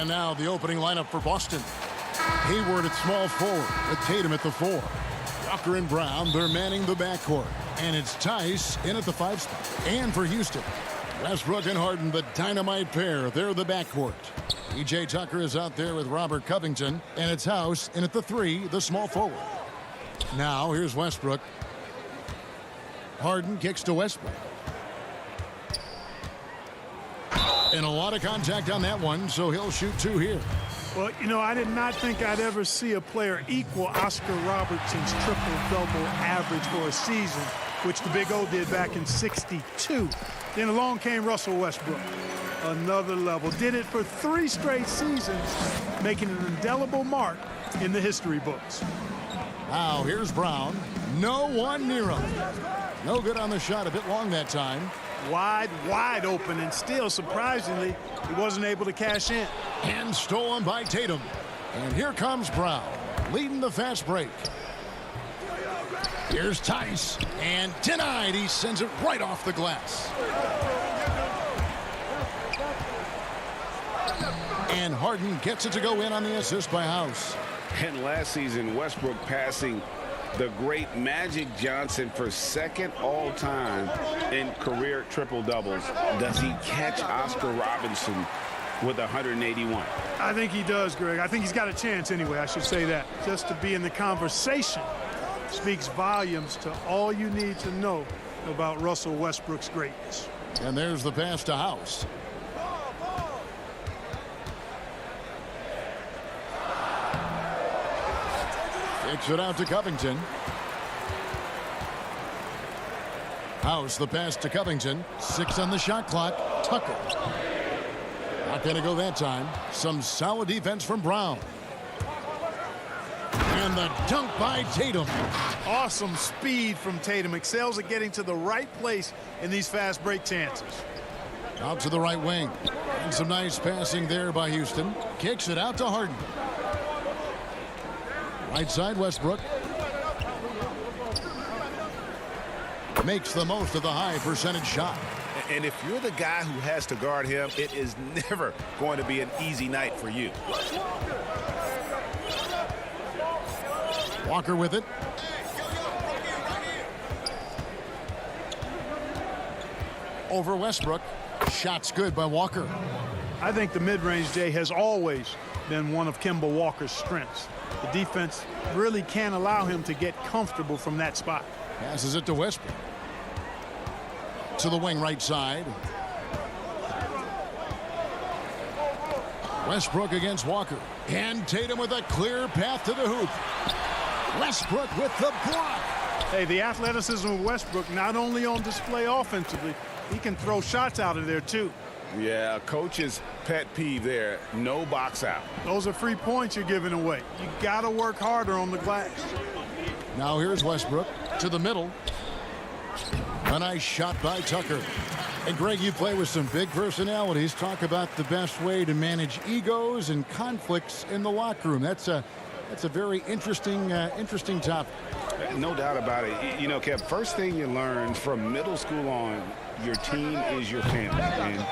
And now the opening lineup for Boston. Hayward at small forward with Tatum at the 4. Walker and Brown, they're manning the backcourt. And it's Tice in at the 5 spot. And for Houston, Westbrook and Harden, the dynamite pair. They're the backcourt. P.J. Tucker is out there with Robert Covington. And it's House in at the 3, the small forward. Now here's Westbrook. Harden kicks to Westbrook. And a lot of contact on that one, so he'll shoot 2 here.
Well, you know, I did not think I'd ever see a player equal Oscar Robertson's triple-double average for a season, which the Big O did back in '62. Then along came Russell Westbrook. Another level. Did it for 3 straight seasons, making an indelible mark in the history books.
Now here's Brown. No one near him. No good on the shot. A bit long that time.
Wide open, and still, surprisingly, he wasn't able to cash in.
And stolen by Tatum. And here comes Brown, leading the fast break. Here's Tice, and denied. He sends it right off the glass. And Harden gets it to go in on the assist by House.
And last season, Westbrook passing the great Magic Johnson for 2nd all-time in career triple-doubles. Does he catch Oscar Robinson with 181?
I think he does, Greg. I think he's got a chance anyway, I should say that. Just to be in the conversation speaks volumes to all you need to know about Russell Westbrook's greatness.
And there's the pass to House. Kicks it out to Covington. House, the pass to Covington. 6 on the shot clock. Tucker. Not going to go that time. Some solid defense from Brown. And the dunk by Tatum.
Awesome speed from Tatum. Excels at getting to the right place in these fast break chances.
Out to the right wing. And some nice passing there by Houston. Kicks it out to Harden. Right side, Westbrook. Makes the most of the high percentage shot.
And if you're the guy who has to guard him, it is never going to be an easy night for you.
Walker with it. Over Westbrook. Shot's good by Walker.
I think the mid-range, Jay, has always been one of Kemba Walker's strengths. The defense really can't allow him to get comfortable from that spot.
Passes it to Westbrook. To the wing right side. Westbrook against Walker. And Tatum with a clear path to the hoop. Westbrook with the block.
Hey, the athleticism of Westbrook not only on display offensively, he can throw shots out of there too.
Yeah, coach's pet peeve there. No box out.
Those are free points you're giving away. You got to work harder on the glass.
Now here's Westbrook to the middle. A nice shot by Tucker. And Greg, you play with some big personalities. Talk about the best way to manage egos and conflicts in the locker room. That's a very interesting topic.
No doubt about it. You know, Kev, first thing you learn from middle school on, your team is your family. And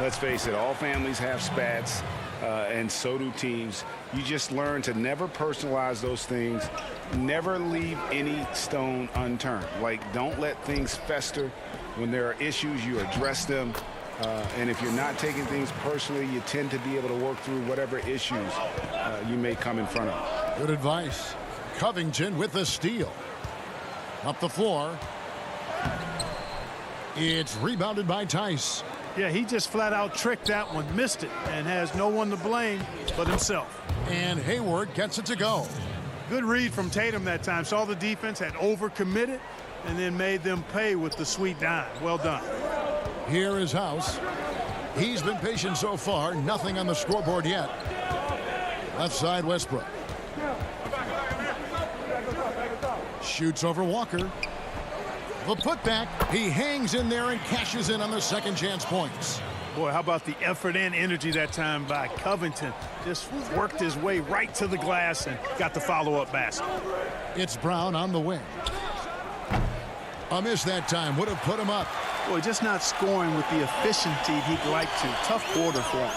let's face it, all families have spats, and so do teams. You just learn to never personalize those things. Never leave any stone unturned. Like, don't let things fester. When there are issues, you address them. And if you're not taking things personally, you tend to be able to work through whatever issues you may come in front of.
Good advice. Covington with the steal. Up the floor. It's rebounded by Tice.
Yeah, he just flat out tricked that one, missed it, and has no one to blame but himself.
And Hayward gets it to go.
Good read from Tatum that time. Saw the defense had overcommitted and then made them pay with the sweet dime. Well done.
Here is House. He's been patient so far. Nothing on the scoreboard yet. Left side, Westbrook. Shoots over Walker. The putback. He hangs in there and cashes in on the second chance points.
Boy, how about the effort and energy that time by Covington? Just worked his way right to the glass and got the follow-up basket.
It's Brown on the wing. A miss that time would have put him up.
Boy, just not scoring with the efficiency he'd like to. Tough quarter for him.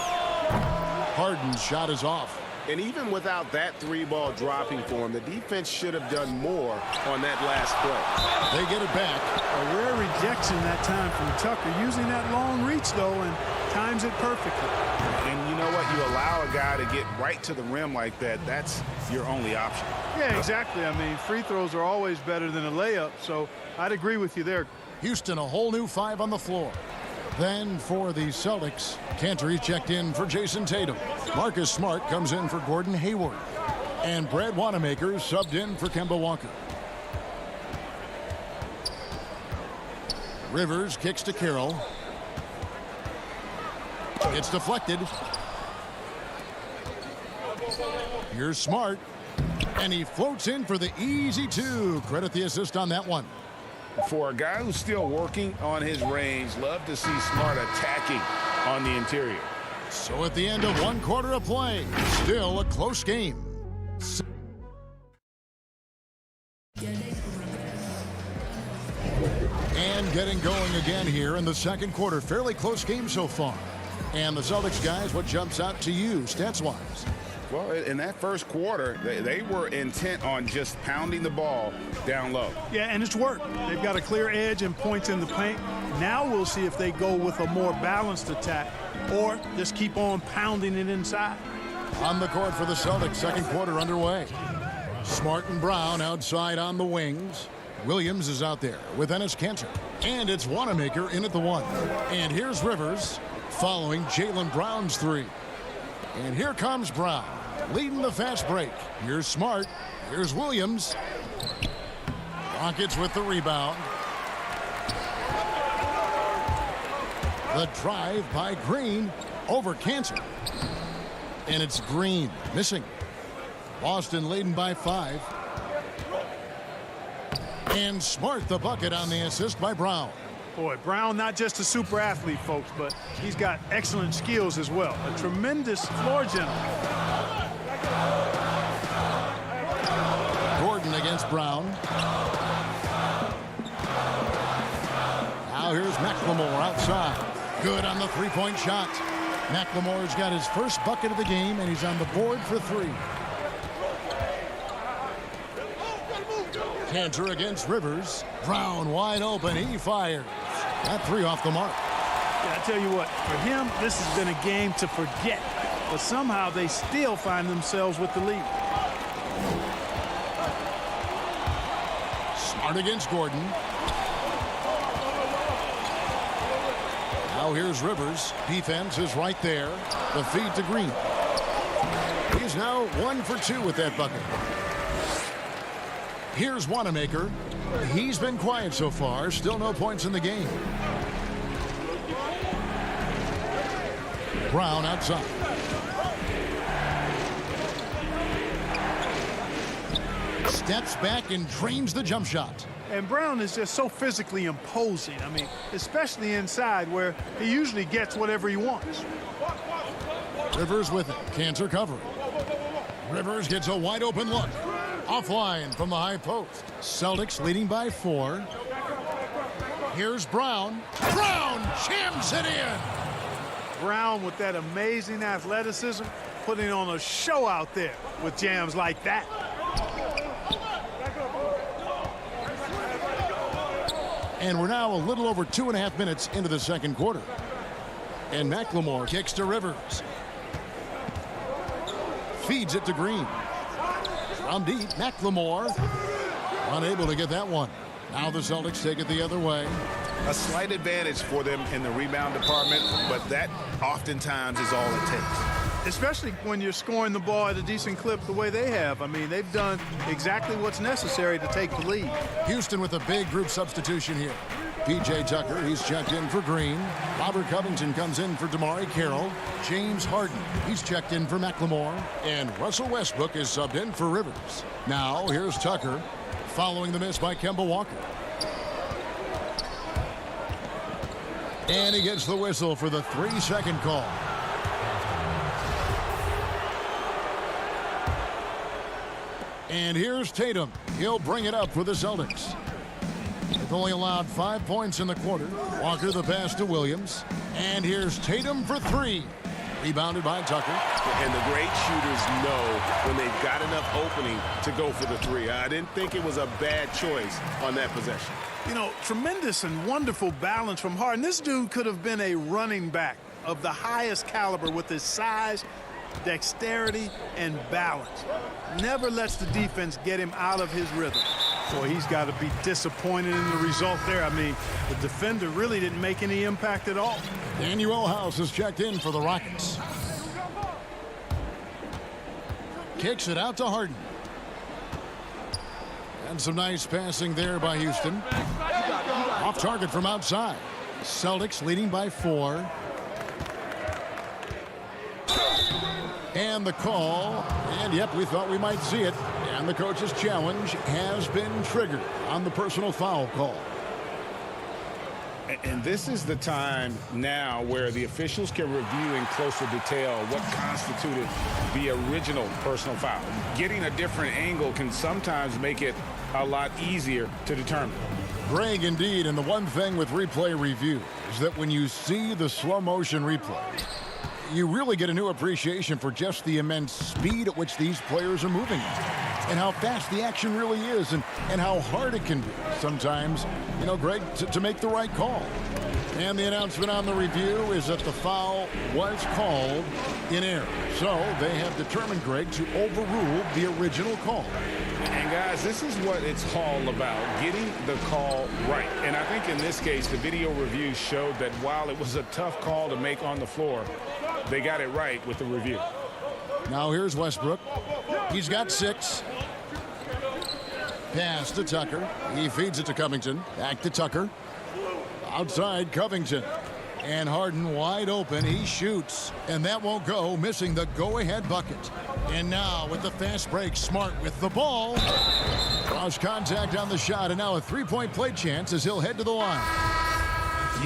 Harden's shot is off.
And even without that three-ball dropping for him, the defense should have done more on that last play.
They get it back.
A rare rejection that time from Tucker, using that long reach, though, and times it perfectly.
And you know what? You allow a guy to get right to the rim like that, that's your only option.
Yeah, exactly. I mean, free throws are always better than a layup, so I'd agree with you there.
Houston, a whole new 5 on the floor. Then for the Celtics, Cantor checked in for Jason Tatum. Marcus Smart comes in for Gordon Hayward. And Brad Wanamaker subbed in for Kemba Walker. Rivers kicks to Carroll. It's deflected. Here's Smart. And he floats in for the easy 2. Credit the assist on that one.
For a guy who's still working on his range, love to see Smart attacking on the interior.
So at the end of 1 quarter of play, still a close game. And getting going again here in the second quarter. Fairly close game so far. And the Celtics guys, what jumps out to you stats-wise?
Well, in that first quarter, they were intent on just pounding the ball down low.
Yeah, and it's worked. They've got a clear edge and points in the paint. Now we'll see if they go with a more balanced attack or just keep on pounding it inside.
On the court for the Celtics, second quarter underway. Smart and Brown outside on the wings. Williams is out there with Enes Kanter. And it's Wanamaker in at the 1. And here's Rivers following Jaylen Brown's 3. And here comes Brown, leading the fast break. Here's Smart. Here's Williams. Rockets with the rebound. The drive by Green over Kanter. And it's Green missing. Boston leading by 5. And Smart the bucket on the assist by Brown.
Boy, Brown not just a super athlete, folks, but he's got excellent skills as well. A tremendous floor general.
Gordon against Brown. Now here's McLemore outside. Good on the three-point shot. McLemore's got his first bucket of the game, and he's on the board for 3. Kanter against Rivers. Brown wide open. He fires. That 3 off the mark.
Yeah, I tell you what, for him, this has been a game to forget. But somehow they still find themselves with the lead.
Smart against Gordon. Now here's Rivers. Defense is right there. The feed to Green. He's now 1 for 2 with that bucket. Here's Wanamaker. He's been quiet so far. Still no points in the game. Brown outside. Steps back and drains the jump shot.
And Brown is just so physically imposing. I mean, especially inside where he usually gets whatever he wants.
Rivers with it. Kanter covering. Rivers gets a wide open look. Offline from the high post. Celtics leading by 4. Here's Brown. Brown jams it in.
Brown with that amazing athleticism, putting on a show out there with jams like that.
And we're now a little over 2.5 minutes into the second quarter. And McLemore kicks to Rivers. Feeds it to Green. From deep, McLemore unable to get that one. Now the Celtics take it the other way.
A slight advantage for them in the rebound department, but that oftentimes is all it takes.
Especially when you're scoring the ball at a decent clip the way they have. I mean, they've done exactly what's necessary to take the lead.
Houston with a big group substitution here. P.J. Tucker, he's checked in for Green. Robert Covington comes in for DeMarre Carroll. James Harden, he's checked in for McLemore. And Russell Westbrook is subbed in for Rivers. Now, here's Tucker, following the miss by Kemba Walker. And he gets the whistle for the 3-second call. And here's Tatum. He'll bring it up for the Celtics. They've only allowed 5 points in the quarter. Walker the pass to Williams. And here's Tatum for 3. Rebounded by Tucker.
And the great shooters know when they've got enough opening to go for the three. I didn't think it was a bad choice on that possession.
You know, tremendous and wonderful balance from Harden. This dude could have been a running back of the highest caliber with his size, dexterity, and balance. Never lets the defense get him out of his rhythm. So he's got to be disappointed in the result there. I mean, the defender really didn't make any impact at all.
Daniel House is checked in for the Rockets. Kicks it out to Harden. And some nice passing there by Houston. Off target from outside. Celtics leading by 4. And the call, and yep, we thought we might see it. And the coach's challenge has been triggered on the personal foul call.
And this is the time now where the officials can review in closer detail what constituted the original personal foul. Getting a different angle can sometimes make it a lot easier to determine.
Greg, indeed, and the one thing with replay review is that when you see the slow motion replay, you really get a new appreciation for just the immense speed at which these players are moving and how fast the action really is and how hard it can be sometimes, you know, Greg, to make the right call. And the announcement on the review is that the foul was called in error. So they have determined, Greg, to overrule the original call.
And guys, this is what it's all about, getting the call right. And I think in this case, the video review showed that while it was a tough call to make on the floor, they got it right with the review.
Now here's Westbrook. He's got 6. Pass to Tucker. He feeds it to Covington. Back to Tucker. Outside Covington. And Harden wide open. He shoots. And that won't go, missing the go-ahead bucket. And now with the fast break, Smart with the ball. Cross contact on the shot, and now a three-point play chance as he'll head to the line.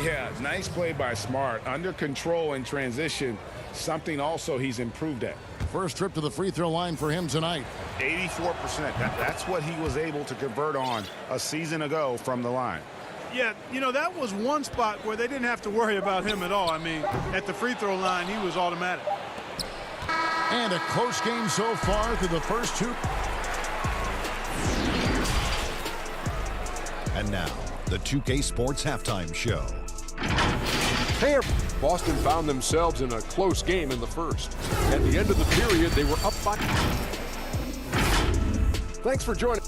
Yeah, nice play by Smart. Under control in transition, something also he's improved at.
First trip to the free throw line for him tonight.
84%. That's what he was able to convert on a season ago from the line.
Yeah, you know, that was one spot where they didn't have to worry about him at all. I mean, at the free throw line, he was automatic.
And a close game so far through the first 2.
And now, the 2K Sports Halftime Show.
Hey, Boston found themselves in a close game in the first. At the end of the period, they were up by. Thanks for joining.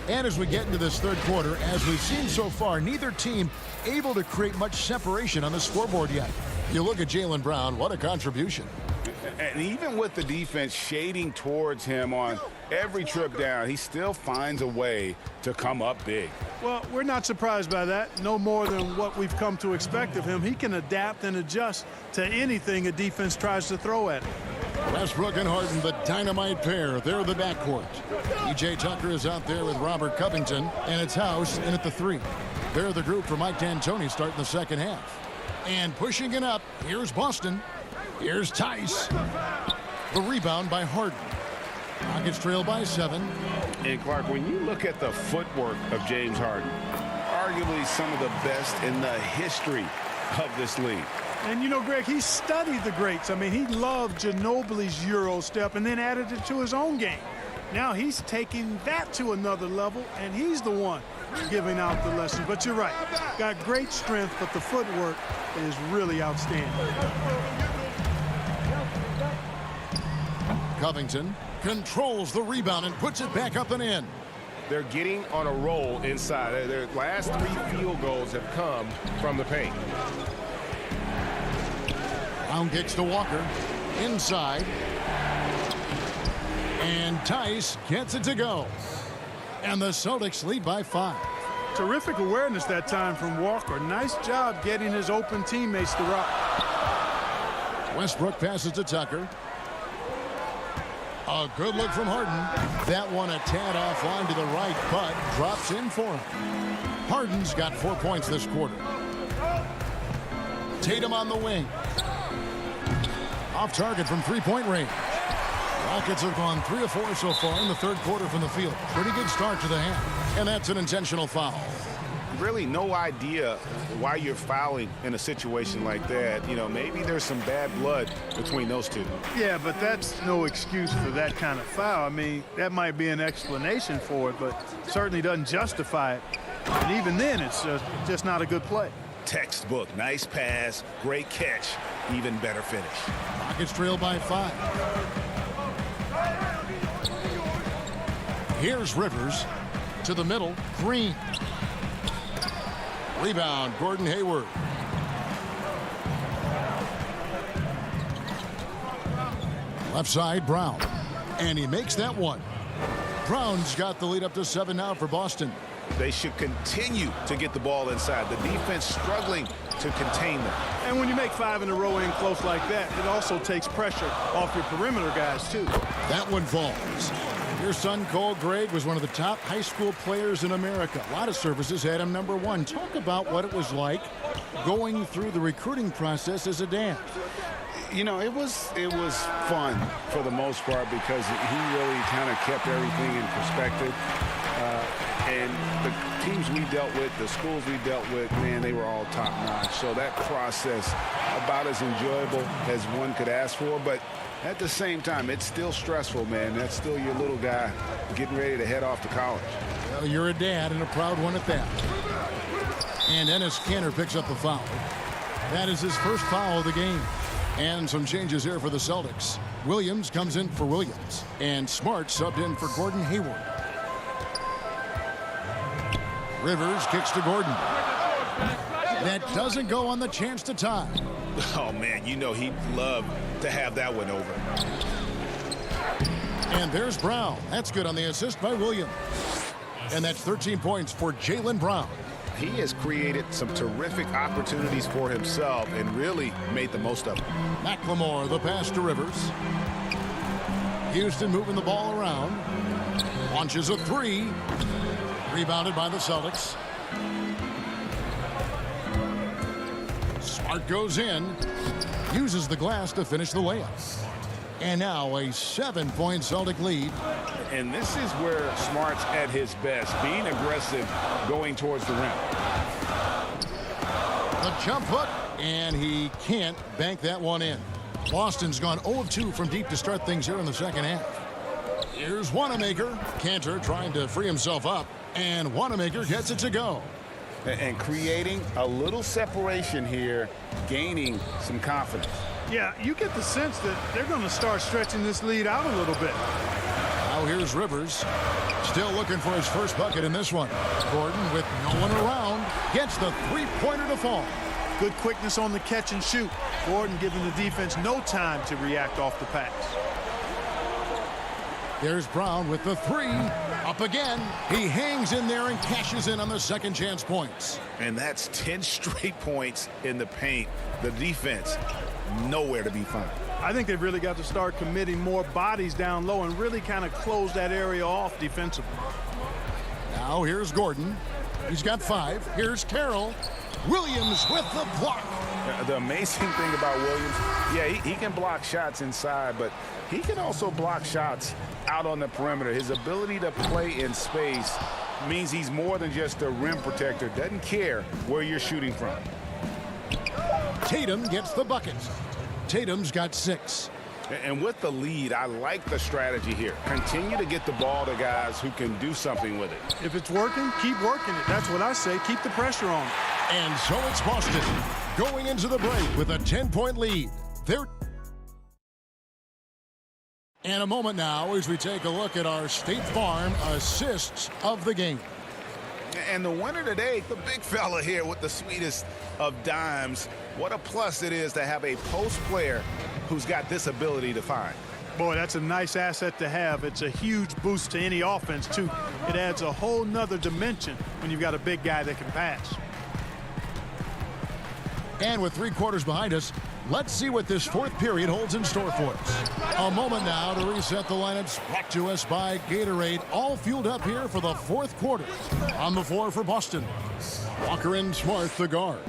And as we get into this third quarter, as we've seen so far, neither team able to create much separation on the scoreboard yet. You look at Jaylen Brown, what a contribution.
And even with the defense shading towards him on every trip down, he still finds a way to come up big.
Well, we're not surprised by that. No more than what we've come to expect of him. He can adapt and adjust to anything a defense tries to throw at him.
Westbrook and Harden, the dynamite pair. They're the backcourt. P.J. Tucker is out there with Robert Covington, and it's House in at the 3. They're the group for Mike D'Antoni starting the second half. And pushing it up, here's Boston. Here's Tice. The rebound by Harden. Rockets trail by 7.
And Clark, when you look at the footwork of James Harden, arguably some of the best in the history of this league.
And, you know, Greg, he studied the greats. I mean, he loved Ginobili's Euro step and then added it to his own game. Now he's taking that to another level, and he's the one giving out the lessons. But you're right. Got great strength, but the footwork is really outstanding.
Covington controls the rebound and puts it back up and in.
They're getting on a roll inside. Their last 3 field goals have come from the paint.
Brown kicks to Walker. Inside. And Tice gets it to go. And the Celtics lead by 5.
Terrific awareness that time from Walker. Nice job getting his open teammates to rock.
Westbrook passes to Tucker. A good look from Harden. That one a tad offline to the right, but drops in for him. Harden's got 4 points this quarter. Tatum on the wing. Off target from 3-point range. Rockets have gone 3 of 4 so far in the third quarter from the field. Pretty good start to the half. And that's an intentional foul.
Really no idea why you're fouling in a situation like that. You know, maybe there's some bad blood between those two.
Yeah, but that's no excuse for that kind of foul. I mean, that might be an explanation for it, but certainly doesn't justify it. And even then, it's just not a good play.
Textbook. Nice pass, great catch, even better finish.
Rockets trail by 5. Here's Rivers to the middle. Green. Rebound, Gordon Hayward. Left side, Brown. And he makes that one. Brown's got the lead up to 7 now for Boston.
They should continue to get the ball inside. The defense struggling to contain them.
And when you make 5 in a row in close like that, it also takes pressure off your perimeter guys, too.
That one falls. Your son, Cole Gregg, was one of the top high school players in America. A lot of services had him number 1. Talk about what it was like going through the recruiting process as a dad.
You know, it was fun for the most part because he really kind of kept everything in perspective. And the teams we dealt with, the schools we dealt with, man, they were all top-notch. So that process, about as enjoyable as one could ask for. But at the same time, it's still stressful, man. That's still your little guy getting ready to head off to college.
Well, you're a dad and a proud one at that. And Enes Kanter picks up the foul. That is his first foul of the game. And some changes here for the Celtics. Williams comes in for Williams. And Smart subbed in for Gordon Hayward. Rivers kicks to Gordon. That doesn't go on the chance to tie.
Oh, man, you know he'd love to have that one over.
And there's Brown. That's good on the assist by Williams. And that's 13 points for Jaylen Brown.
He has created some terrific opportunities for himself and really made the most of them.
McLemore, the pass to Rivers. Houston moving the ball around. Launches a 3. Rebounded by the Celtics. Smart goes in. Uses the glass to finish the layup. And now a 7-point Celtic lead.
And this is where Smart's at his best, being aggressive, going towards the rim.
The jump hook, and he can't bank that one in. Boston's gone 0 of 2 from deep to start things here in the second half. Here's Wanamaker. Kanter trying to free himself up, and Wanamaker gets it to go.
And creating a little separation here, gaining some confidence.
Yeah, you get the sense that they're going to start stretching this lead out a little bit.
Now here's Rivers. Still looking for his first bucket in this one. Gordon, with no one around, gets the three-pointer to fall.
Good quickness on the catch and shoot. Gordon giving the defense no time to react off the pass.
There's Brown with the 3. Up again. He hangs in there and cashes in on the second chance points.
And that's 10 straight points in the paint. The defense, nowhere to be found.
I think they've really got to start committing more bodies down low and really kind of close that area off defensively.
Now here's Gordon. He's got 5. Here's Carroll. Williams with the block.
The amazing thing about Williams, yeah, he can block shots inside, but he can also block shots out on the perimeter. His ability to play in space means he's more than just a rim protector. Doesn't care where you're shooting from.
Tatum gets the bucket. Tatum's got 6.
And with the lead, I like the strategy here. Continue to get the ball to guys who can do something with it.
If it's working, keep working it. That's what I say. Keep the pressure on.
And so it's Boston going into the break with a 10-point lead. And a moment now as we take a look at our State Farm assists of the game.
And the winner today, the big fella here with the sweetest of dimes. What a plus it is to have a post player who's got this ability to find.
Boy, that's a nice asset to have. It's a huge boost to any offense, too. It adds a whole nother dimension when you've got a big guy that can pass.
And with 3 quarters behind us, let's see what this fourth period holds in store for us. A moment now to reset the lineups brought to us by Gatorade. All fueled up here for the fourth quarter. On the floor for Boston, Walker and Smart, the guards.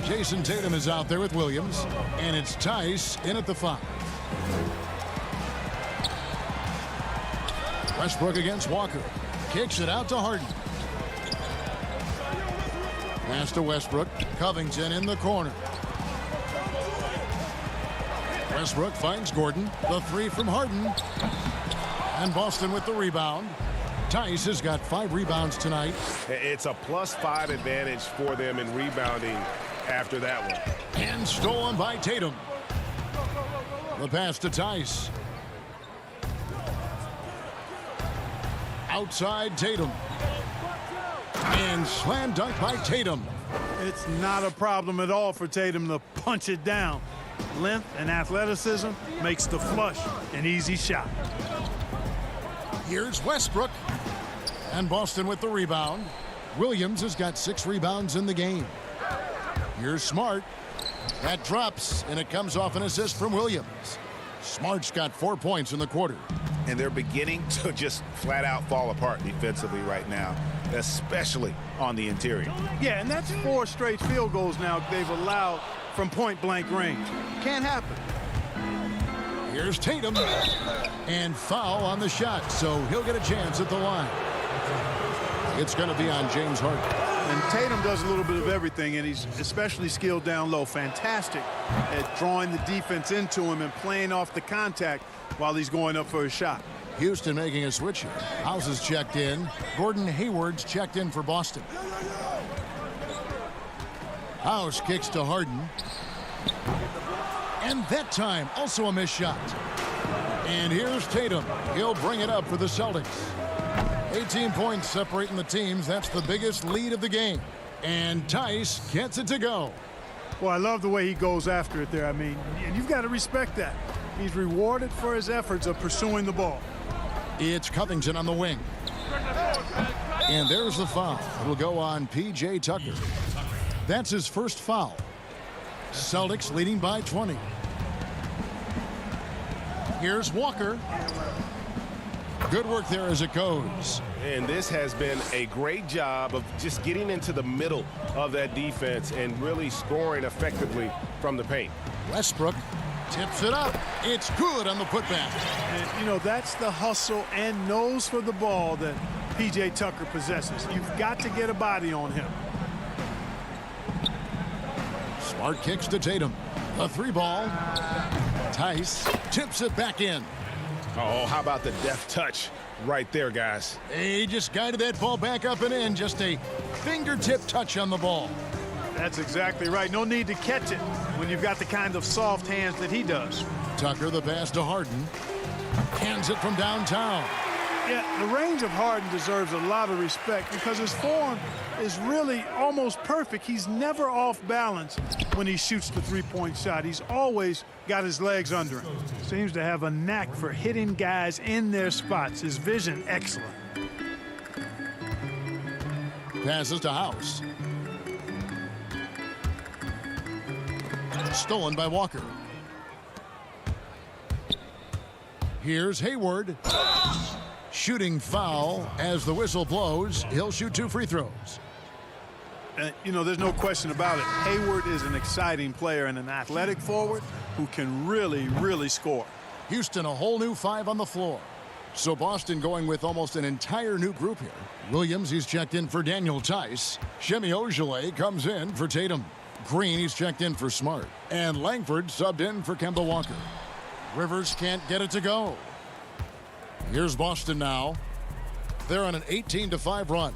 Jason Tatum is out there with Williams, and it's Tice in at the 5. Westbrook against Walker. Kicks it out to Harden. Pass to Westbrook. Covington in the corner. Westbrook finds Gordon. The three from Harden. And Boston with the rebound. Tice has got 5 rebounds tonight.
It's a +5 advantage for them in rebounding after that one.
And stolen by Tatum. The pass to Tice. Outside Tatum. And slam dunk by Tatum.
It's not a problem at all for Tatum to punch it down. Length and athleticism makes the flush an easy shot.
Here's Westbrook. And Boston with the rebound. Williams has got 6 rebounds in the game. Here's Smart. That drops, and it comes off an assist from Williams. Smart's got 4 points in the quarter.
And they're beginning to just flat out fall apart defensively right now, especially on the interior.
Yeah, and that's 4 straight field goals now they've allowed from point-blank range. Can't happen.
Here's Tatum. And foul on the shot, so he'll get a chance at the line. It's going to be on James Harden.
And Tatum does a little bit of everything, and he's especially skilled down low. Fantastic at drawing the defense into him and playing off the contact while he's going up for a shot.
Houston making a switch here. House is checked in. Gordon Hayward's checked in for Boston. House kicks to Harden. And that time, also a missed shot. And here's Tatum. He'll bring it up for the Celtics. 18 points separating the teams. That's the biggest lead of the game. And Tice gets it to go.
Well, I love the way he goes after it there. I mean, and you've got to respect that. He's rewarded for his efforts of pursuing the ball.
It's Covington on the wing. And there's the foul. It'll go on P.J. Tucker. That's his first foul. Celtics leading by 20. Here's Walker. Good work there as it goes.
And this has been a great job of just getting into the middle of that defense and really scoring effectively from the paint.
Westbrook tips it up. It's good on the putback.
And, you know, that's the hustle and nose for the ball that P.J. Tucker possesses. You've got to get a body on him.
Smart kicks to Tatum. A 3-ball. Tice tips it back in.
Oh, how about the deft touch right there, guys?
He just guided that ball back up and in. Just a fingertip touch on the ball.
That's exactly right. No need to catch it when you've got the kind of soft hands that he does.
Tucker, the pass to Harden. Hands it from downtown.
Yeah, the range of Harden deserves a lot of respect because his form is really almost perfect. He's never off balance when he shoots the three-point shot. He's always got his legs under him. Seems to have a knack for hitting guys in their spots. His vision, excellent.
Passes to House. Stolen by Walker. Here's Hayward. Shooting foul as the whistle blows. He'll shoot 2 free throws.
You know, there's no question about it. Hayward is an exciting player and an athletic forward who can really score.
Houston, a whole new 5 on the floor. So Boston going with almost an entire new group here. Williams, he's checked in for Daniel Tice. Shemi Ojeleye comes in for Tatum. Green, he's checked in for Smart. And Langford subbed in for Kemba Walker. Rivers can't get it to go. Here's Boston now. They're on an 18-5 run.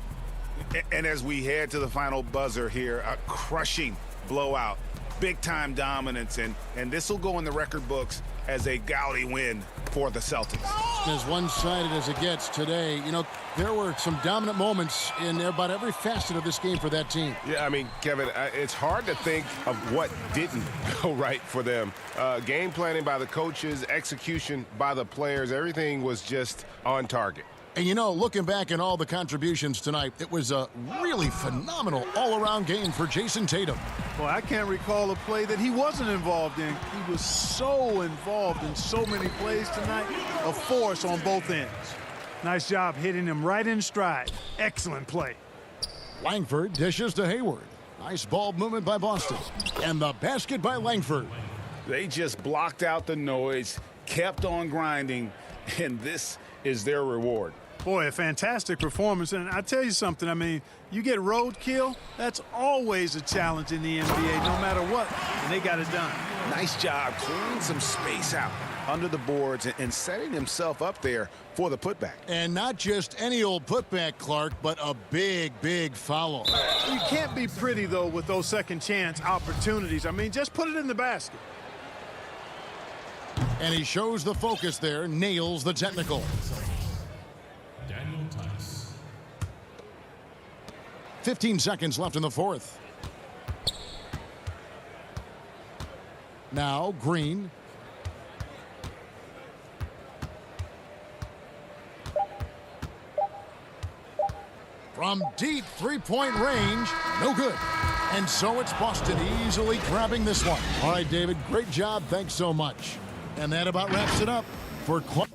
And as we head to the final buzzer here, a crushing blowout, big-time dominance, and this will go in the record books as a gaudy win for the Celtics.
As one-sided as it gets today, you know, there were some dominant moments in about every facet of this game for that team.
Yeah, I mean, Kevin, it's hard to think of what didn't go right for them. Game planning by the coaches, execution by the players, everything was just on target.
And, you know, looking back at all the contributions tonight, it was a really phenomenal all-around game for Jason Tatum.
Well, I can't recall a play that he wasn't involved in. He was so involved in so many plays tonight, a force on both ends. Nice job hitting him right in stride. Excellent play.
Langford dishes to Hayward. Nice ball movement by Boston. And the basket by Langford.
They just blocked out the noise, kept on grinding, and this is their reward.
Boy, a fantastic performance. And I tell you something, I mean, you get roadkill, that's always a challenge in the NBA, no matter what, and they got it done.
Nice job clearing some space out under the boards and setting himself up there for the putback.
And not just any old putback, Clark, but a big, big follow.
You can't be pretty, though, with those second chance opportunities. I mean, just put it in the basket.
And he shows the focus there, nails the technical. 15 seconds left in the fourth. Now Green. From deep three-point range, no good. And so it's Boston easily grabbing this one. All right, David, great job. Thanks so much. And that about wraps it up for Clark.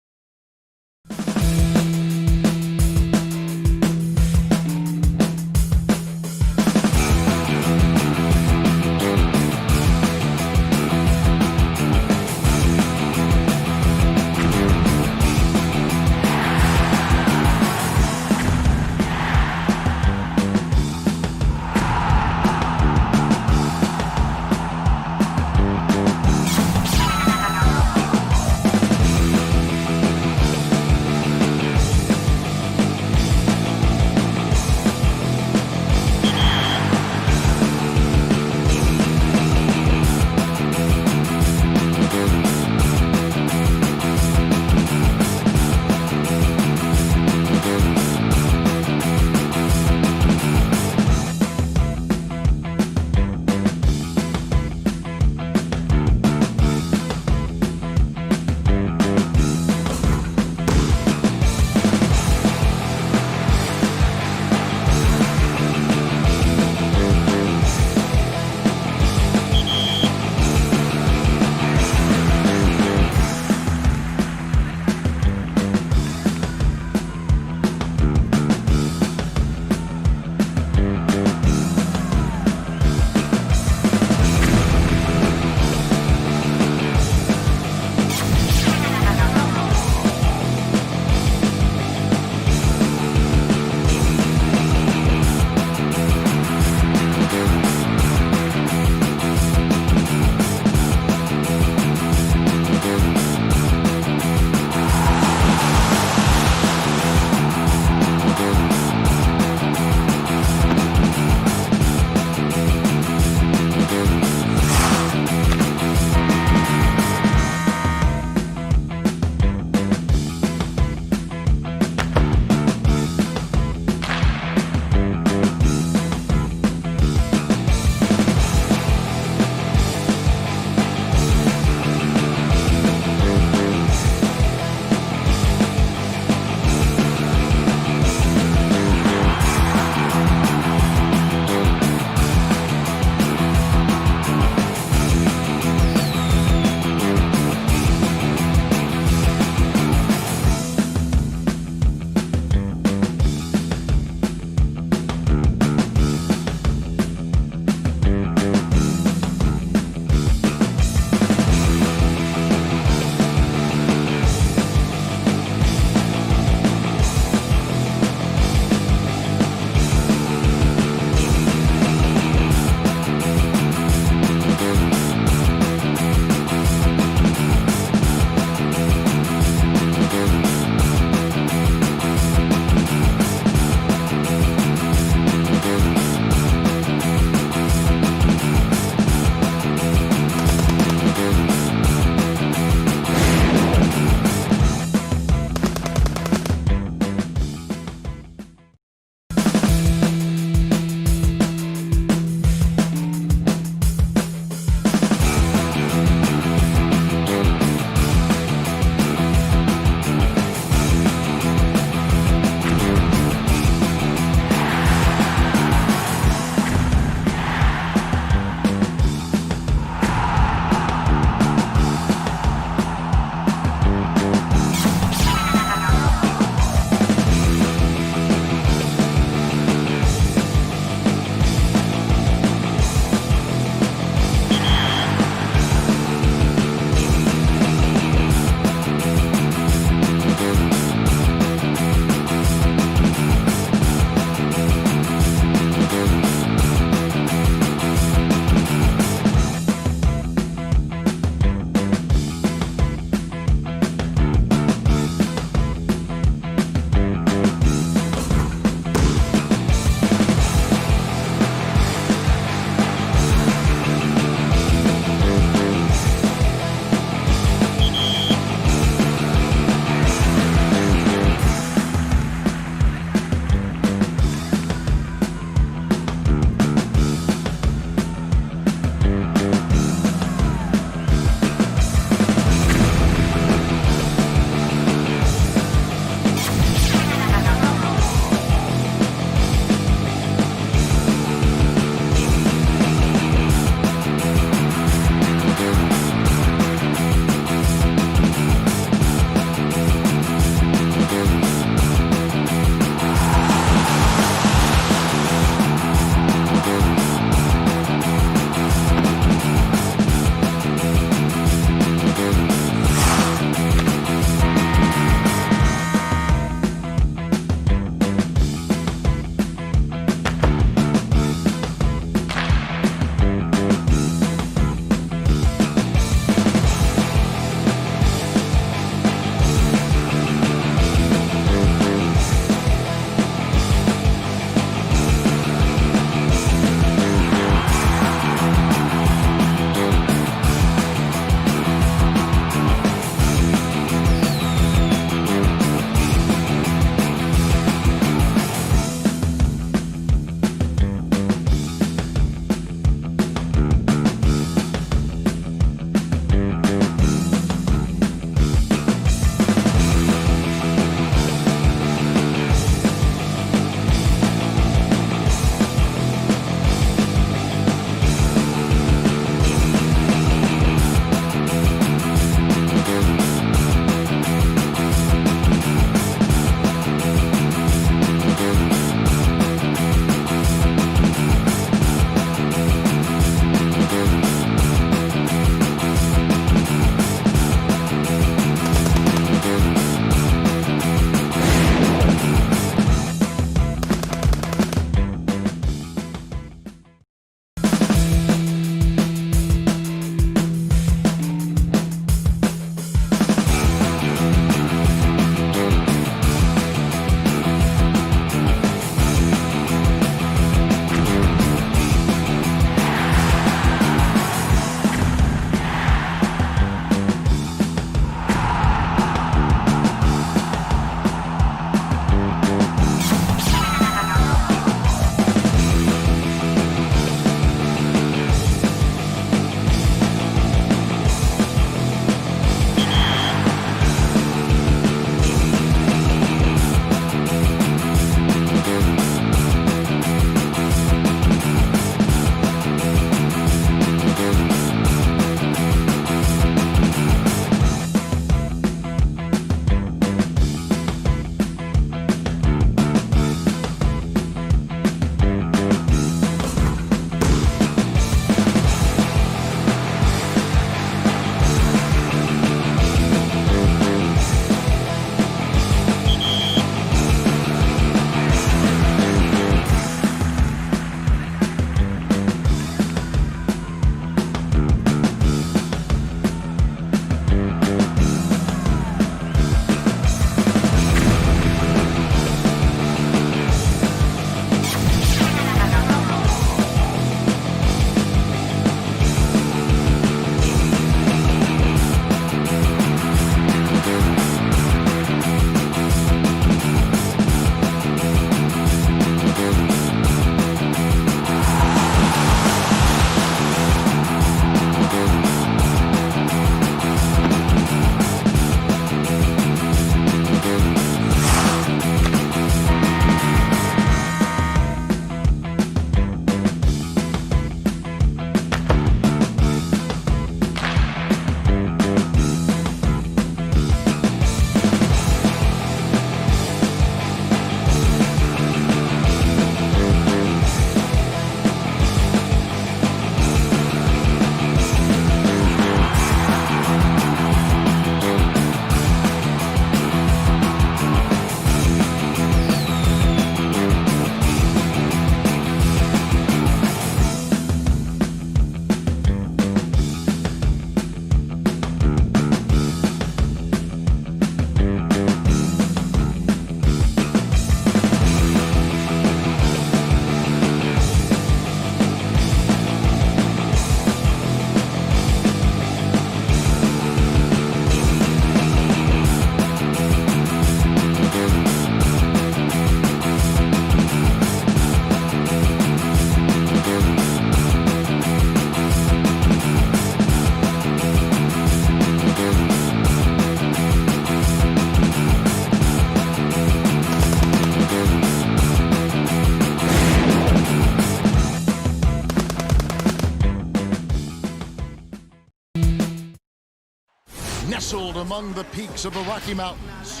nestled among the peaks of the Rocky Mountains.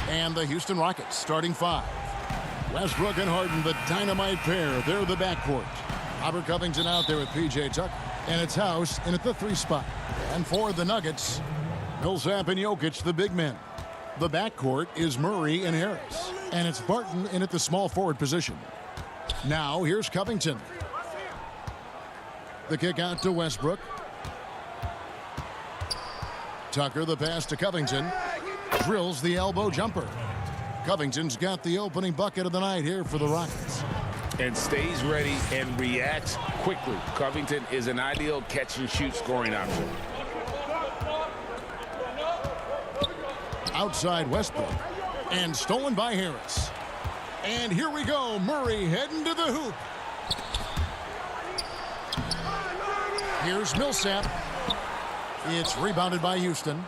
And the Houston Rockets starting 5. Westbrook and Harden, the dynamite pair. They're the backcourt. Robert Covington out there with P.J. Tucker. And it's House in at the 3 spot. And for the Nuggets, Millsap and Jokic, the big men. The backcourt is Murray and Harris. And it's Barton in at the small forward position. Now here's Covington. The kick out to Westbrook. Tucker, the pass to Covington. Drills the elbow jumper. Covington's got the opening bucket of the night here for the Rockets.
And stays ready and reacts quickly. Covington is an ideal catch-and-shoot scoring option.
Outside Westbrook. And stolen by Harris. And here we go. Murray heading to the hoop. Here's Millsap. It's rebounded by Houston.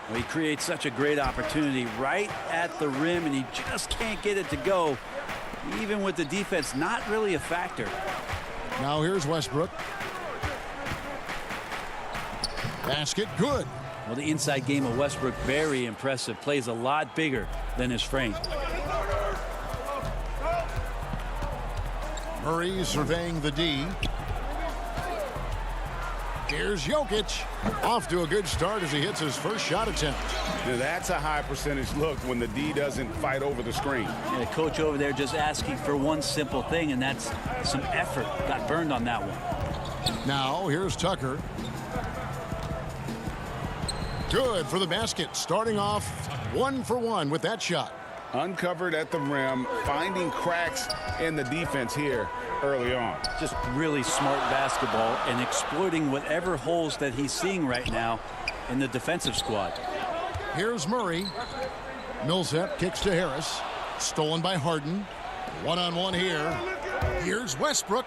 Well, he creates such a great opportunity right at the rim, and he just can't get it to go. Even with the defense not really a factor.
Now here's Westbrook. Basket good.
Well, the inside game of Westbrook, very impressive. Plays a lot bigger than his frame.
Murray surveying the D. Here's Jokic. Off to a good start as he hits his first shot attempt.
Now that's a high percentage look when the D doesn't fight over the screen.
And the coach over there just asking for one simple thing, and that's some effort. Got burned on that one.
Now here's Tucker. Good for the basket. Starting off 1 for 1 with that shot.
Uncovered at the rim, finding cracks in the defense here early on.
Just really smart basketball and exploiting whatever holes that he's seeing right now in the defensive squad.
Here's Murray. Millsap kicks to Harris. Stolen by Harden. One-on-one here. Here's Westbrook.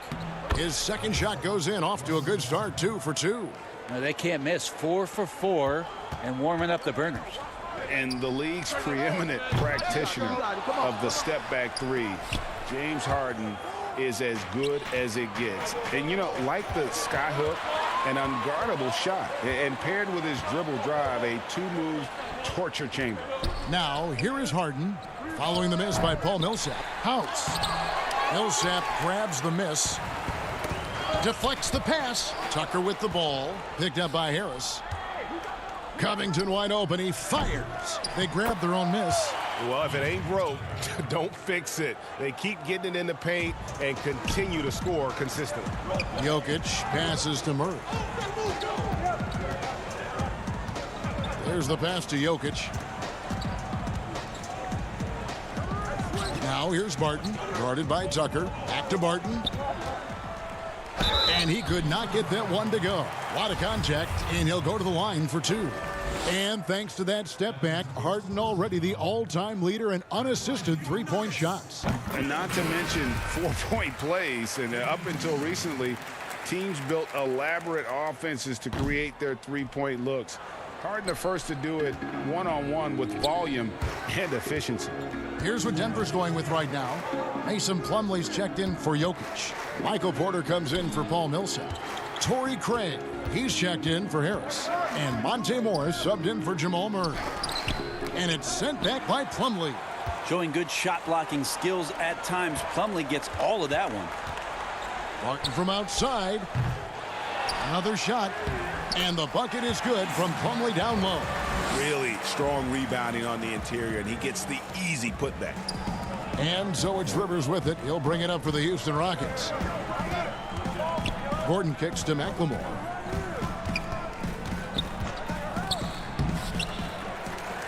His second shot goes in. Off to a good start. 2 for 2.
Now they can't miss. 4 for 4 and warming up the burners.
And the league's preeminent practitioner of the step-back 3, James Harden, is as good as it gets. And, you know, like the skyhook, an unguardable shot. And paired with his dribble drive, a 2-move torture chamber.
Now, here is Harden, following the miss by Paul Millsap. House. Millsap grabs the miss. Deflects the pass. Tucker with the ball. Picked up by Harris. Covington wide open. He fires. They grab their own miss.
Well, if it ain't broke, don't fix it. They keep getting it in the paint and continue to score consistently.
Jokic passes to Murray. There's the pass to Jokic. Now here's Barton, guarded by Tucker. Back to Barton. And he could not get that one to go. A lot of contact, and he'll go to the line for 2. And thanks to that step back, Harden already the all-time leader in unassisted three-point shots.
And not to mention 4-point plays. And up until recently, teams built elaborate offenses to create their three-point looks. Harden the first to do it one-on-one with volume and efficiency.
Here's what Denver's going with right now. Mason Plumlee's checked in for Jokic. Michael Porter comes in for Paul Millsap. Torrey Craig, he's checked in for Harris. And Monte Morris subbed in for Jamal Murray. And it's sent back by Plumlee.
Showing good shot blocking skills at times. Plumlee gets all of that one.
Barton from outside. Another shot. And the bucket is good from Plumlee down low.
Really strong rebounding on the interior, and he gets the easy putback.
And so it's Rivers with it. He'll bring it up for the Houston Rockets. Gordon kicks to McLemore.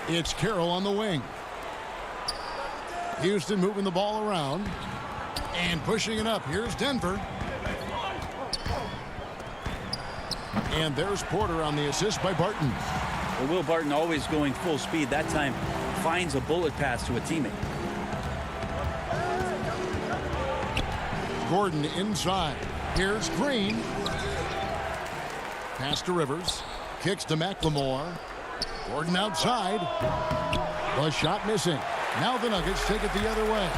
It's Carroll on the wing. Houston moving the ball around and pushing it up. Here's Denver. And there's Porter on the assist by Barton.
Well, Will Barton always going full speed. That time finds a bullet pass to a teammate.
Gordon inside. Here's Green. Pass to Rivers. Kicks to McLemore. Gordon outside. The shot missing. Now the Nuggets take it the other way.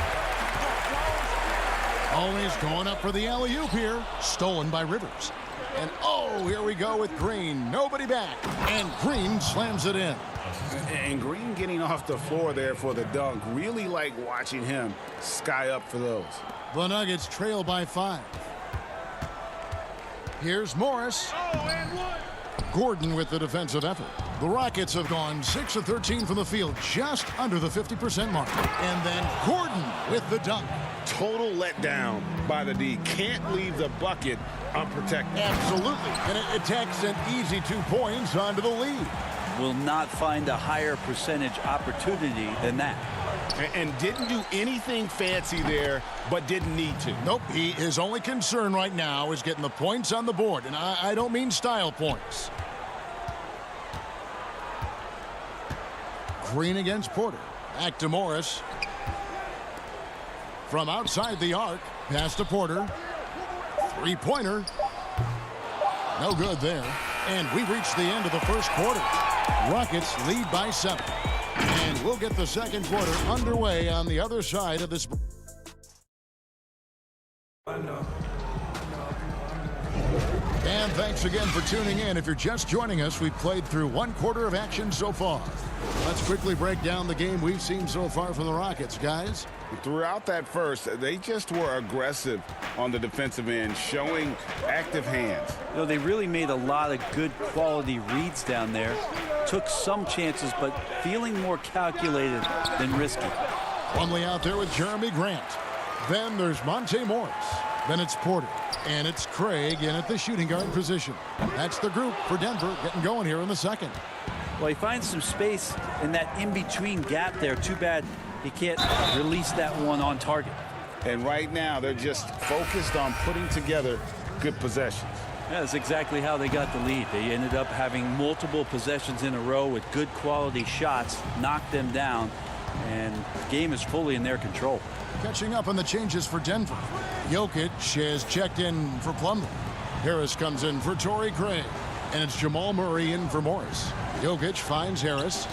Always going up for the alley-oop here. Stolen by Rivers. And oh, here we go with Green. Nobody back. And Green slams it in.
And Green getting off the floor there for the dunk. Really like watching him sky up for those.
The Nuggets trail by 5. Here's Morris. Gordon with the defensive effort. The Rockets have gone 6 of 13 from the field, just under the 50% mark. And then Gordon with the dunk.
Total letdown by the D. Can't leave the bucket unprotected.
Absolutely. And it takes an easy 2 points onto the lead.
Will not find a higher percentage opportunity than that.
And didn't do anything fancy there, but didn't need to.
Nope. His only concern right now is getting the points on the board. And I don't mean style points. Green against Porter. Back to Morris. From outside the arc. Pass to Porter. 3-pointer. No good there. And we reached the end of the first quarter. Rockets lead by 7. And we'll get the second quarter underway on the other side of this. And thanks again for tuning in. If you're just joining us, we've played through 1 quarter of action so far. Let's quickly break down the game we've seen so far from the Rockets, guys.
Throughout that first, they just were aggressive on the defensive end, showing active hands.
You know, they really made a lot of good quality reads down there. Took some chances, but feeling more calculated than risky.
Plumlee out there with Jeremy Grant. Then there's Monte Morris. Then it's Porter. And it's Craig in at the shooting guard position. That's the group for Denver getting going here in the second.
Well, he finds some space in that in-between gap there. Too bad he can't release that one on target.
And right now, they're just focused on putting together good possessions.
Yeah, that's exactly how they got the lead. They ended up having multiple possessions in a row with good quality shots, knocked them down, and the game is fully in their control.
Catching up on the changes for Denver. Jokic has checked in for Plumlee. Harris comes in for Torrey Craig. And it's Jamal Murray in for Morris. Jokic finds Harris.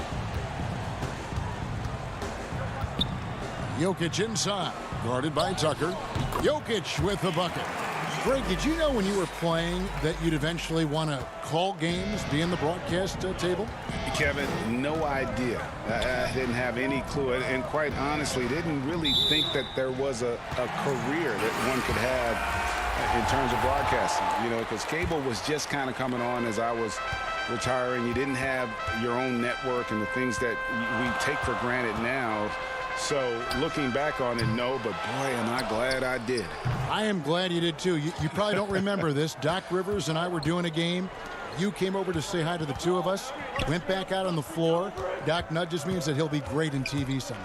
Jokic inside. Guarded by Tucker. Jokic with the bucket. Greg, did you know when you were playing that you'd eventually want to call games, be in the broadcast table?
Kevin, no idea. I didn't have any clue. And quite honestly, didn't really think that there was a career that one could have in terms of broadcasting. You know, because cable was just kind of coming on as I was retiring. You didn't have your own network and the things that we take for granted now. So looking back on it, no, but boy, am I glad I did.
I am glad you did too. You probably don't remember this. Doc Rivers and I were doing a game. You came over to say hi to the two of us, went back out on the floor. Doc nudges me and said he'll be great in TV someday.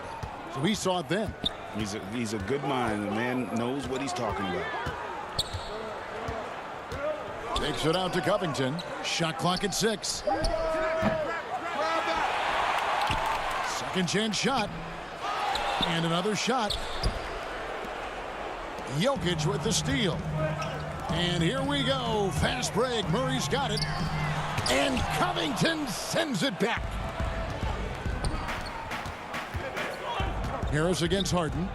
So we saw it then.
He's a good mind. The man knows what he's talking about.
Takes it out to Covington. Shot clock at 6. Second chance shot. And another shot. Jokic with the steal. And here we go. Fast break. Murray's got it. And Covington sends it back. Harris against Harden.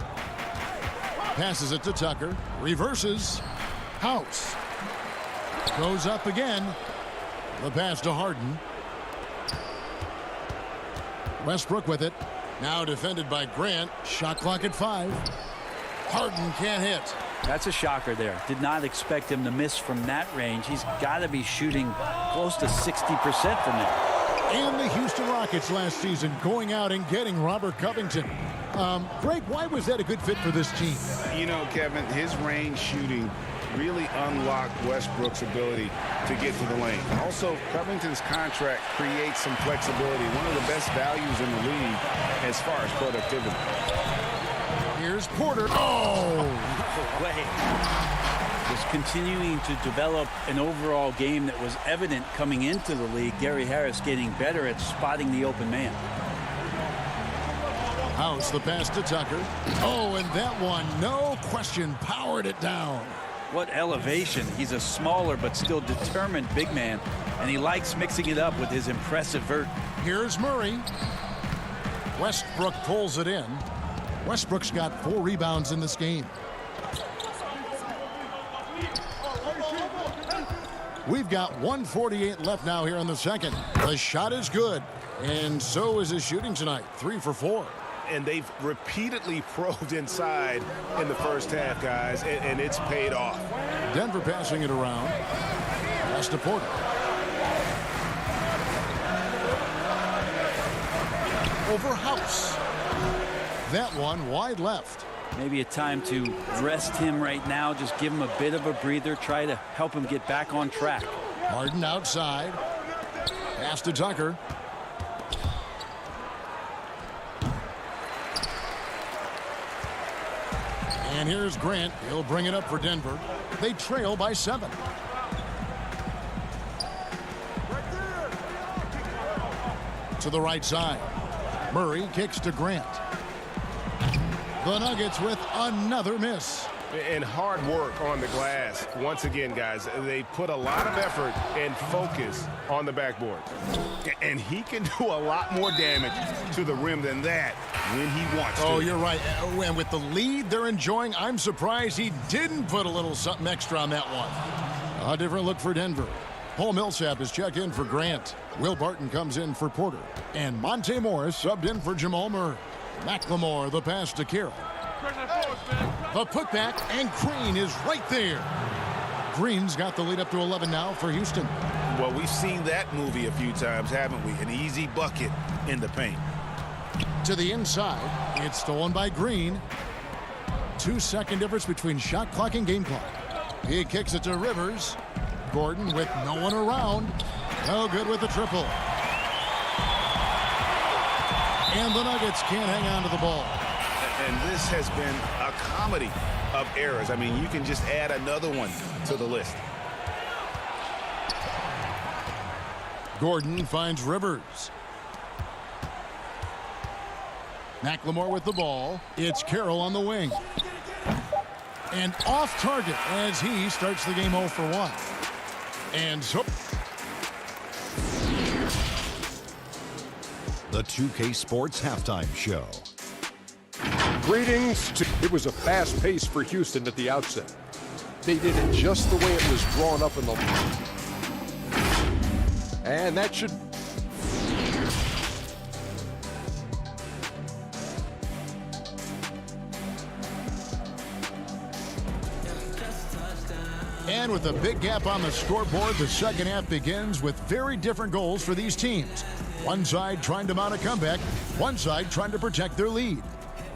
Passes it to Tucker. Reverses. House. Goes up again. The pass to Harden. Westbrook with it. Now defended by Grant. Shot clock at 5. Harden can't hit.
That's a shocker there. Did not expect him to miss from that range. He's got to be shooting close to 60% from there.
And the Houston Rockets last season going out and getting Robert Covington. Greg, why was that a good fit for this team?
You know, Kevin, his range shooting really unlocked Westbrook's ability to get to the lane. Also, Covington's contract creates some flexibility. One of the best values in the league as far as productivity.
Here's Porter. Oh!
Way. Just continuing to develop an overall game that was evident coming into the league. Gary Harris getting better at spotting the open man.
House, the pass to Tucker. Oh, and that one, no question, powered it down.
What elevation. He's a smaller but still determined big man, and he likes mixing it up with his impressive vert.
Here's Murray. Westbrook pulls it in. Westbrook's got 4 rebounds in this game. We've got 1:48 left now here in the second. The shot is good, and so is his shooting tonight, 3 for 4.
And they've repeatedly probed inside in the first half, guys, and it's paid off.
Denver passing it around. Pass to Porter. Over House. That one wide left.
Maybe a time to rest him right now. Just give him a bit of a breather. Try to help him get back on track.
Harden outside. Pass to Tucker. And here's Grant. He'll bring it up for Denver. They trail by 7. To the right side. Murray kicks to Grant. The Nuggets with another miss.
And hard work on the glass. Once again, guys, they put a lot of effort and focus on the backboard. And he can do a lot more damage to the rim than that when he wants to.
Oh, you're right. And with the lead they're enjoying, I'm surprised he didn't put a little something extra on that one. A different look for Denver. Paul Millsap is checked in for Grant. Will Barton comes in for Porter. And Monte Morris subbed in for Jamal Murray. McLemore, the pass to Carroll. The putback, and Green is right there. Green's got the lead up to 11 now for Houston.
Well, we've seen that movie a few times, haven't we? An easy bucket in the paint.
To the inside, it's stolen by Green. 2-second difference between shot clock and game clock. He kicks it to Rivers. Gordon with no one around. No good with the triple. And the Nuggets can't hang on to the ball.
And this has been a comedy of errors. I mean, you can just add another one to the list.
Gordon finds Rivers. McLemore with the ball. It's Carroll on the wing. And off target as he starts the game 0 for 1. And so
The 2K Sports Halftime Show.
Greetings. It was a fast pace for Houston at the outset. They did it just the way it was drawn up in the... And that should...
And with a big gap on the scoreboard, the second half begins with very different goals for these teams. One side trying to mount a comeback, one side trying to protect their lead.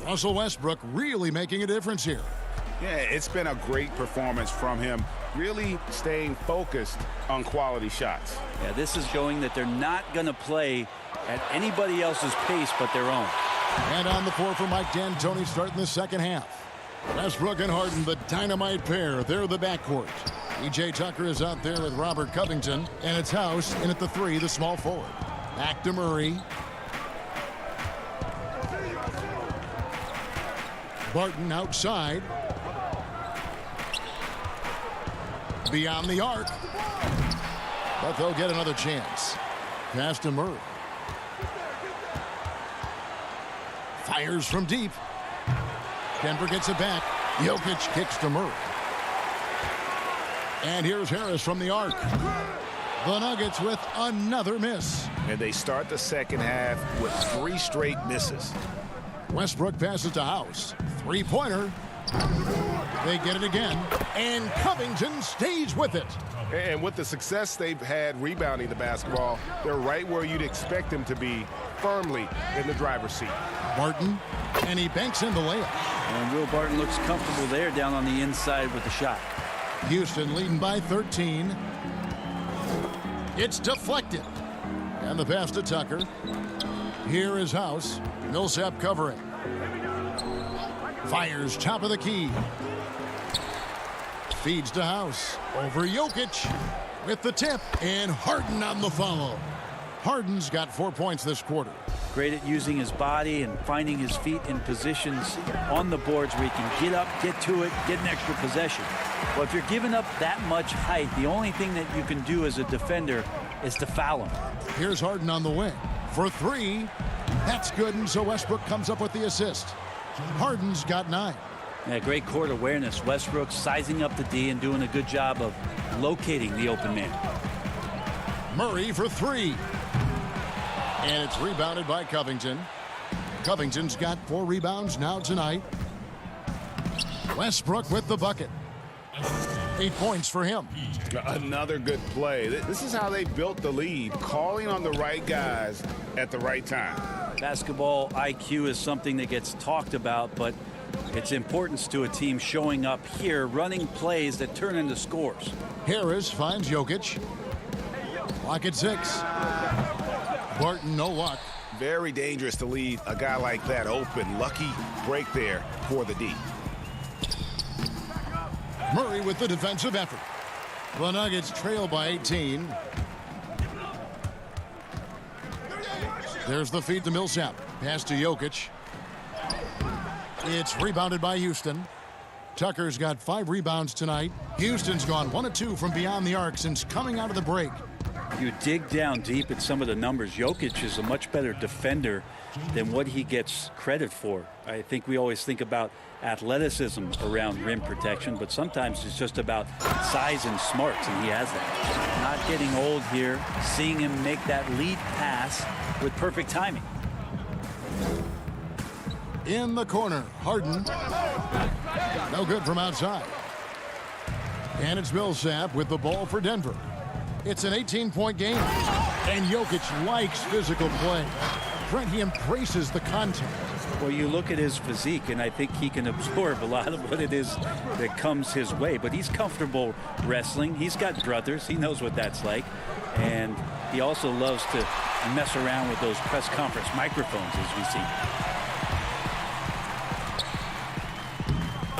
Russell Westbrook really making a difference here.
Yeah, it's been a great performance from him, really staying focused on quality shots.
Yeah, this is showing that they're not going to play at anybody else's pace but their own.
And on the floor for Mike D'Antoni starting the second half. Westbrook and Harden, the dynamite pair. They're the backcourt. E.J. Tucker is out there with Robert Covington. And it's House in at the 3, the small forward. Back to Murray. Barton outside. Beyond the arc. But they'll get another chance. Pass to Murray. Fires from deep. Denver gets it back. Jokic kicks to Murray. And here's Harris from the arc. The Nuggets with another miss.
And they start the second half with 3 straight misses.
Westbrook passes to House. Three-pointer. They get it again. And Covington stays with it.
And with the success they've had rebounding the basketball, they're right where you'd expect them to be, firmly in the driver's seat.
Barton, and he banks in the layup.
And Will Barton looks comfortable there down on the inside with the shot.
Houston leading by 13. It's deflected. And the pass to Tucker. Here is House. Millsap covering. Fires top of the key. Feeds to House. Over Jokic with the tip. And Harden on the follow. Harden's got 4 points this quarter.
Great at using his body and finding his feet in positions on the boards where he can get up, get to it, get an extra possession. Well, if you're giving up that much height, the only thing that you can do as a defender is to foul him.
Here's Harden on the wing. For 3. That's good, and so Westbrook comes up with the assist. Harden's got 9.
Yeah, great court awareness. Westbrook sizing up the D and doing a good job of locating the open man.
Murray for three. And it's rebounded by Covington. Covington's got 4 rebounds now tonight. Westbrook with the bucket. 8 points for him.
Another good play. This is how they built the lead, calling on the right guys at the right time.
Basketball IQ is something that gets talked about, but its importance to a team showing up here, running plays that turn into scores.
Harris finds Jokic. Lock at 6. Barton, no luck.
Very dangerous to leave a guy like that open. Lucky break there for the D.
Murray with the defensive effort. The Nuggets trail by 18. There's the feed to Millsap. Pass to Jokic. It's rebounded by Houston. Tucker's got 5 rebounds tonight. Houston's gone 1 of 2 from beyond the arc since coming out of the break.
You dig down deep at some of the numbers. Jokic is a much better defender than what he gets credit for. I think we always think about athleticism around rim protection, but sometimes it's just about size and smarts, and he has that. Not getting old here, seeing him make that lead pass with perfect timing.
In the corner, Harden. No good from outside. And it's Millsap with the ball for Denver. It's an 18-point game. And Jokic likes physical play. Brent, he embraces the contact.
Well, you look at his physique, and I think he can absorb a lot of what it is that comes his way. But he's comfortable wrestling. He's got brothers. He knows what that's like. And he also loves to mess around with those press conference microphones, as we see.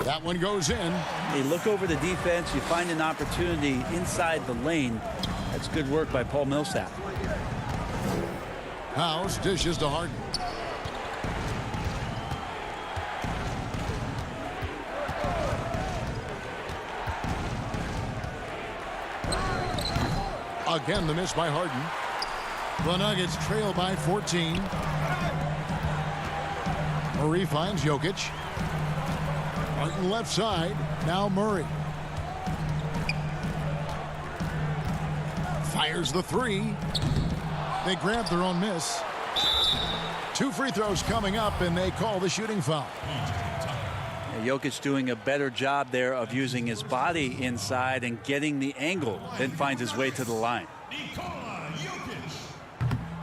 That one goes in.
You look over the defense, you find an opportunity inside the lane. That's good work by Paul Millsap.
House dishes to Harden. Again, the miss by Harden. The Nuggets trail by 14. Murray finds Jokic. Harden left side. Now Murray. Fires the 3. They grab their own miss. 2 free throws coming up, and they call the shooting foul.
Jokic doing a better job there of using his body inside and getting the angle, then finds his way to the line.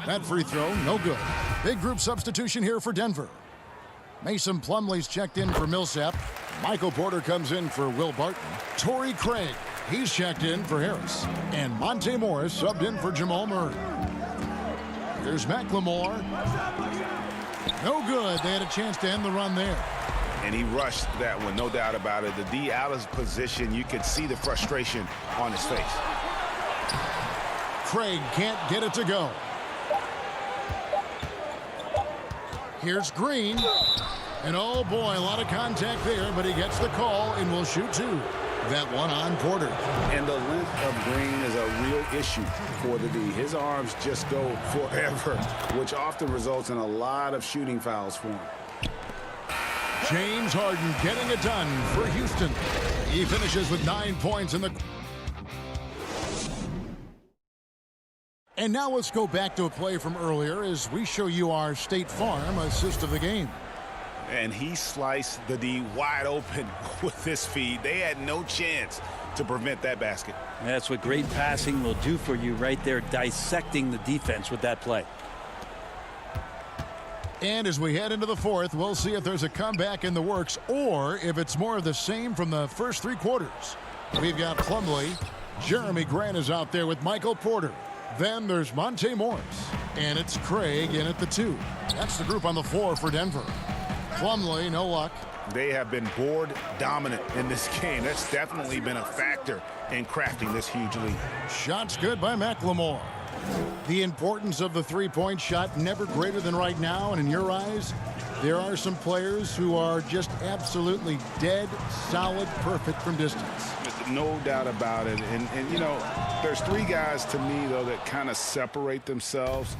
That free throw, no good. Big group substitution here for Denver. Mason Plumlee's checked in for Millsap. Michael Porter comes in for Will Barton. Torrey Craig, he's checked in for Harris. And Monte Morris subbed in for Jamal Murray. There's McLemore. No good. They had a chance to end the run there.
And he rushed that one, no doubt about it. The D out of position, you could see the frustration on his face.
Craig can't get it to go. Here's Green. And oh boy, a lot of contact there, but he gets the call and will shoot 2. That one on Porter.
And the length of Green is a real issue for the D. His arms just go forever, which often results in a lot of shooting fouls for him.
James Harden getting it done for Houston. He finishes with 9 points in the... And now let's go back to a play from earlier as we show you our State Farm assist of the game.
And he sliced the D wide open with this feed. They had no chance to prevent that basket.
That's what great passing will do for you right there, dissecting the defense with that play.
And as we head into the 4th, we'll see if there's a comeback in the works or if it's more of the same from the first 3 quarters. We've got Plumlee. Jeremy Grant is out there with Michael Porter. Then there's Monte Morris. And it's Craig in at the 2. That's the group on the floor for Denver. Plumlee, no luck.
They have been board dominant in this game. That's definitely been a factor in crafting this huge lead.
Shots good by McLemore. The importance of the three-point shot never greater than right now, and in your eyes, there are some players who are just absolutely dead, solid, perfect from distance.
No doubt about it. And you know, there's 3 guys to me, though, that kind of separate themselves.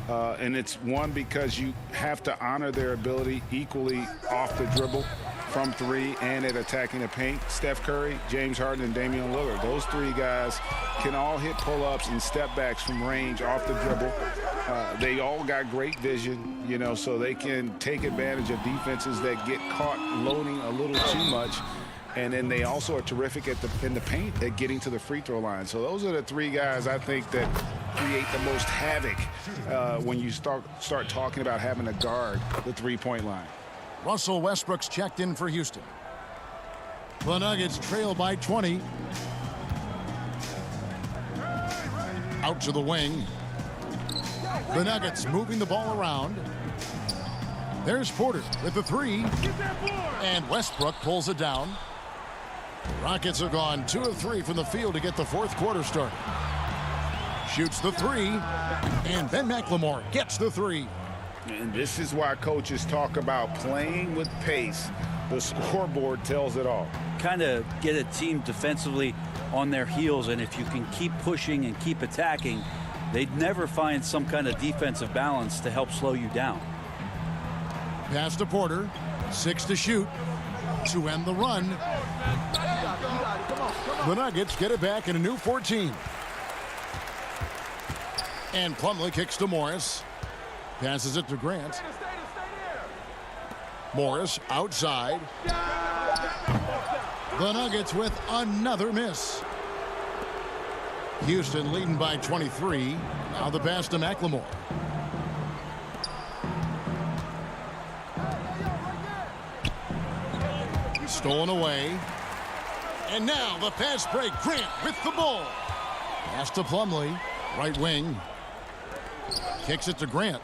And it's one, because you have to honor their ability equally off the dribble.
from three and at attacking the paint. Steph Curry, James Harden, and Damian Lillard. Those three guys can all hit pull-ups and step backs from range off the dribble. They all got great vision, you know, so they can take advantage of defenses that get caught loading a little too much. And then they also are terrific in the paint at getting to the free throw line. So those are the three guys I think that create the most havoc when you start talking about having to guard the three-point line.
Russell Westbrook's checked in for Houston. The Nuggets trail by 20. Out to the wing. The Nuggets moving the ball around. There's Porter with the three. And Westbrook pulls it down. Rockets have gone 2 of 3 from the field to get the fourth quarter started. Shoots the three. And Ben McLemore gets the three.
And this is why coaches talk about playing with pace. The scoreboard tells it all.
Kind of get a team defensively on their heels, and if you can keep pushing and keep attacking, they'd never find some kind of defensive balance to help slow you down.
Pass to Porter. 6 to shoot. To end the run. The Nuggets get it back in a new 14. And Plumlee kicks to Morris. Passes it to Grant. Morris outside. The Nuggets with another miss. Houston leading by 23. Now the pass to McLemore. Stolen away. And now the fast break. Grant with the ball. Pass to Plumlee. Right wing. Kicks it to Grant.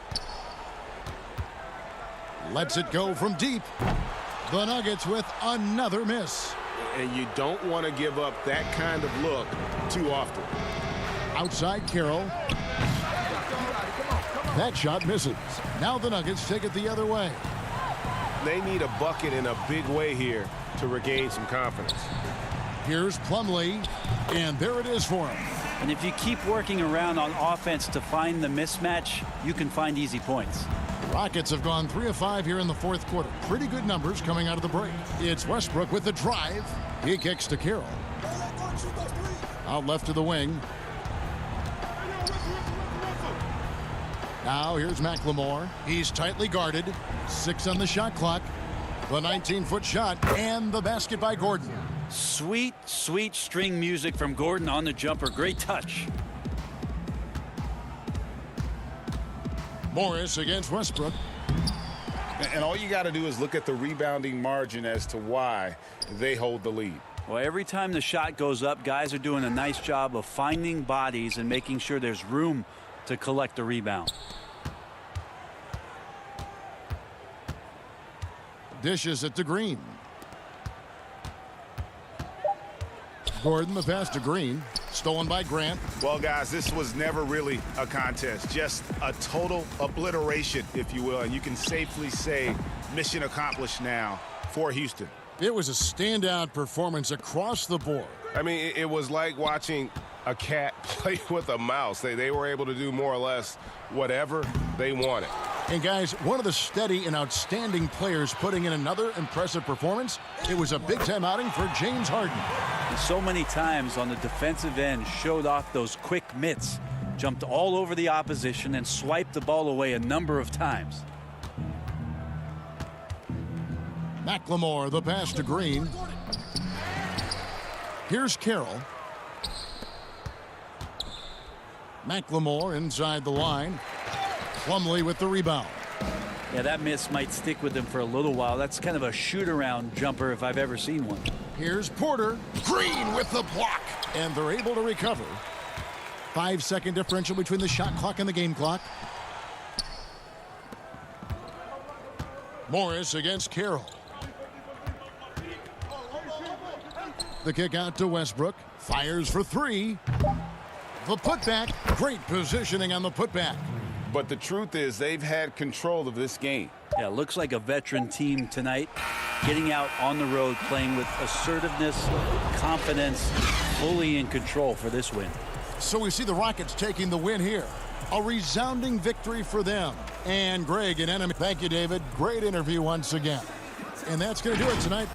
Lets it go from deep. The Nuggets with another miss.
And you don't want to give up that kind of look too often.
Outside Carroll. That shot misses. Now the Nuggets take it the other way.
They need a bucket in a big way here to regain some confidence.
Here's Plumlee, and there it is for him.
And if you keep working around on offense to find the mismatch, you can find easy points.
Rockets have gone 3 of 5 here in the fourth quarter. Pretty good numbers coming out of the break. It's Westbrook with the drive. He kicks to Carroll. Out left to the wing. Now here's McLemore. He's tightly guarded. 6 on the shot clock. The 19-foot shot and the basket by Gordon.
Sweet, sweet string music from Gordon on the jumper. Great touch.
Morris against Westbrook.
And all you got to do is look at the rebounding margin as to why they hold the lead.
Well, every time the shot goes up, guys are doing a nice job of finding bodies and making sure there's room to collect the rebound.
Dishes it to Green. Gordon the pass to Green. Stolen by Grant.
Well, guys, this was never really a contest. Just a total obliteration, if you will. And you can safely say mission accomplished now for Houston.
It was a standout performance across the board.
I mean, it was like watching a cat play with a mouse. They were able to do more or less whatever they wanted.
And guys, one of the steady and outstanding players putting in another impressive performance. It was a big-time outing for James Harden.
And so many times on the defensive end showed off those quick mitts, jumped all over the opposition and swiped the ball away a number of times.
McLemore the pass to Green. Here's Carroll. McLemore inside the line. Plumlee with the rebound.
Yeah, that miss might stick with him for a little while. That's kind of a shoot-around jumper if I've ever seen one.
Here's Porter. Green with the block. And they're able to recover. 5-second differential between the shot clock and the game clock. Morris against Carroll. The kick out to Westbrook. Fires for 3. The putback. Great positioning on the putback.
But the truth is they've had control of this game.
Yeah, looks like a veteran team tonight. Getting out on the road, playing with assertiveness, confidence, fully in control for this win.
So we see the Rockets taking the win here. A resounding victory for them. And Greg and Enemy. Thank you, David. Great interview once again. And that's going to do it tonight.